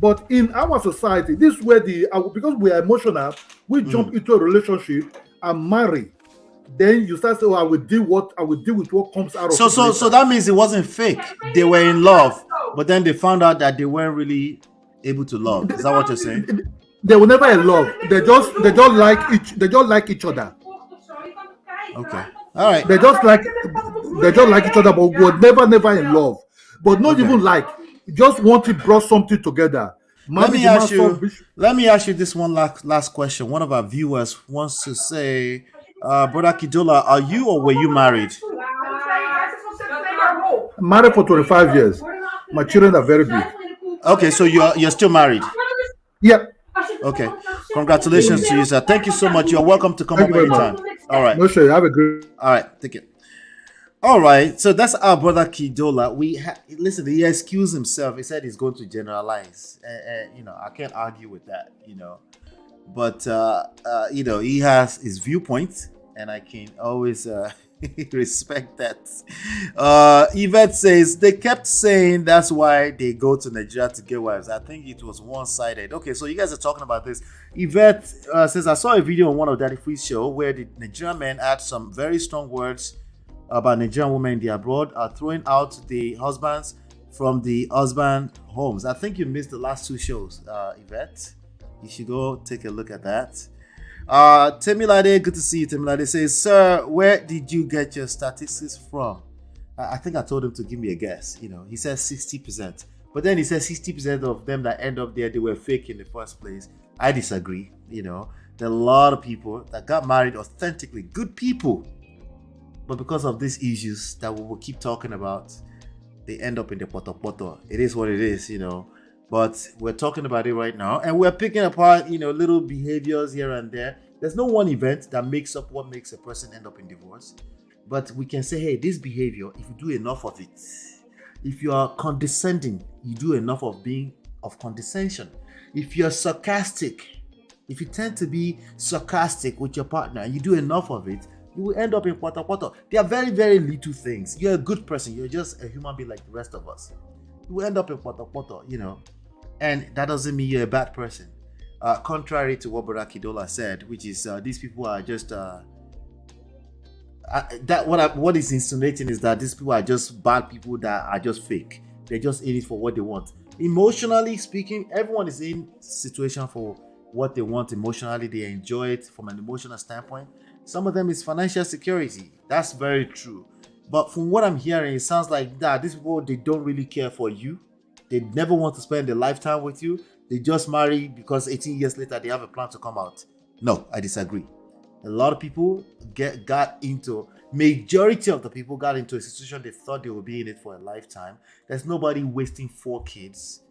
But in our society, this is where because we are emotional, we jump into a relationship and marry. Then you start saying, oh, I will deal with what comes out of it. So that means it wasn't fake. They were in love, but then they found out that they weren't really able to love. Is that what you're saying? They were never in love. They just like each other. Okay. All right. They just like each other, but were never in love. But not even like. Just want to brought something together. Let me ask you this one last question. One of our viewers wants to say, PATRICK DOYLE, are you or were you married? Married for 25 years. My children are very big. Okay, so you're still married? Yeah. Okay. Congratulations to you, sir. Thank you so much. You're welcome to come up anytime. All right. No sure. Have a good. All right. Take it. All right. So that's our PATRICK DOYLE. Listen. He excused himself. He said he's going to generalize. I can't argue with that. But he has his viewpoint, and I can always respect that. Yvette says they kept saying that's why they go to Nigeria to get wives. I think it was one-sided. Okay, so you guys are talking about this. Yvette says I saw a video on one of Daddy Free's show where the Nigerian men had some very strong words about Nigerian women in the abroad, throwing out the husbands from the husband homes. I think you missed the last two shows, Yvette. You should go take a look at that. Temilade, good to see you. Temilade says, sir, where did you get your statistics from? I think I told him to give me a guess. He says 60%, but then he says 60% of them that end up there, they were fake in the first place. I disagree. There are a lot of people that got married authentically, good people, But because of these issues that we will keep talking about, they end up in the poto. It is what it is, But we're talking about it right now, and we're picking apart, little behaviors here and there. There's no one event that makes up what makes a person end up in divorce. But we can say, hey, this behavior, if you do enough of it, if you are condescending, you do enough of being of condescension. If you're sarcastic, if you tend to be sarcastic with your partner and you do enough of it, you will end up in poto. They are very, very little things. You're a good person. You're just a human being like the rest of us. You will end up in poto, And that doesn't mean you're a bad person. Contrary to what PATRICK DOYLE said, which is these people are just what is insinuating is that these people are just bad people that are just fake. They're just in it for what they want. Emotionally speaking, everyone is in situation for what they want emotionally. They enjoy it from an emotional standpoint. Some of them is financial security. That's very true. But from what I'm hearing, it sounds like that these people, they don't really care for you. They never want to spend a lifetime with you. They just marry because 18 years later they have a plan to come out. No, I disagree. A lot of people majority of the people got into a situation they thought they would be in it for a lifetime. There's nobody wasting 4 kids,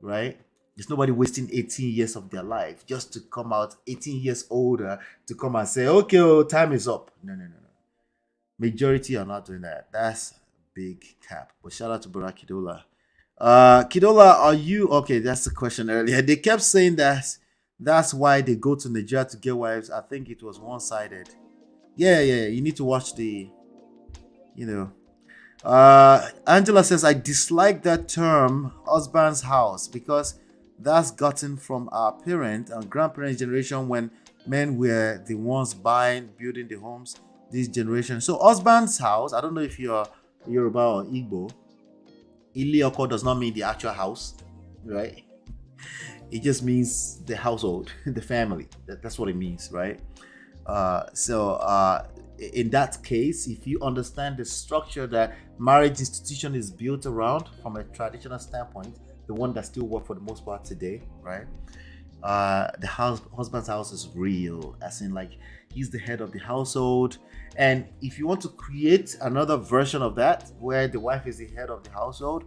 right? There's nobody wasting 18 years of their life just to come out 18 years older to come and say, okay, time is up. No. Majority are not doing that. That's a big cap. But shout out to PATRICK DOYLE. Kidola, are you okay? That's the question earlier. They kept saying that's why they go to Nigeria to get wives. I think it was one-sided. Yeah. You need to watch Angela says, I dislike that term husband's house because that's gotten from our parent and grandparents' generation when men were the ones buying, building the homes. This generation. So husband's house, I don't know if you're Yoruba or Igbo. Ilioko does not mean the actual house, right? It just means the household, the family. That's what it means, right? In that case, if you understand the structure that marriage institution is built around from a traditional standpoint, the one that still works for the most part today, right? The husband's house is real, as in like he's the head of the household. And if you want to create another version of that where the wife is the head of the household,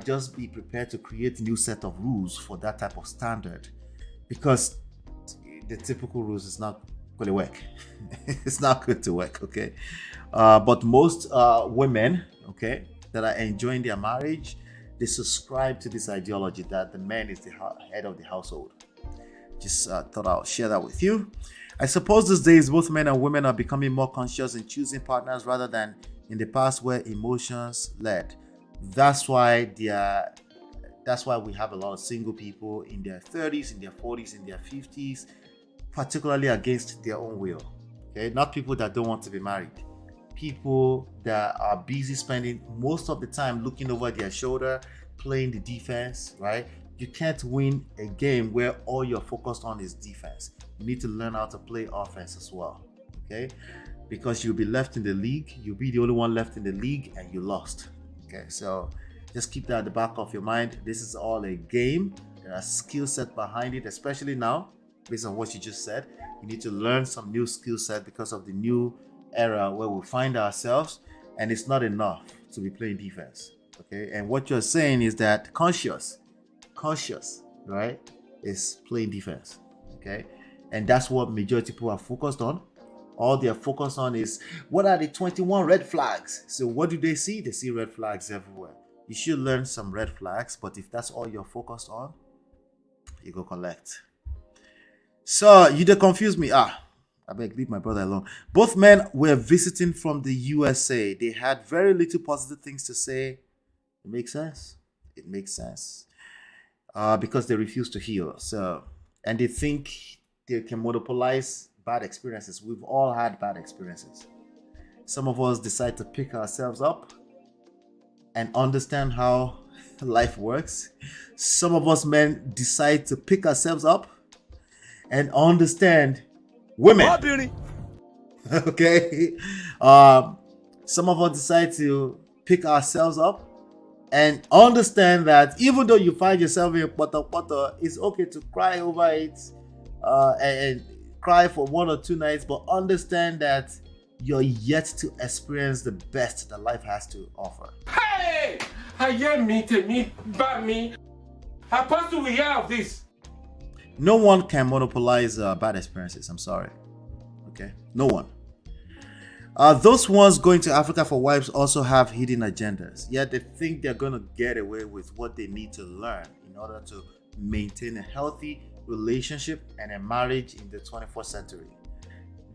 just be prepared to create a new set of rules for that type of standard, because the typical rules is not going to work. It's not good to work, okay? But most women, okay, that are enjoying their marriage, they subscribe to this ideology that the man is the head of the household. Just thought I'll share that with you. I suppose these days both men and women are becoming more conscious in choosing partners rather than in the past where emotions led. That's why we have a lot of single people in their 30s, in their 40s, in their 50s, particularly against their own will. Okay, not people that don't want to be married. People that are busy spending most of the time looking over their shoulder, playing the defense, right? You can't win a game where all you're focused on is defense. You need to learn how to play offense as well, okay? Because you'll be left in the league. You'll be the only one left in the league and you lost, okay? So just keep that at the back of your mind. This is all a game. There are skill set behind it, especially now, based on what you just said. You need to learn some new skill set because of the new era where we find ourselves, and it's not enough to be playing defense, okay? And what you're saying is that conscious, right, is playing defense, okay? And that's what majority people are focused on. All they're focused on is, what are the 21 red flags? So what do they see? They see red flags everywhere. You should learn some red flags, but if that's all you're focused on, you go collect. So you don't confuse me. I beg, leave my brother alone. Both men were visiting from the USA. They had very little positive things to say. It makes sense. It makes sense. Because they refuse to heal. So, and they think they can monopolize bad experiences. We've all had bad experiences. Some of us decide to pick ourselves up and understand how life works. Some of us men decide to pick ourselves up and understand women. Okay. Some of us decide to pick ourselves up and understand that even though you find yourself in poto, it's okay to cry over it and cry for 1 or 2 nights, but understand that you're yet to experience the best that life has to offer. Hey! I hear me, by me. Apostle, we hear of this. No one can monopolize bad experiences. I'm sorry. Okay? No one. Those ones going to Africa for wives also have hidden agendas. Yet they think they're going to get away with what they need to learn in order to maintain a healthy relationship and a marriage in the 21st century.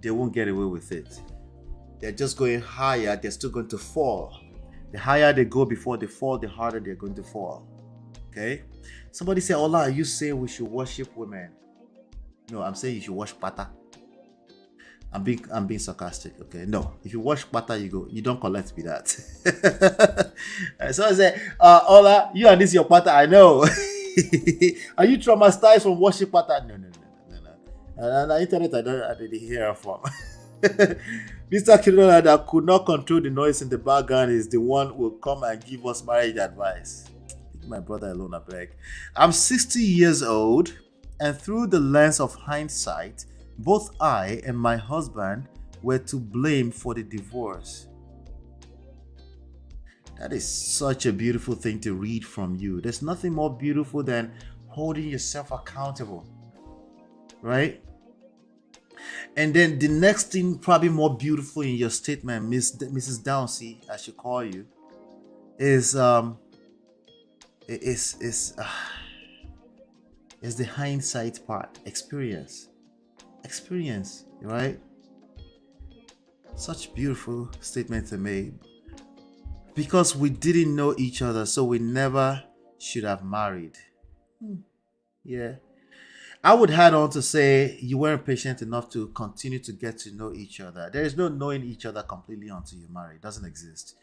They won't get away with it. They're just going higher. They're still going to fall. The higher they go before they fall, the harder they're going to fall. Okay? Somebody say, Ola, you say we should worship women. No, I'm saying you should worship pata. I'm being sarcastic, okay? No, if you wash pata, you don't collect me that. So I say, Ola, you and this your pata, I know. Are you traumatized from washing pata? No. On the internet, I didn't hear from. Mr. Kirola that could not control the noise in the background is the one who will come and give us marriage advice. Leave my brother alone, I beg. I'm 60 years old, and through the lens of hindsight, both I and my husband were to blame for the divorce. That is such a beautiful thing to read from you. There's nothing more beautiful than holding yourself accountable, right? And then the next thing, probably more beautiful in your statement, Mrs. Downsey, I should call you, is the hindsight part. Experience, right? Such beautiful statement to make. Because we didn't know each other, so we never should have married. Yeah. I would add on to say you weren't patient enough to continue to get to know each other. There is no knowing each other completely until you marry. It doesn't exist.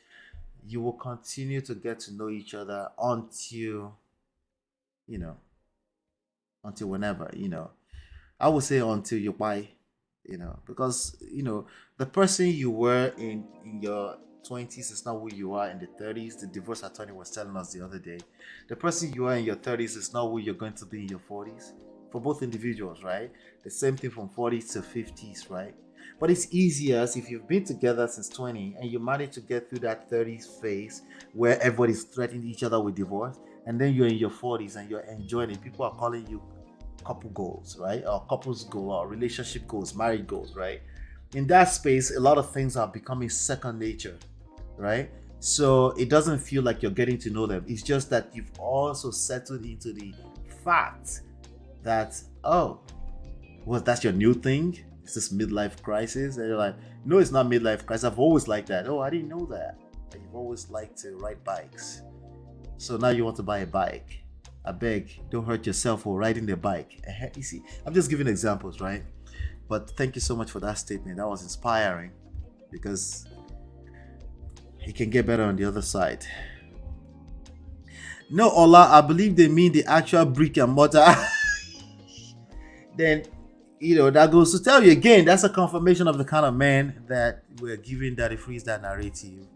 You will continue to get to know each other until whenever, I would say until you buy, because, the person you were in your 20s is not who you are in the 30s. The divorce attorney was telling us the other day. The person you are in your 30s is not who you're going to be in your 40s. For both individuals, right? The same thing from 40s to 50s, right? But it's easier if you've been together since 20 and you manage to get through that 30s phase where everybody's threatening each other with divorce, and then you're in your 40s and you're enjoying it. People are calling you couple goals, right? Or couples goal, or relationship goals, marriage goals, right? In that space, a lot of things are becoming second nature, right? So it doesn't feel like you're getting to know them. It's just that you've also settled into the fact that, that's your new thing? It's this midlife crisis? And you're like, no, it's not midlife crisis. I've always liked that. Oh, I didn't know that. You've always liked to ride bikes. So now you want to buy a bike. I beg, don't hurt yourself for riding the bike. You see, I'm just giving examples, right? But thank you so much for that statement. That was inspiring, because it can get better on the other side. No, Ola, I believe they mean the actual brick and mortar. Then, that goes to tell you again, that's a confirmation of the kind of man that we're giving Daddy Freeze that narrative.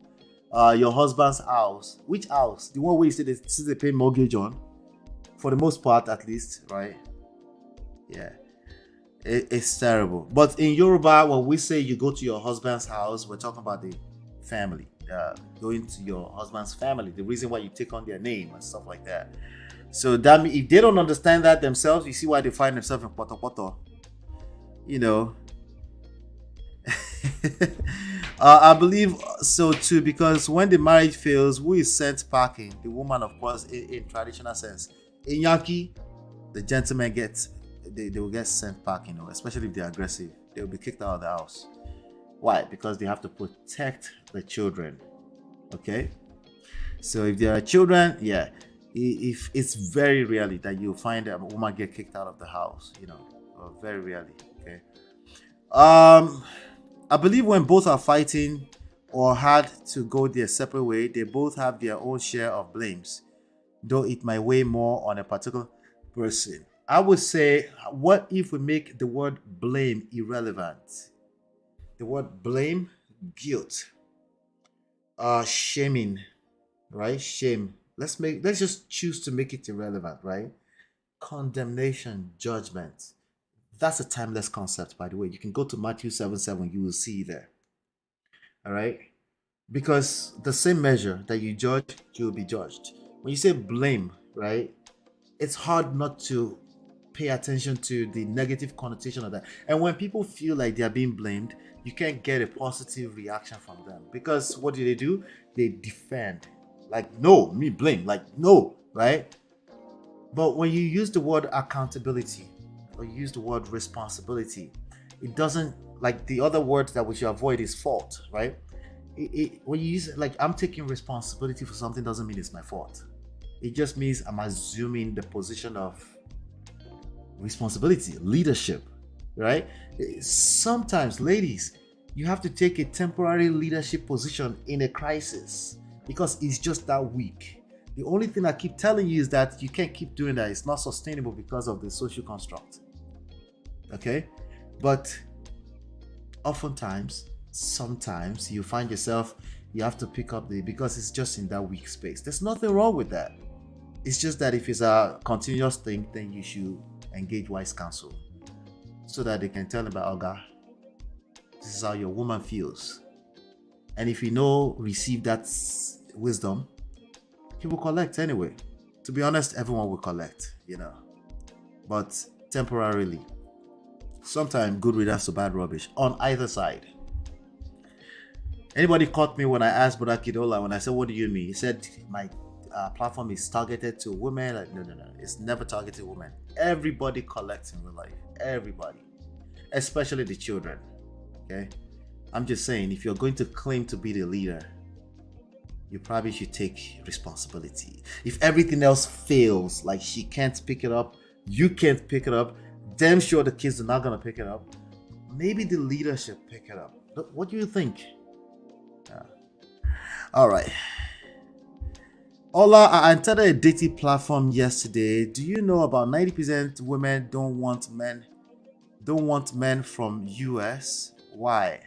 Your husband's house. Which house? The one where you say they pay mortgage on? For the most part, at least, right? Yeah. It's terrible. But in Yoruba, when we say you go to your husband's house, we're talking about the family. Going to your husband's family. The reason why you take on their name and stuff like that. So that means if they don't understand that themselves, you see why they find themselves in poto poto. I believe so too, because when the marriage fails, who is sent packing? The woman, of course, in traditional sense. In Yankee, the gentleman they will get sent packing, especially if they're aggressive. They will be kicked out of the house. Why? Because they have to protect the children. Okay? So if there are children, yeah, if it's very rarely that you'll find a woman get kicked out of the house, very rarely. Okay. I believe when both are fighting or had to go their separate way, they both have their own share of blames, though it might weigh more on a particular person. I would say, what if we make the word blame irrelevant? The word blame, guilt, shaming, right? Shame. Let's just choose to make it irrelevant, right? Condemnation, judgment. That's a timeless concept, by the way. You can go to Matthew 7:7, you will see there. All right? Because the same measure that you judge, you'll be judged. When you say blame, right, it's hard not to pay attention to the negative connotation of that. And when people feel like they are being blamed, you can't get a positive reaction from them. Because what do? They defend. Like, no, me blame. Like, no, right? But when you use the word accountability or you use the word responsibility, it doesn't, like the other words that we should avoid is fault, right? When you use it, like I'm taking responsibility for something doesn't mean it's my fault. It just means I'm assuming the position of responsibility, leadership, right? Sometimes, ladies, you have to take a temporary leadership position in a crisis because it's just that weak. The only thing I keep telling you is that you can't keep doing that. It's not sustainable because of the social construct. Okay? But oftentimes, sometimes you find yourself, you have to pick up because it's just in that weak space. There's nothing wrong with that. It's just that if it's a continuous thing, then you should engage wise counsel so that they can tell about, oh God, this is how your woman feels. And if you know, receive that wisdom, he will collect anyway. To be honest, everyone will collect, but temporarily. Sometimes good riddance to bad rubbish on either side. Anybody caught me when I asked PATRICK DOYLE, when I said, what do you mean? He said, my platform is targeted to women. Like, no. It's never targeted women. Everybody collects in real life. Everybody. Especially the children. Okay? I'm just saying, if you're going to claim to be the leader, you probably should take responsibility. If everything else fails, like she can't pick it up, you can't pick it up, damn sure the kids are not going to pick it up, maybe the leader should pick it up. What do you think? All right. Ola, I entered a dating platform yesterday. Do you know about 90% women don't want men from US? Why?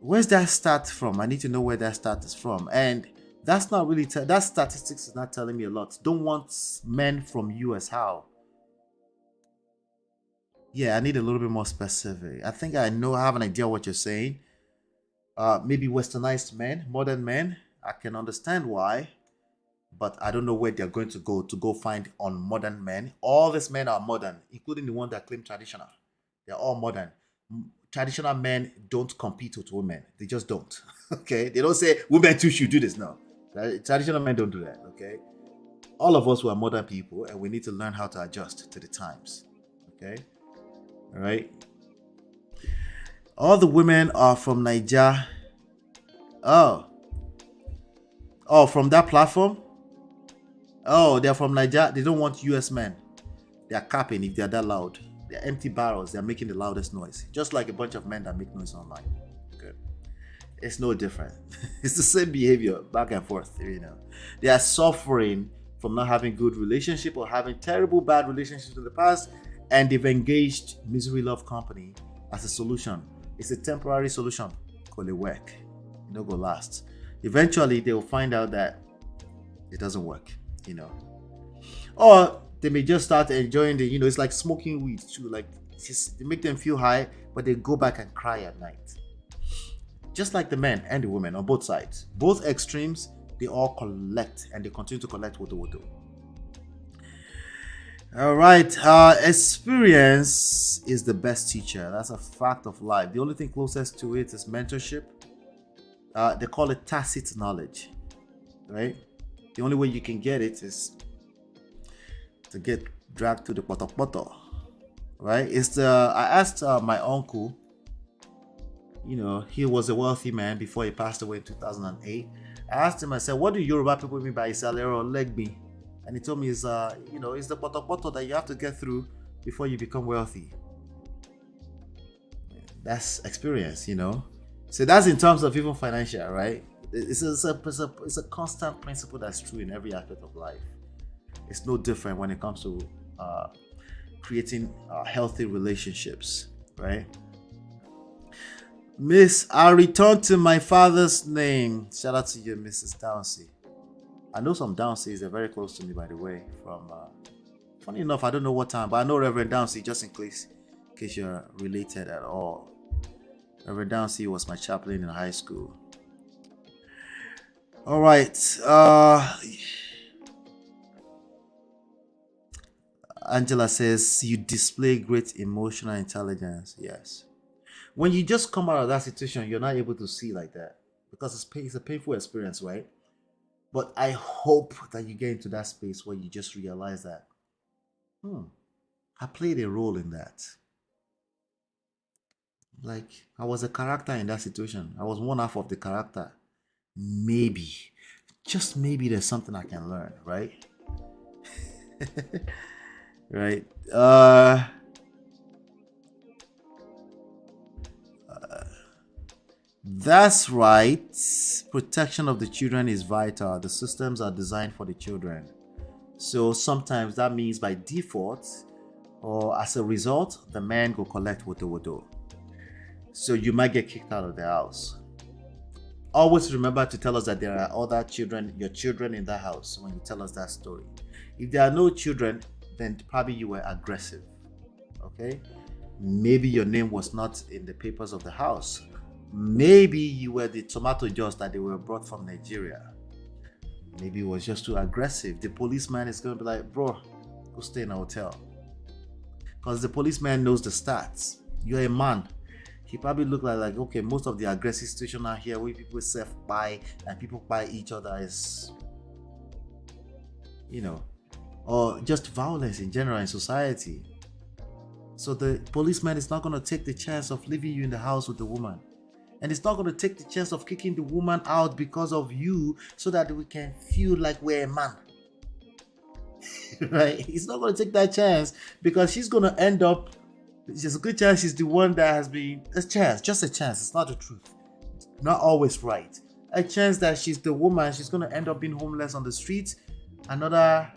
Where's that start from? I need to know where that start is from. And that's not really, that statistics is not telling me a lot. Don't want men from US. How? Yeah, I need a little bit more specific. I think I have an idea what you're saying. Maybe westernized men, modern men. I can understand why, but I don't know where they're going to go find on modern men. All these men are modern, including the ones that claim traditional. They're all modern. Traditional men don't compete with women. They just don't. Okay? They don't say women too should do this. No. Traditional men don't do that. Okay? All of us were modern people, and we need to learn how to adjust to the times. Okay? All right? All the women are from Nigeria. Oh, from that platform? Oh, they're from Nigeria. They don't want US men. They're capping if they're that loud. They're empty barrels. They're making the loudest noise. Just like a bunch of men that make noise online. Okay. It's no different. It's the same behavior back and forth. They are suffering from not having good relationship or having terrible bad relationships in the past, and they've engaged misery love company as a solution. It's a temporary solution. Call it work. It don't go last. Eventually, they will find out that it doesn't work, Or they may just start enjoying it's like smoking weed too. Like, they make them feel high, but they go back and cry at night. Just like the men and the women on both sides. Both extremes, they all collect, and they continue to collect what they will do. All right. Experience is the best teacher. That's a fact of life. The only thing closest to it is mentorship. They call it tacit knowledge, right? The only way you can get it is to get dragged to the poto, right? I asked my uncle, he was a wealthy man before he passed away in 2008. I asked him, I said, what do Yoruba people mean by Isalero Legbi? And he told me it's the poto that you have to get through before you become wealthy. That's experience, So that's in terms of even financial, right? It's a constant principle that's true in every aspect of life. It's no different when it comes to creating healthy relationships, right? Miss, I'll return to my father's name. Shout out to you, Mrs. Downsey. I know some Downseys. They're very close to me, by the way. Funny enough, I don't know what time, but I know Reverend Downsey, just in case you're related at all. Reverend Downsy was my chaplain in high school. All right. Angela says, you display great emotional intelligence. Yes. When you just come out of that situation, you're not able to see like that because it's a painful experience, right? But I hope that you get into that space where you just realize that, I played a role in that. Like, I was a character in that situation. I was one half of the character. Maybe, just maybe there's something I can learn, right? Right. That's right. Protection of the children is vital. The systems are designed for the children. So sometimes that means by default or as a result, the man go collect woto. So you might get kicked out of the house. Always remember to tell us that there are other children, your children in that house when you tell us that story. If there are no children, then probably you were aggressive. Okay? Maybe your name was not in the papers of the house. Maybe you were the tomato juice that they were brought from Nigeria. Maybe it was just too aggressive. The policeman is going to be like, bro, go stay in a hotel. Because the policeman knows the stats. You're a man. He probably looked like, okay, most of the aggressive situation out here where people self-buy and people buy each other is, or just violence in general in society. So the policeman is not going to take the chance of leaving you in the house with the woman. And it's not going to take the chance of kicking the woman out because of you so that we can feel like we're a man. Right? He's not going to take that chance because she's going to end up, there's a good chance she's the one that has been, a chance, just a chance. It's not the truth. Not always right. A chance that she's the woman, she's going to end up being homeless on the streets. Another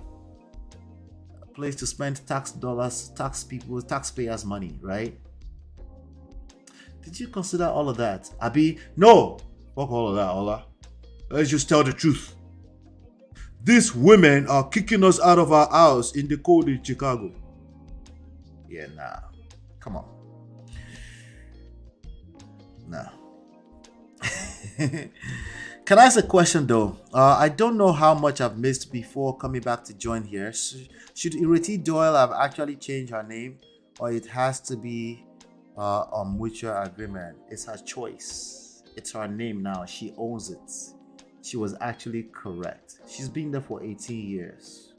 place to spend tax dollars, taxpayers' money, right? Did you consider all of that? Abi, no! Fuck all of that, Ola. Let's just tell the truth. These women are kicking us out of our house in the cold in Chicago. Yeah, nah. Come on. Nah. Can I ask a question though? I don't know how much I've missed before coming back to join here. Should IRETI Doyle have actually changed her name, or it has to be on mutual agreement? It's her choice. It's her name now. She owns it. She was actually correct. She's been there for 18 years.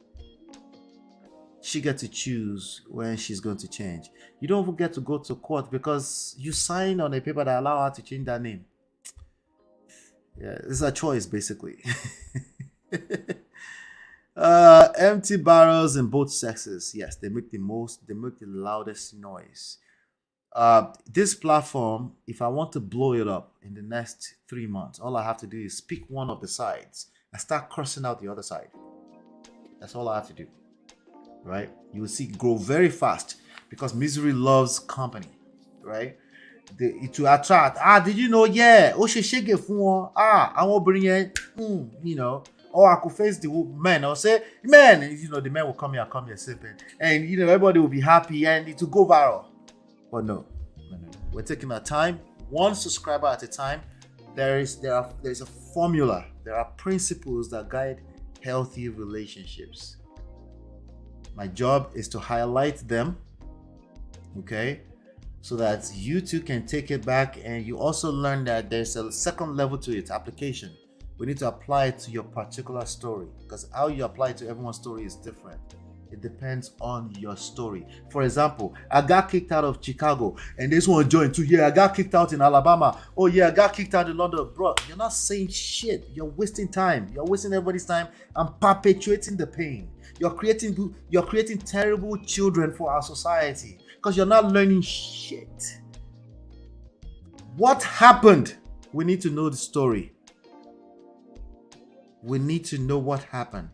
She gets to choose when she's going to change. You don't even get to go to court because you signed on a paper that allow her to change that name. Yeah, it's a choice basically. Empty barrels in both sexes. Yes, they make the loudest noise. This platform, if I want to blow it up in the next 3 months, all I have to do is pick one of the sides and start crossing out the other side. That's all I have to do. Right? You will see it grow very fast because misery loves company. Right? To attract. Did you know? Yeah. I won't bring it. Or I could face the men. I'll say, man, the men will come here sipping. And everybody will be happy and it will go viral. But no. We're taking our time, one subscriber at a time. There's a formula. There are principles that guide healthy relationships. My job is to highlight them, okay, so that you too can take it back, and you also learn that there's a second level to its application. We need to apply it to your particular story, because how you apply it to everyone's story is different. It depends on your story. For example, I got kicked out of Chicago and this one joined too. Yeah, I got kicked out in Alabama. Oh yeah, I got kicked out in London. Bro, you're not saying shit. You're wasting time. You're wasting everybody's time and perpetuating the pain. You're creating terrible children for our society because you're not learning shit. What happened? We need to know the story. We need to know what happened.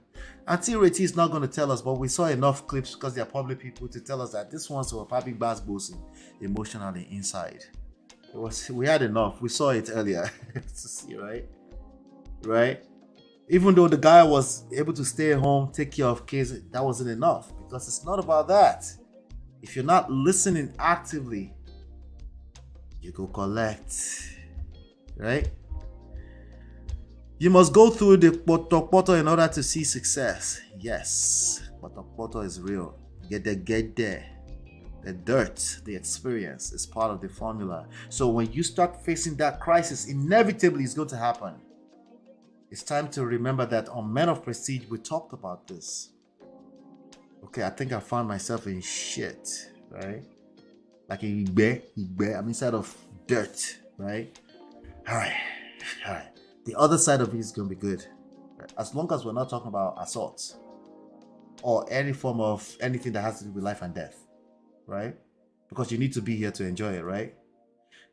Auntie IRETI is not going to tell us, but we saw enough clips because they're public people to tell us that this ones were probably bass-boosting emotionally inside. We had enough. We saw it earlier to see, right? Right? Even though the guy was able to stay home, take care of kids, that wasn't enough because it's not about that. If you're not listening actively, you go collect, right? You must go through the poto in order to see success. Yes, poto is real. Get there. The dirt, the experience is part of the formula. So when you start facing that crisis, inevitably it's going to happen. It's time to remember that on Men of Prestige, we talked about this. Okay, I think I found myself in shit, right? Like I'm inside of dirt, right? All right. The other side of it is going to be good. Right? As long as we're not talking about assault or any form of anything that has to do with life and death, right? Because you need to be here to enjoy it, right?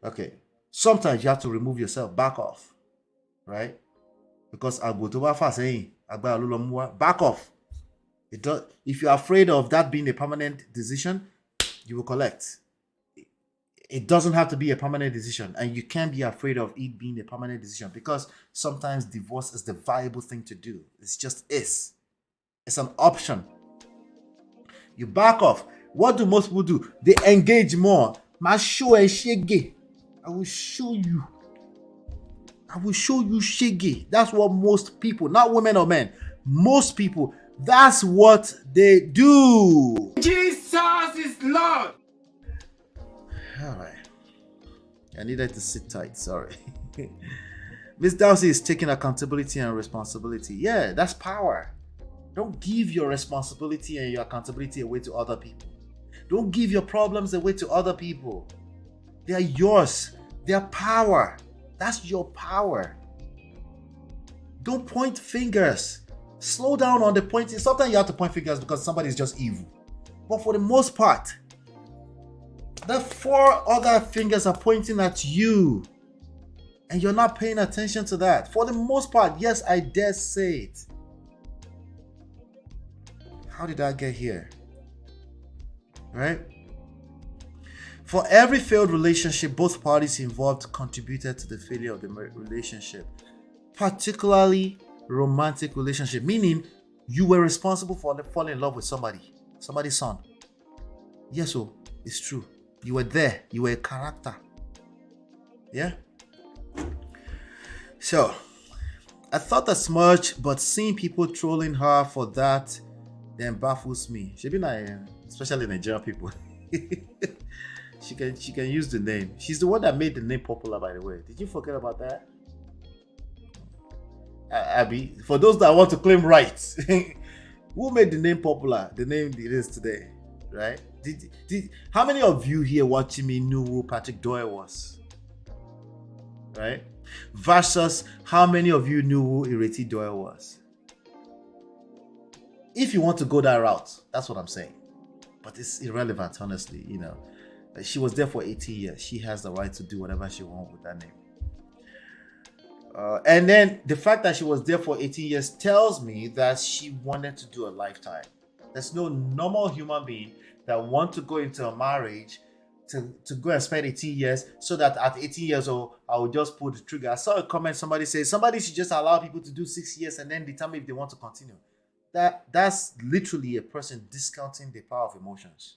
Okay. Sometimes you have to remove yourself, back off, right? Because back off. If you're afraid of that being a permanent decision, you will collect. It doesn't have to be a permanent decision, and you can't be afraid of it being a permanent decision, because sometimes divorce is the viable thing to do. It's just is. It's an option. You back off. What do most people do? They engage more. I will show you. I will show you shege. That's what most people, not women or men, most people, that's what they do. Jesus is Lord. All right. I needed to sit tight. Sorry. Miss Dowsey is taking accountability and responsibility. Yeah, that's power. Don't give your responsibility and your accountability away to other people. Don't give your problems away to other people. They are yours. They are power. That's your power. Don't point fingers. Slow down on the pointing. Sometimes you have to point fingers because somebody is just evil. But for the most part, the 4 other fingers are pointing at you. And you're not paying attention to that. For the most part, yes, I dare say it. How did I get here? Right? For every failed relationship, both parties involved contributed to the failure of the relationship. Particularly romantic relationship, meaning you were responsible for falling in love with somebody's son. Yes, so it's true. You were there. You were a character. Yeah? So, I thought as much, but seeing people trolling her for that then baffles me. Especially Nigerian people. She can use the name. She's the one that made the name popular, by the way. Did you forget about that? Abby, for those that want to claim rights, who made the name popular? The name it is today, right? How many of you here watching me knew who Patrick Doyle was? Right? Versus how many of you knew who IRETI Doyle was? If you want to go that route, that's what I'm saying. But it's irrelevant, honestly, She was there for 18 years. She has the right to do whatever she wants with that name. And then the fact that she was there for 18 years tells me that she wanted to do a lifetime. There's no normal human being that want to go into a marriage to go and spend 18 years so that at 18 years old, I will just pull the trigger. I saw a comment, somebody says, somebody should just allow people to do 6 years and then determine if they want to continue. That's literally a person discounting the power of emotions.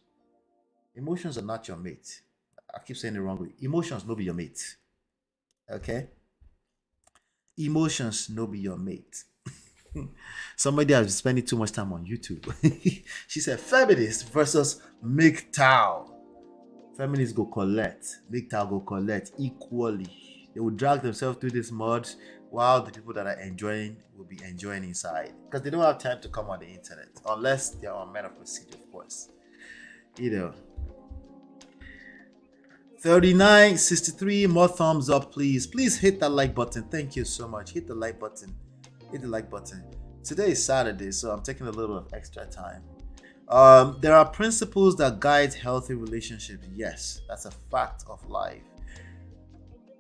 Emotions are not your mate. I keep saying it wrongly. Emotions no be your mate. Okay? Emotions no be your mate. Somebody has been spending too much time on YouTube. She said, feminist versus MGTOW. Feminists go collect. MGTOW go collect equally. They will drag themselves through this mud while the people that are enjoying will be enjoying inside. Because they don't have time to come on the internet. Unless they are on Men of Prestige, of course. 3963, more thumbs up, please. Please hit that like button. Thank you so much. Hit the like button. Hit the like button. Today is Saturday, so I'm taking a little of extra time. There are principles that guide healthy relationships. Yes, that's a fact of life.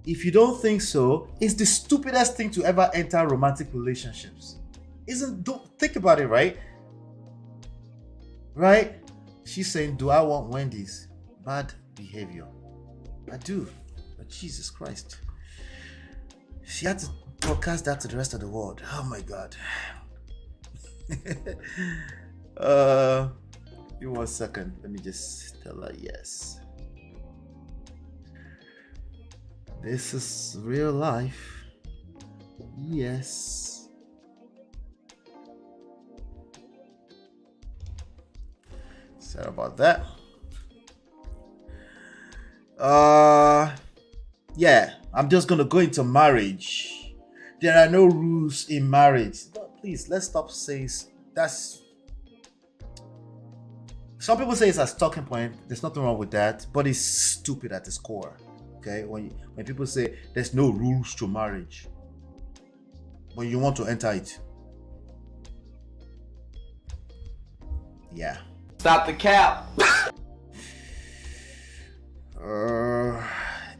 If you don't think so, it's the stupidest thing to ever enter romantic relationships. Don't think about it, right? Right? She's saying, do I want Wendy's? Bad behavior. I do. But Jesus Christ. She had to broadcast that to the rest of the world. Oh my God. Give me 1 second. Let me just tell her yes. This is real life. Yes. Sorry about that. Yeah, I'm just gonna go into marriage. There are no rules in marriage. Please, let's stop saying that's. Some people say it's a talking point. There's nothing wrong with that, but it's stupid at its core. Okay, when people say there's no rules to marriage, but you want to enter it, yeah. Stop the cap.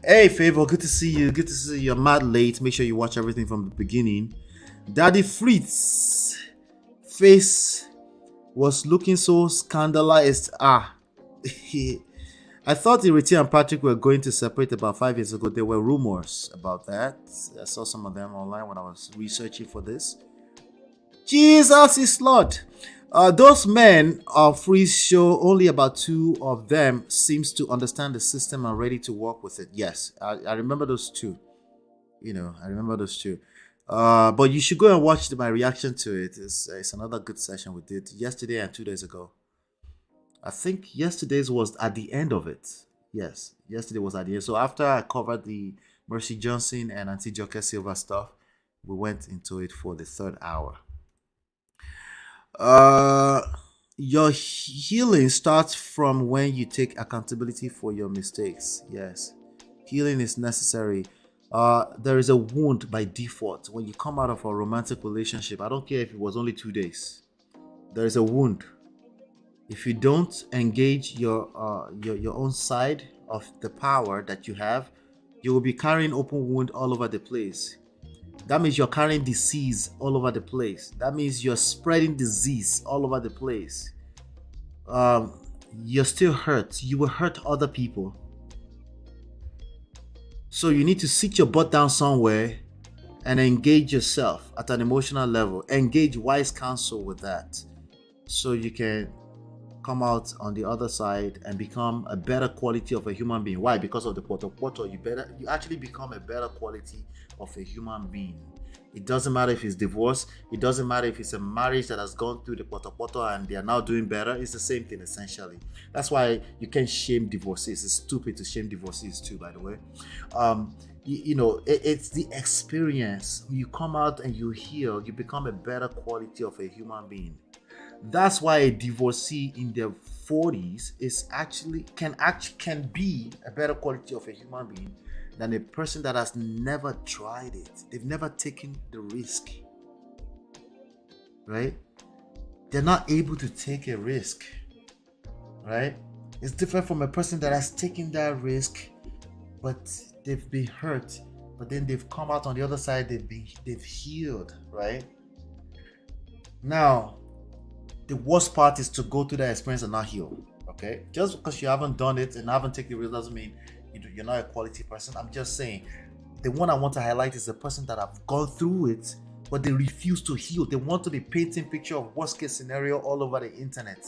Hey, Favor, good to see you. Good to see you. You're mad late. Make sure you watch everything from the beginning. Daddy Fritz face was looking so scandalized. I thought IRETI and Patrick were going to separate about 5 years ago. There were rumors about that. I saw some of them online when I was researching for this. Jesus is Lord. Those men of free show, only about 2 of them seems to understand the system and ready to work with it. Yes, I remember those 2. I remember those 2. But you should go and watch my reaction to it. It's another good session we did yesterday and 2 days ago. I think yesterday's was at the end of it. Yes, yesterday was at the end. So after I covered the Mercy Johnson and Auntie Joke Silva stuff, we went into it for the 3rd hour. Your healing starts from when you take accountability for your mistakes. Yes, healing is necessary. There is a wound by default when you come out of a romantic relationship. I don't care if it was only 2 days. There is a wound. If you don't engage your own side of the power that you have, you will be carrying open wound all over the place. That means you're carrying disease all over the place. That means you're spreading disease all over the place. You're still hurt. You will hurt other people. So you need to sit your butt down somewhere and engage yourself at an emotional level. Engage wise counsel with that, so you can come out on the other side and become a better quality of a human being. Why? Because of the poto. You actually become a better quality of a human being. It doesn't matter if it's divorce. It doesn't matter if it's a marriage that has gone through the poto and they are now doing better. It's the same thing essentially. That's why you can't shame divorcees. It's stupid to shame divorcees too, by the way. It's the experience. You come out and you heal. You become a better quality of a human being. That's why a divorcee in their 40s can be a better quality of a human being than a person that has never tried it. They've never taken the risk. Right? They're not able to take a risk. Right? It's different from a person that has taken that risk, but they've been hurt, but then they've come out on the other side, they've healed, right? Now, the worst part is to go through that experience and not heal. Okay, just because you haven't done it and haven't taken the risk doesn't mean you're not a quality person. I'm just saying, the one I want to highlight is the person that have gone through it, but they refuse to heal. They want to be painting picture of worst case scenario all over the internet.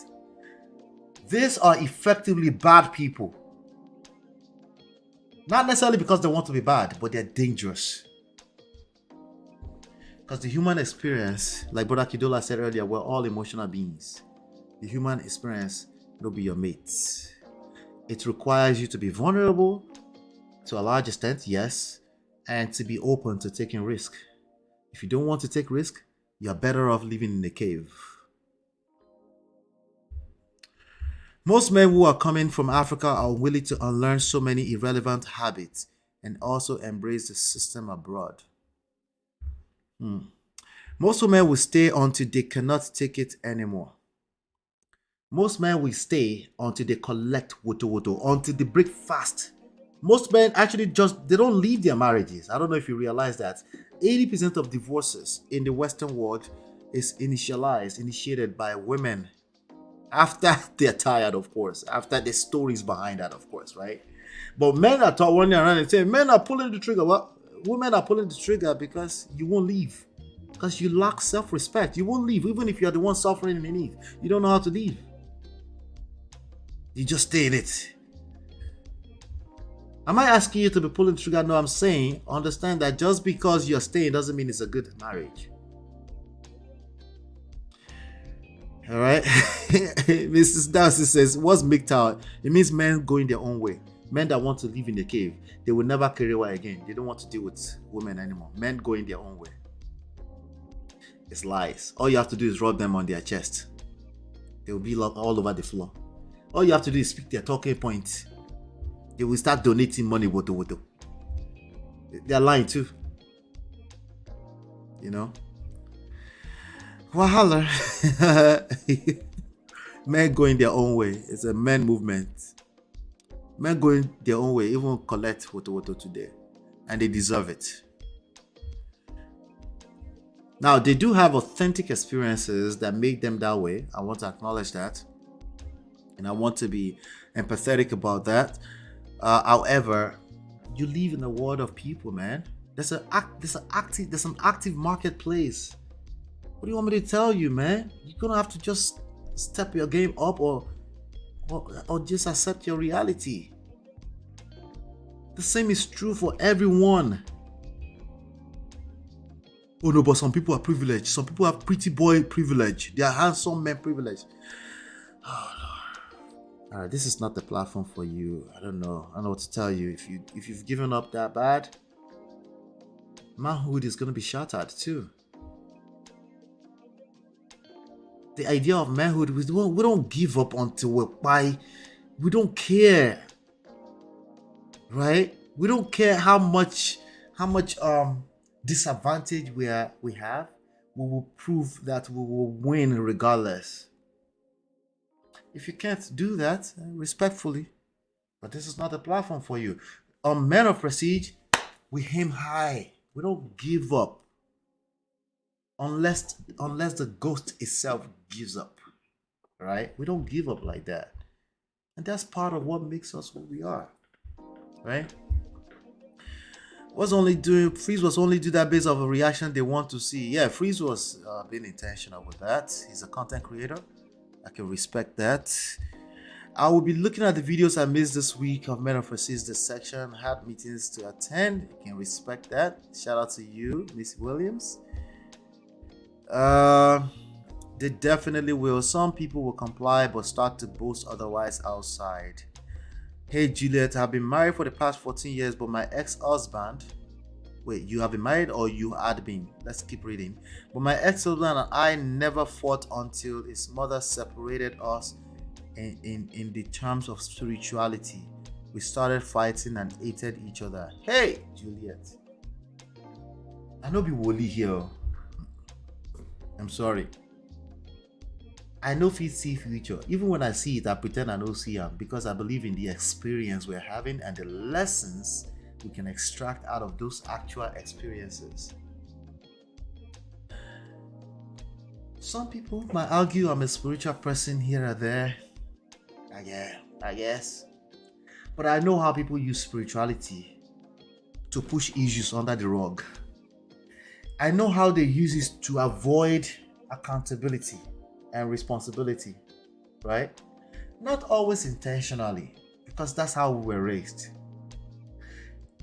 These are effectively bad people. Not necessarily because they want to be bad, but they're dangerous. Because the human experience, like Brother Kidola said earlier, we're all emotional beings. The human experience will be your mates. It requires you to be vulnerable to a large extent, yes, and to be open to taking risk. If you don't want to take risk, you're better off living in a cave. Most men who are coming from Africa are willing to unlearn so many irrelevant habits and also embrace the system abroad. Most women will stay until they cannot take it anymore. Most men will stay until they collect woto, until they break fast. Most men actually they don't leave their marriages. I don't know if you realize that. 80% of divorces in the Western world is initiated by women. After they're tired, of course. After the stories behind that, of course, right? But men are running around and saying, men are pulling the trigger. Well, women are pulling the trigger because you won't leave. Because you lack self-respect. You won't leave, even if you're the one suffering in need. You don't know how to leave. You just stay in it. Am I asking you to be pulling the trigger? No, I'm saying understand that just because you're staying doesn't mean it's a good marriage. All right. Mrs. Darcy says, what's MGTOW? It means men going their own way. Men that want to live in the cave, they will never carry away again. They don't want to deal with women anymore. Men going their own way. It's lies. All you have to do is rub them on their chest. They will be all over the floor. All you have to do is speak their talking points. They will start donating money. Woto. They're lying too. You know? Wahala. Men going their own way. It's a men movement. Men going their own way, even collect woto today. And they deserve it. Now, they do have authentic experiences that make them that way. I want to acknowledge that. And I want to be empathetic about that. However, you live in a world of people, man. There's an active marketplace. What do you want me to tell you, man? You're gonna have to just step your game up or just accept your reality. The same is true for everyone. Oh no, but some people are privileged. Some people have pretty boy privilege. They are handsome men privilege. Oh Lord. Alright, this is not the platform for you. I don't know what to tell you. If you've given up that bad, manhood is gonna be shot at too. The idea of manhood, we don't give up until we're by. We don't care, right? We don't care how much disadvantage we have. We will prove that we will win regardless. If you can't do that, respectfully, but this is not a platform for you. On Men of Prestige, we aim high. We don't give up. Unless the ghost itself gives up, right? We don't give up like that, and that's part of what makes us who we are, right? Freeze was only do that based on a reaction they want to see. Yeah, Freeze was being intentional with that. He's a content creator. I can respect that. I will be looking at the videos I missed this week of Men of Prestige this section. Had meetings to attend. I can respect that. Shout out to you, Miss Williams. They definitely will. Some people will comply but start to boast otherwise outside. Hey Juliet, I've been married for the past 14 years, but my ex-husband... Wait, you have been married or you had been? Let's keep reading. But my ex-husband and I never fought until his mother separated us in the terms of spirituality. We started fighting and hated each other. Hey Juliet, I know be Woli here. I'm sorry. I know if you see future. Even when I see it, I pretend I don't see them because I believe in the experience we're having and the lessons we can extract out of those actual experiences. Some people might argue I'm a spiritual person here or there. I guess. But I know how people use spirituality to push issues under the rug. I know how they use it to avoid accountability and responsibility, right? Not always intentionally, because that's how we were raised.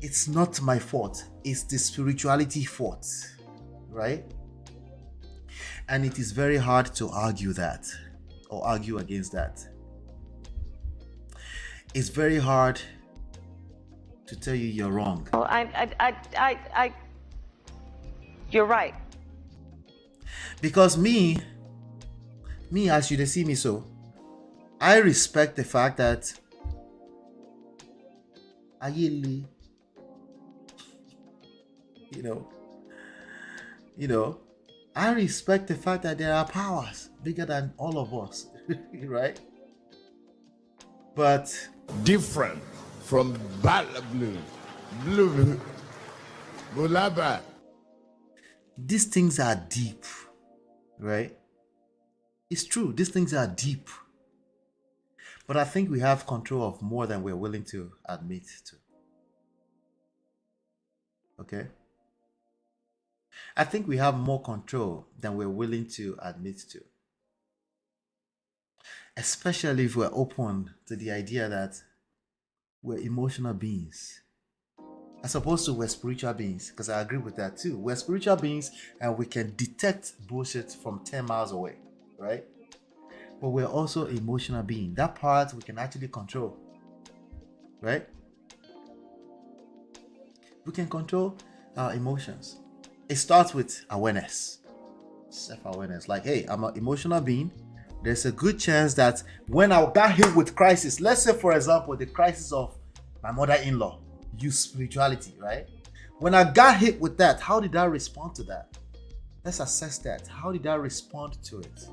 It's not my fault, it's the spirituality fault, right? And it is very hard to argue that or argue against that. It's very hard to tell you you're wrong. Well, you're right. Because me, as you see me so, I respect the fact that I I respect the fact that there are powers bigger than all of us, right? But different from blue, Bulaba. These things are deep, right? It's true, these things are deep. But I think we have control of more than we're willing to admit to. Okay? I think we have more control than we're willing to admit to. Especially if we're open to the idea that we're emotional beings. As opposed to we're spiritual beings, because I agree with that too. We're spiritual beings and we can detect bullshit from 10 miles away, right? But we're also emotional beings. That part we can actually control, right? We can control our emotions. It starts with awareness, self-awareness. Like, hey, I'm an emotional being. There's a good chance that when I got hit with crisis, let's say for example, the crisis of my mother-in-law, use spirituality, right? When I got hit with that, how did I respond to that? Let's assess that. How did I respond to it?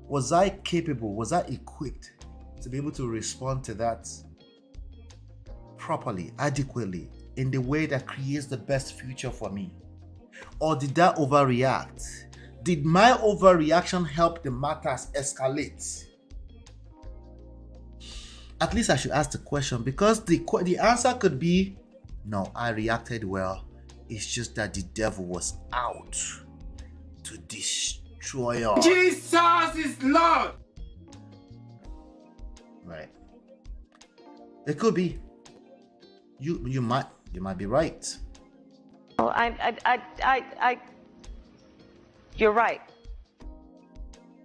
Was I capable? Was I equipped to be able to respond to that properly, adequately, in the way that creates the best future for me? Or did I overreact? Did my overreaction help the matters escalate? At least I should ask the question, because the answer could be, no, I reacted well. It's just that the devil was out to destroy us. Jesus is Lord. Right. It could be. You might be right. Oh, you're right.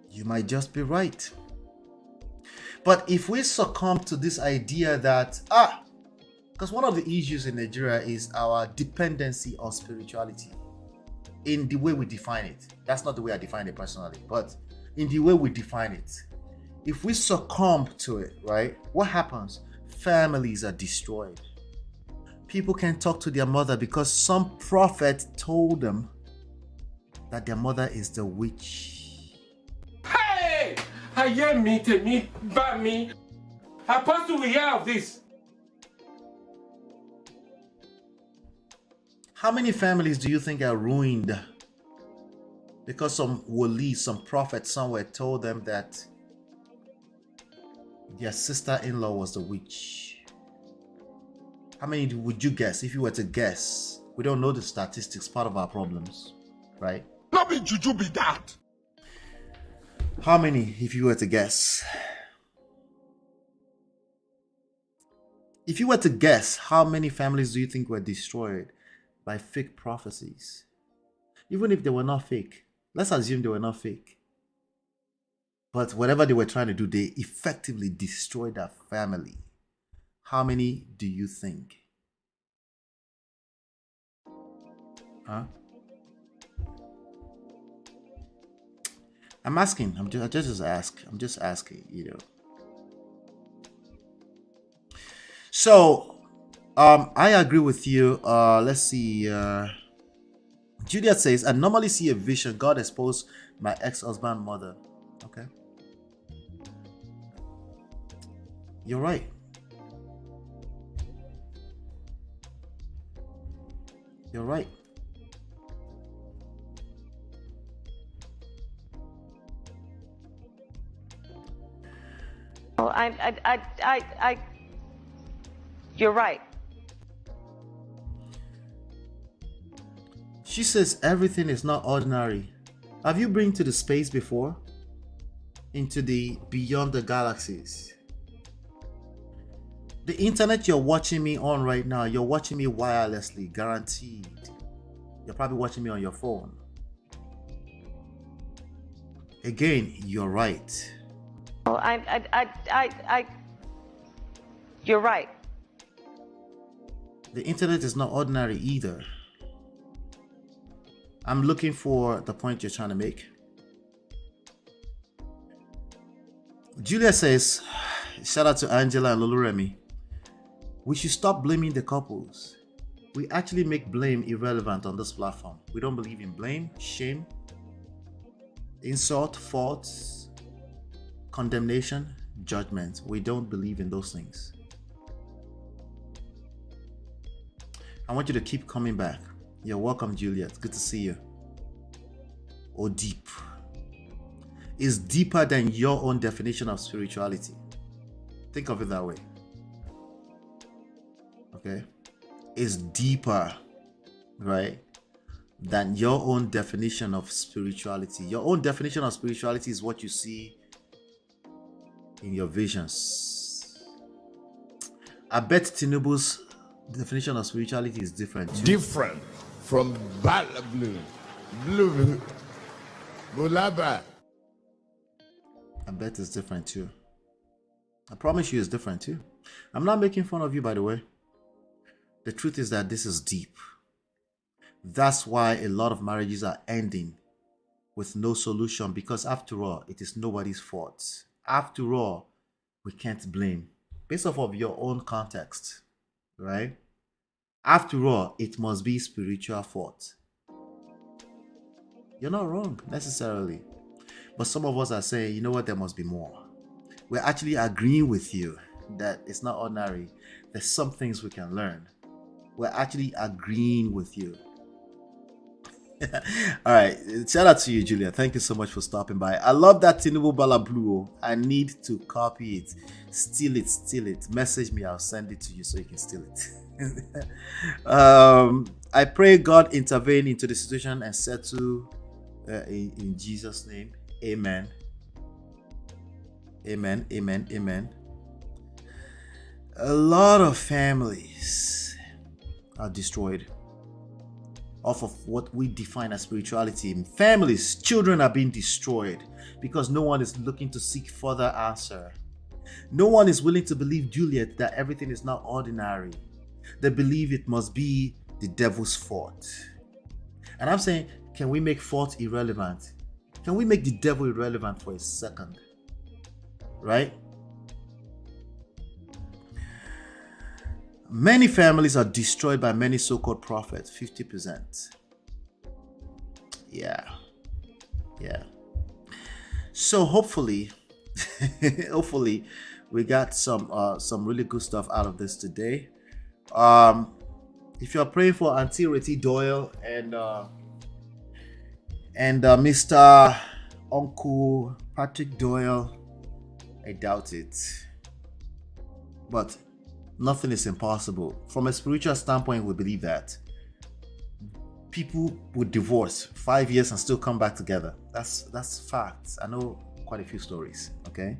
You might just be right. But if we succumb to this idea that, because one of the issues in Nigeria is our dependency on spirituality in the way we define it. That's not the way I define it personally, but in the way we define it. If we succumb to it, right, what happens? Families are destroyed. People can't talk to their mother because some prophet told them that their mother is the witch. Hey! I hear me, by me. Apostle, we hear of this. How many families do you think are ruined because some wali, some prophet somewhere told them that their sister-in-law was the witch? How many would you guess if you were to guess? We don't know the statistics, part of our problems, right? Not be juju be that. How many, if you were to guess? If you were to guess, how many families do you think were destroyed by fake prophecies? Even if they were not fake, let's assume they were not fake. But whatever they were trying to do, they effectively destroyed that family. How many do you think? Huh? I'm asking. I'm just asking, you know. So, I agree with you. Let's see. Juliet says, I normally see a vision. God exposed my ex-husband mother. Okay. You're right. You're right. Oh, you're right. She says everything is not ordinary. Have you been to the space before? Into the beyond the galaxies? The internet you're watching me on right now, you're watching me wirelessly, guaranteed. You're probably watching me on your phone. Again, you're right. Oh, you're right. The internet is not ordinary either. I'm looking for the point you're trying to make. Julia says, shout out to Angela and Lulu Remy. We should stop blaming the couples. We actually make blame irrelevant on this platform. We don't believe in blame, shame, insult, faults, condemnation, judgment. We don't believe in those things. I want you to keep coming back. You're welcome, Juliet. Good to see you. Oh, deep. Is deeper than your own definition of spirituality. Think of it that way. Okay? Is deeper, right, than your own definition of spirituality. Your own definition of spirituality is what you see in your visions. I bet Tinubu's definition of spirituality is different too. Different from blue. Bulaba. I bet it's different too. I promise you it's different too. I'm not making fun of you, by the way. The truth is that this is deep. That's why a lot of marriages are ending with no solution, because after all, it is nobody's fault. After all, we can't blame based off of your own context, right? After all, it must be spiritual fault. You're not wrong necessarily, but some of us are saying, you know what, there must be more. We're actually agreeing with you that it's not ordinary. There's some things we can learn. We're actually agreeing with you. All right, shout out to you, Julia. Thank you so much for stopping by. I love that Tinubu Bala Blue. I need to copy it. Steal it. Message me, I'll send it to you so you can steal it. I pray God intervene into the situation and settle in Jesus' name. Amen. Amen. A lot of families are destroyed off of what we define as spirituality. Families, children are being destroyed because no one is looking to seek further answer. No one is willing to believe Juliet that everything is not ordinary. They believe it must be the devil's fault. And I'm saying, can we make fault irrelevant? Can we make the devil irrelevant for a second? Right? Many families are destroyed by many so-called prophets. 50%. Yeah. So hopefully we got some really good stuff out of this today. If you're praying for Auntie IRETI Doyle and Mr. Uncle Patrick Doyle, I doubt it. But nothing is impossible. From a spiritual standpoint, we believe that people would divorce 5 years and still come back together. That's facts. I know quite a few stories. Okay.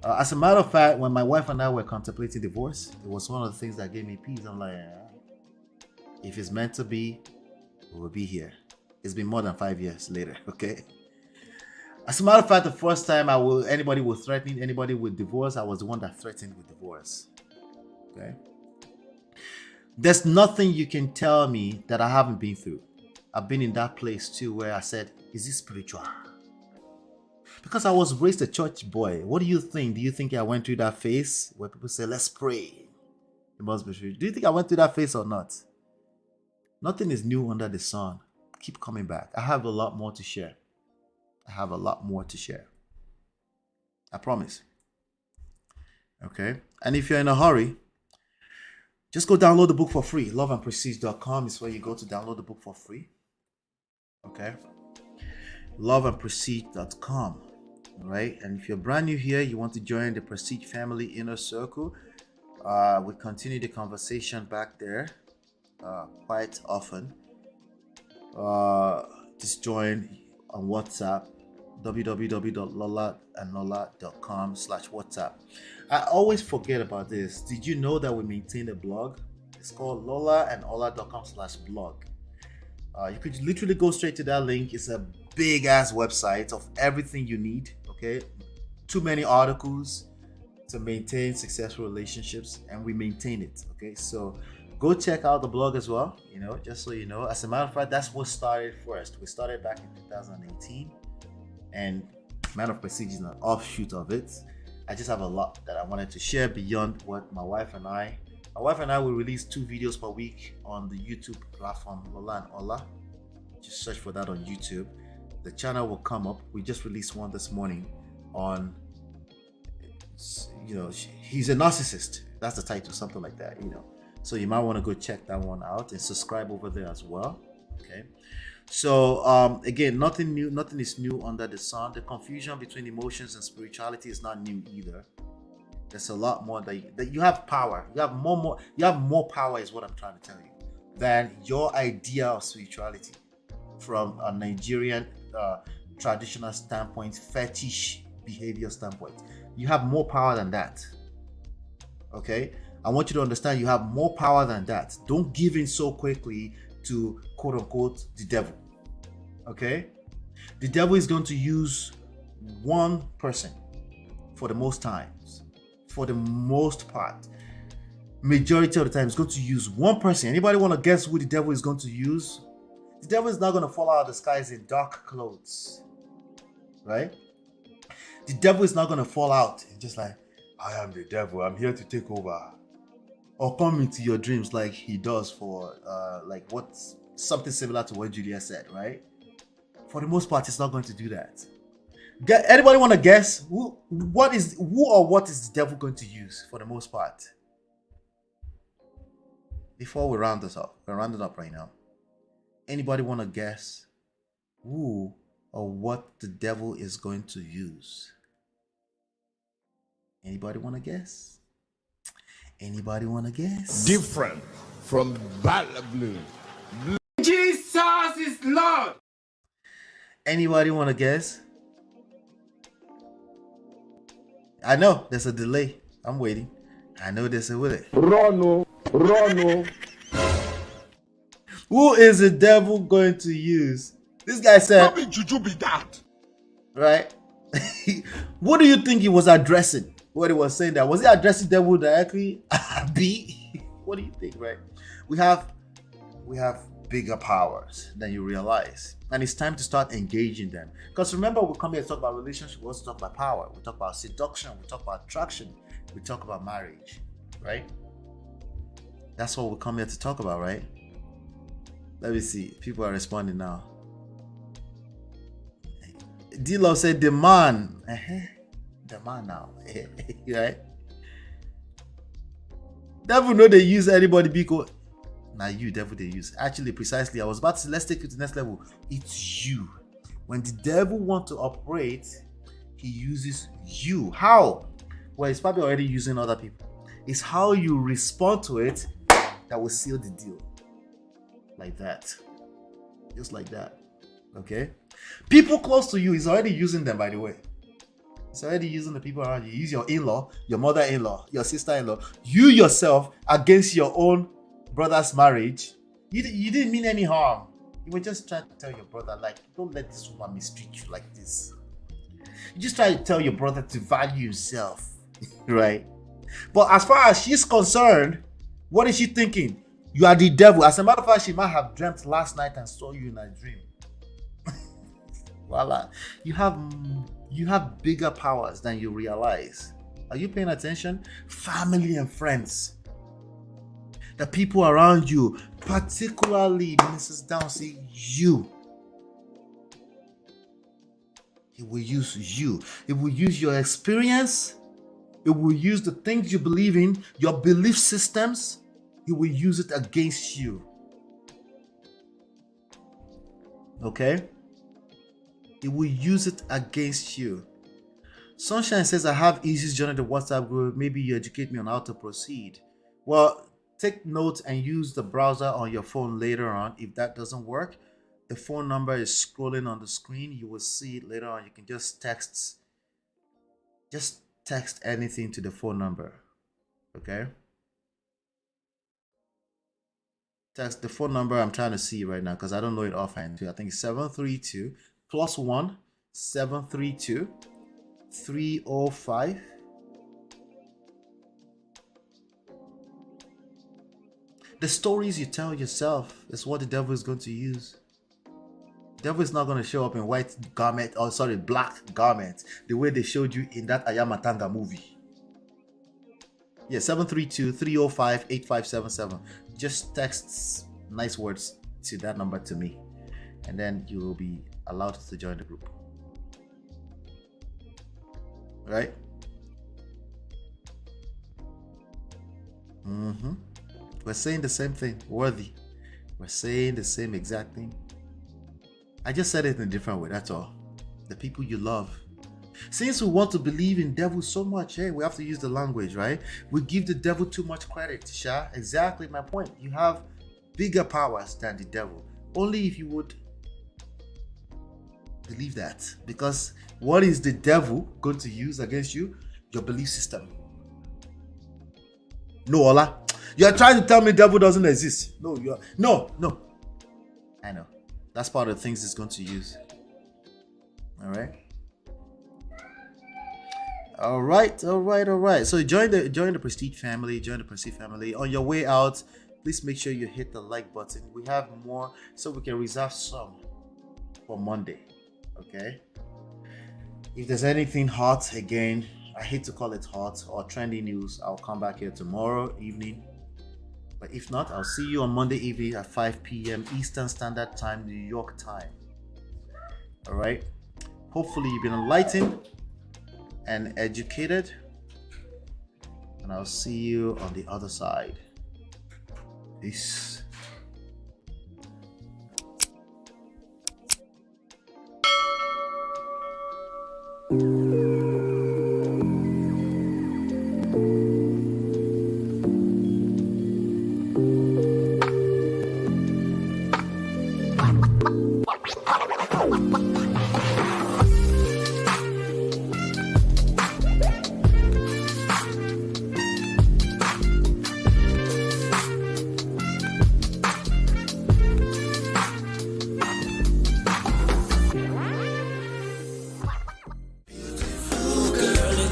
As a matter of fact, when my wife and I were contemplating divorce, it was one of the things that gave me peace. I'm like, if it's meant to be, we will be here. It's been more than 5 years later. Okay. As a matter of fact, the first time anybody was threatening anybody with divorce, I was the one that threatened with divorce. Okay. There's nothing you can tell me that I haven't been through. I've been in that place too where I said, is this spiritual? Because I was raised a church boy. What do you think? Do you think I went through that phase where people say, let's pray? It must be true. Do you think I went through that phase or not? Nothing is new under the sun. Keep coming back. I have a lot more to share. I promise. Okay. And if you're in a hurry, just go download the book for free. Loveandprestige.com is where you go to download the book for free. Okay. Loveandprestige.com. All right. And if you're brand new here, you want to join the Prestige Family Inner Circle, we continue the conversation back there quite often. Just join on WhatsApp, www.lolaandlola.com/WhatsApp. I always forget about this. Did you know that we maintain a blog? It's called lolaandola.com/blog. You could literally go straight to that link. It's a big ass website of everything you need. Okay, too many articles to maintain successful relationships, and we maintain it. Okay, so go check out the blog as well. Just so you know. As a matter of fact, that's what started first. We started back in 2018, and Man of Prestige is an offshoot of it. I just have a lot that I wanted to share beyond what my wife and I will release 2 videos per week on the YouTube platform Lola and Ola. Just search for that on YouTube. The channel will come up. We just released one this morning on, he's a narcissist. That's the title, something like that, So you might want to go check that one out and subscribe over there as well. Okay. So again, nothing is new under the sun. The confusion between emotions and spirituality is not new either. There's a lot more that you have power. You have more power is what I'm trying to tell you than your idea of spirituality from a Nigerian traditional standpoint, fetish behavior standpoint. You have more power than that. Okay. I want you to understand you have more power than that. Don't give in so quickly to quote unquote the devil. Okay? The devil is going to use one person for the most times. For the most part. Majority of the time, it's going to use one person. Anybody want to guess who the devil is going to use? The devil is not going to fall out of the skies in dark clothes. Right? The devil is not going to fall out just like, I am the devil, I'm here to take over. Or come into your dreams like he does for like what's something similar to what Julia said, right? For the most part, it's not going to do that. Anybody want to guess who or what is the devil going to use for the most part? Before we round this up, we're rounding up right now. Anybody want to guess who or what the devil is going to use? Anybody want to guess? Anybody want to guess? Different from Blue. Jesus is Lord. Anybody want to guess? I know there's a delay. I'm waiting. I know there's a delay. Rono. Who is the devil going to use? This guy said. How big juju be that? Right? What do you think he was addressing? What he was saying that? Was he addressing devil directly? B? What do you think, right? We have bigger powers than you realize. And it's time to start engaging them. Because remember, we come here to talk about relationship, we also talk about power. We talk about seduction, we talk about attraction, we talk about marriage, right? That's what we come here to talk about, right? Let me see. People are responding now. D-Love said the man. The man now. Right? Devil know they use anybody because now you devil they use. Actually, precisely, I was about to say, let's take it to the next level. It's you. When the devil wants to operate, he uses you. How? Well, he's probably already using other people. It's how you respond to it that will seal the deal. Like that. Just like that. Okay? People close to you, he's already using them, by the way. He's already using the people around you. Use your in-law, your mother-in-law, your sister-in-law, you yourself against your own brother's marriage. You didn't mean any harm. You were just trying to tell your brother, like, don't let this woman mistreat you like this. You just try to tell your brother to value himself. Right? But as far as she's concerned, what is she thinking? You are the devil. As a matter of fact, she might have dreamt last night and saw you in a dream. Voila. You have bigger powers than you realize. Are you paying attention? Family and friends. The people around you, particularly Mrs. Downsey, you. It will use you. It will use your experience. It will use the things you believe in, your belief systems. It will use it against you. Okay? It will use it against you. Sunshine says, I have issues joining the WhatsApp group. Maybe you educate me on how to proceed. Well, take note and use the browser on your phone later on. If that doesn't work, the phone number is scrolling on the screen. You will see it later on. You can just text anything to the phone number. Okay? Text the phone number I'm trying to see right now because I don't know it offhand. I think it's 732 +1 732 305 The stories you tell yourself is what the devil is going to use. The devil is not going to show up in black garment, the way they showed you in that Ayamatanga movie. Yeah, 732-305-8577. Just text nice words to that number to me, and then you will be allowed to join the group. Right? We're saying the same thing, worthy. We're saying the same exact thing. I just said it in a different way, that's all. The people you love. Since we want to believe in devil so much, hey, we have to use the language, right? We give the devil too much credit, Sha. Exactly my point. You have bigger powers than the devil. Only if you would believe that. Because what is the devil going to use against you? Your belief system. No, Ola. You're trying to tell me devil doesn't exist. No, you're no. I know. That's part of the things it's going to use. All right. So join the Prestige family. Join the Prestige family. On your way out, please make sure you hit the like button. We have more, so we can reserve some for Monday. Okay. If there's anything hot again, I hate to call it hot or trendy news, I'll come back here tomorrow evening. But if not, I'll see you on Monday evening at 5 p.m. Eastern Standard Time, New York time. All right. Hopefully you've been enlightened and educated. And I'll see you on the other side. Peace.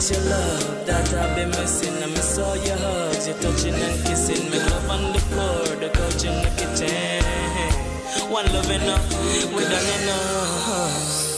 Your love that I've been missing. I miss all your hugs, your touching and kissing. Me love on the floor, the couch in the kitchen. One love enough, we done enough.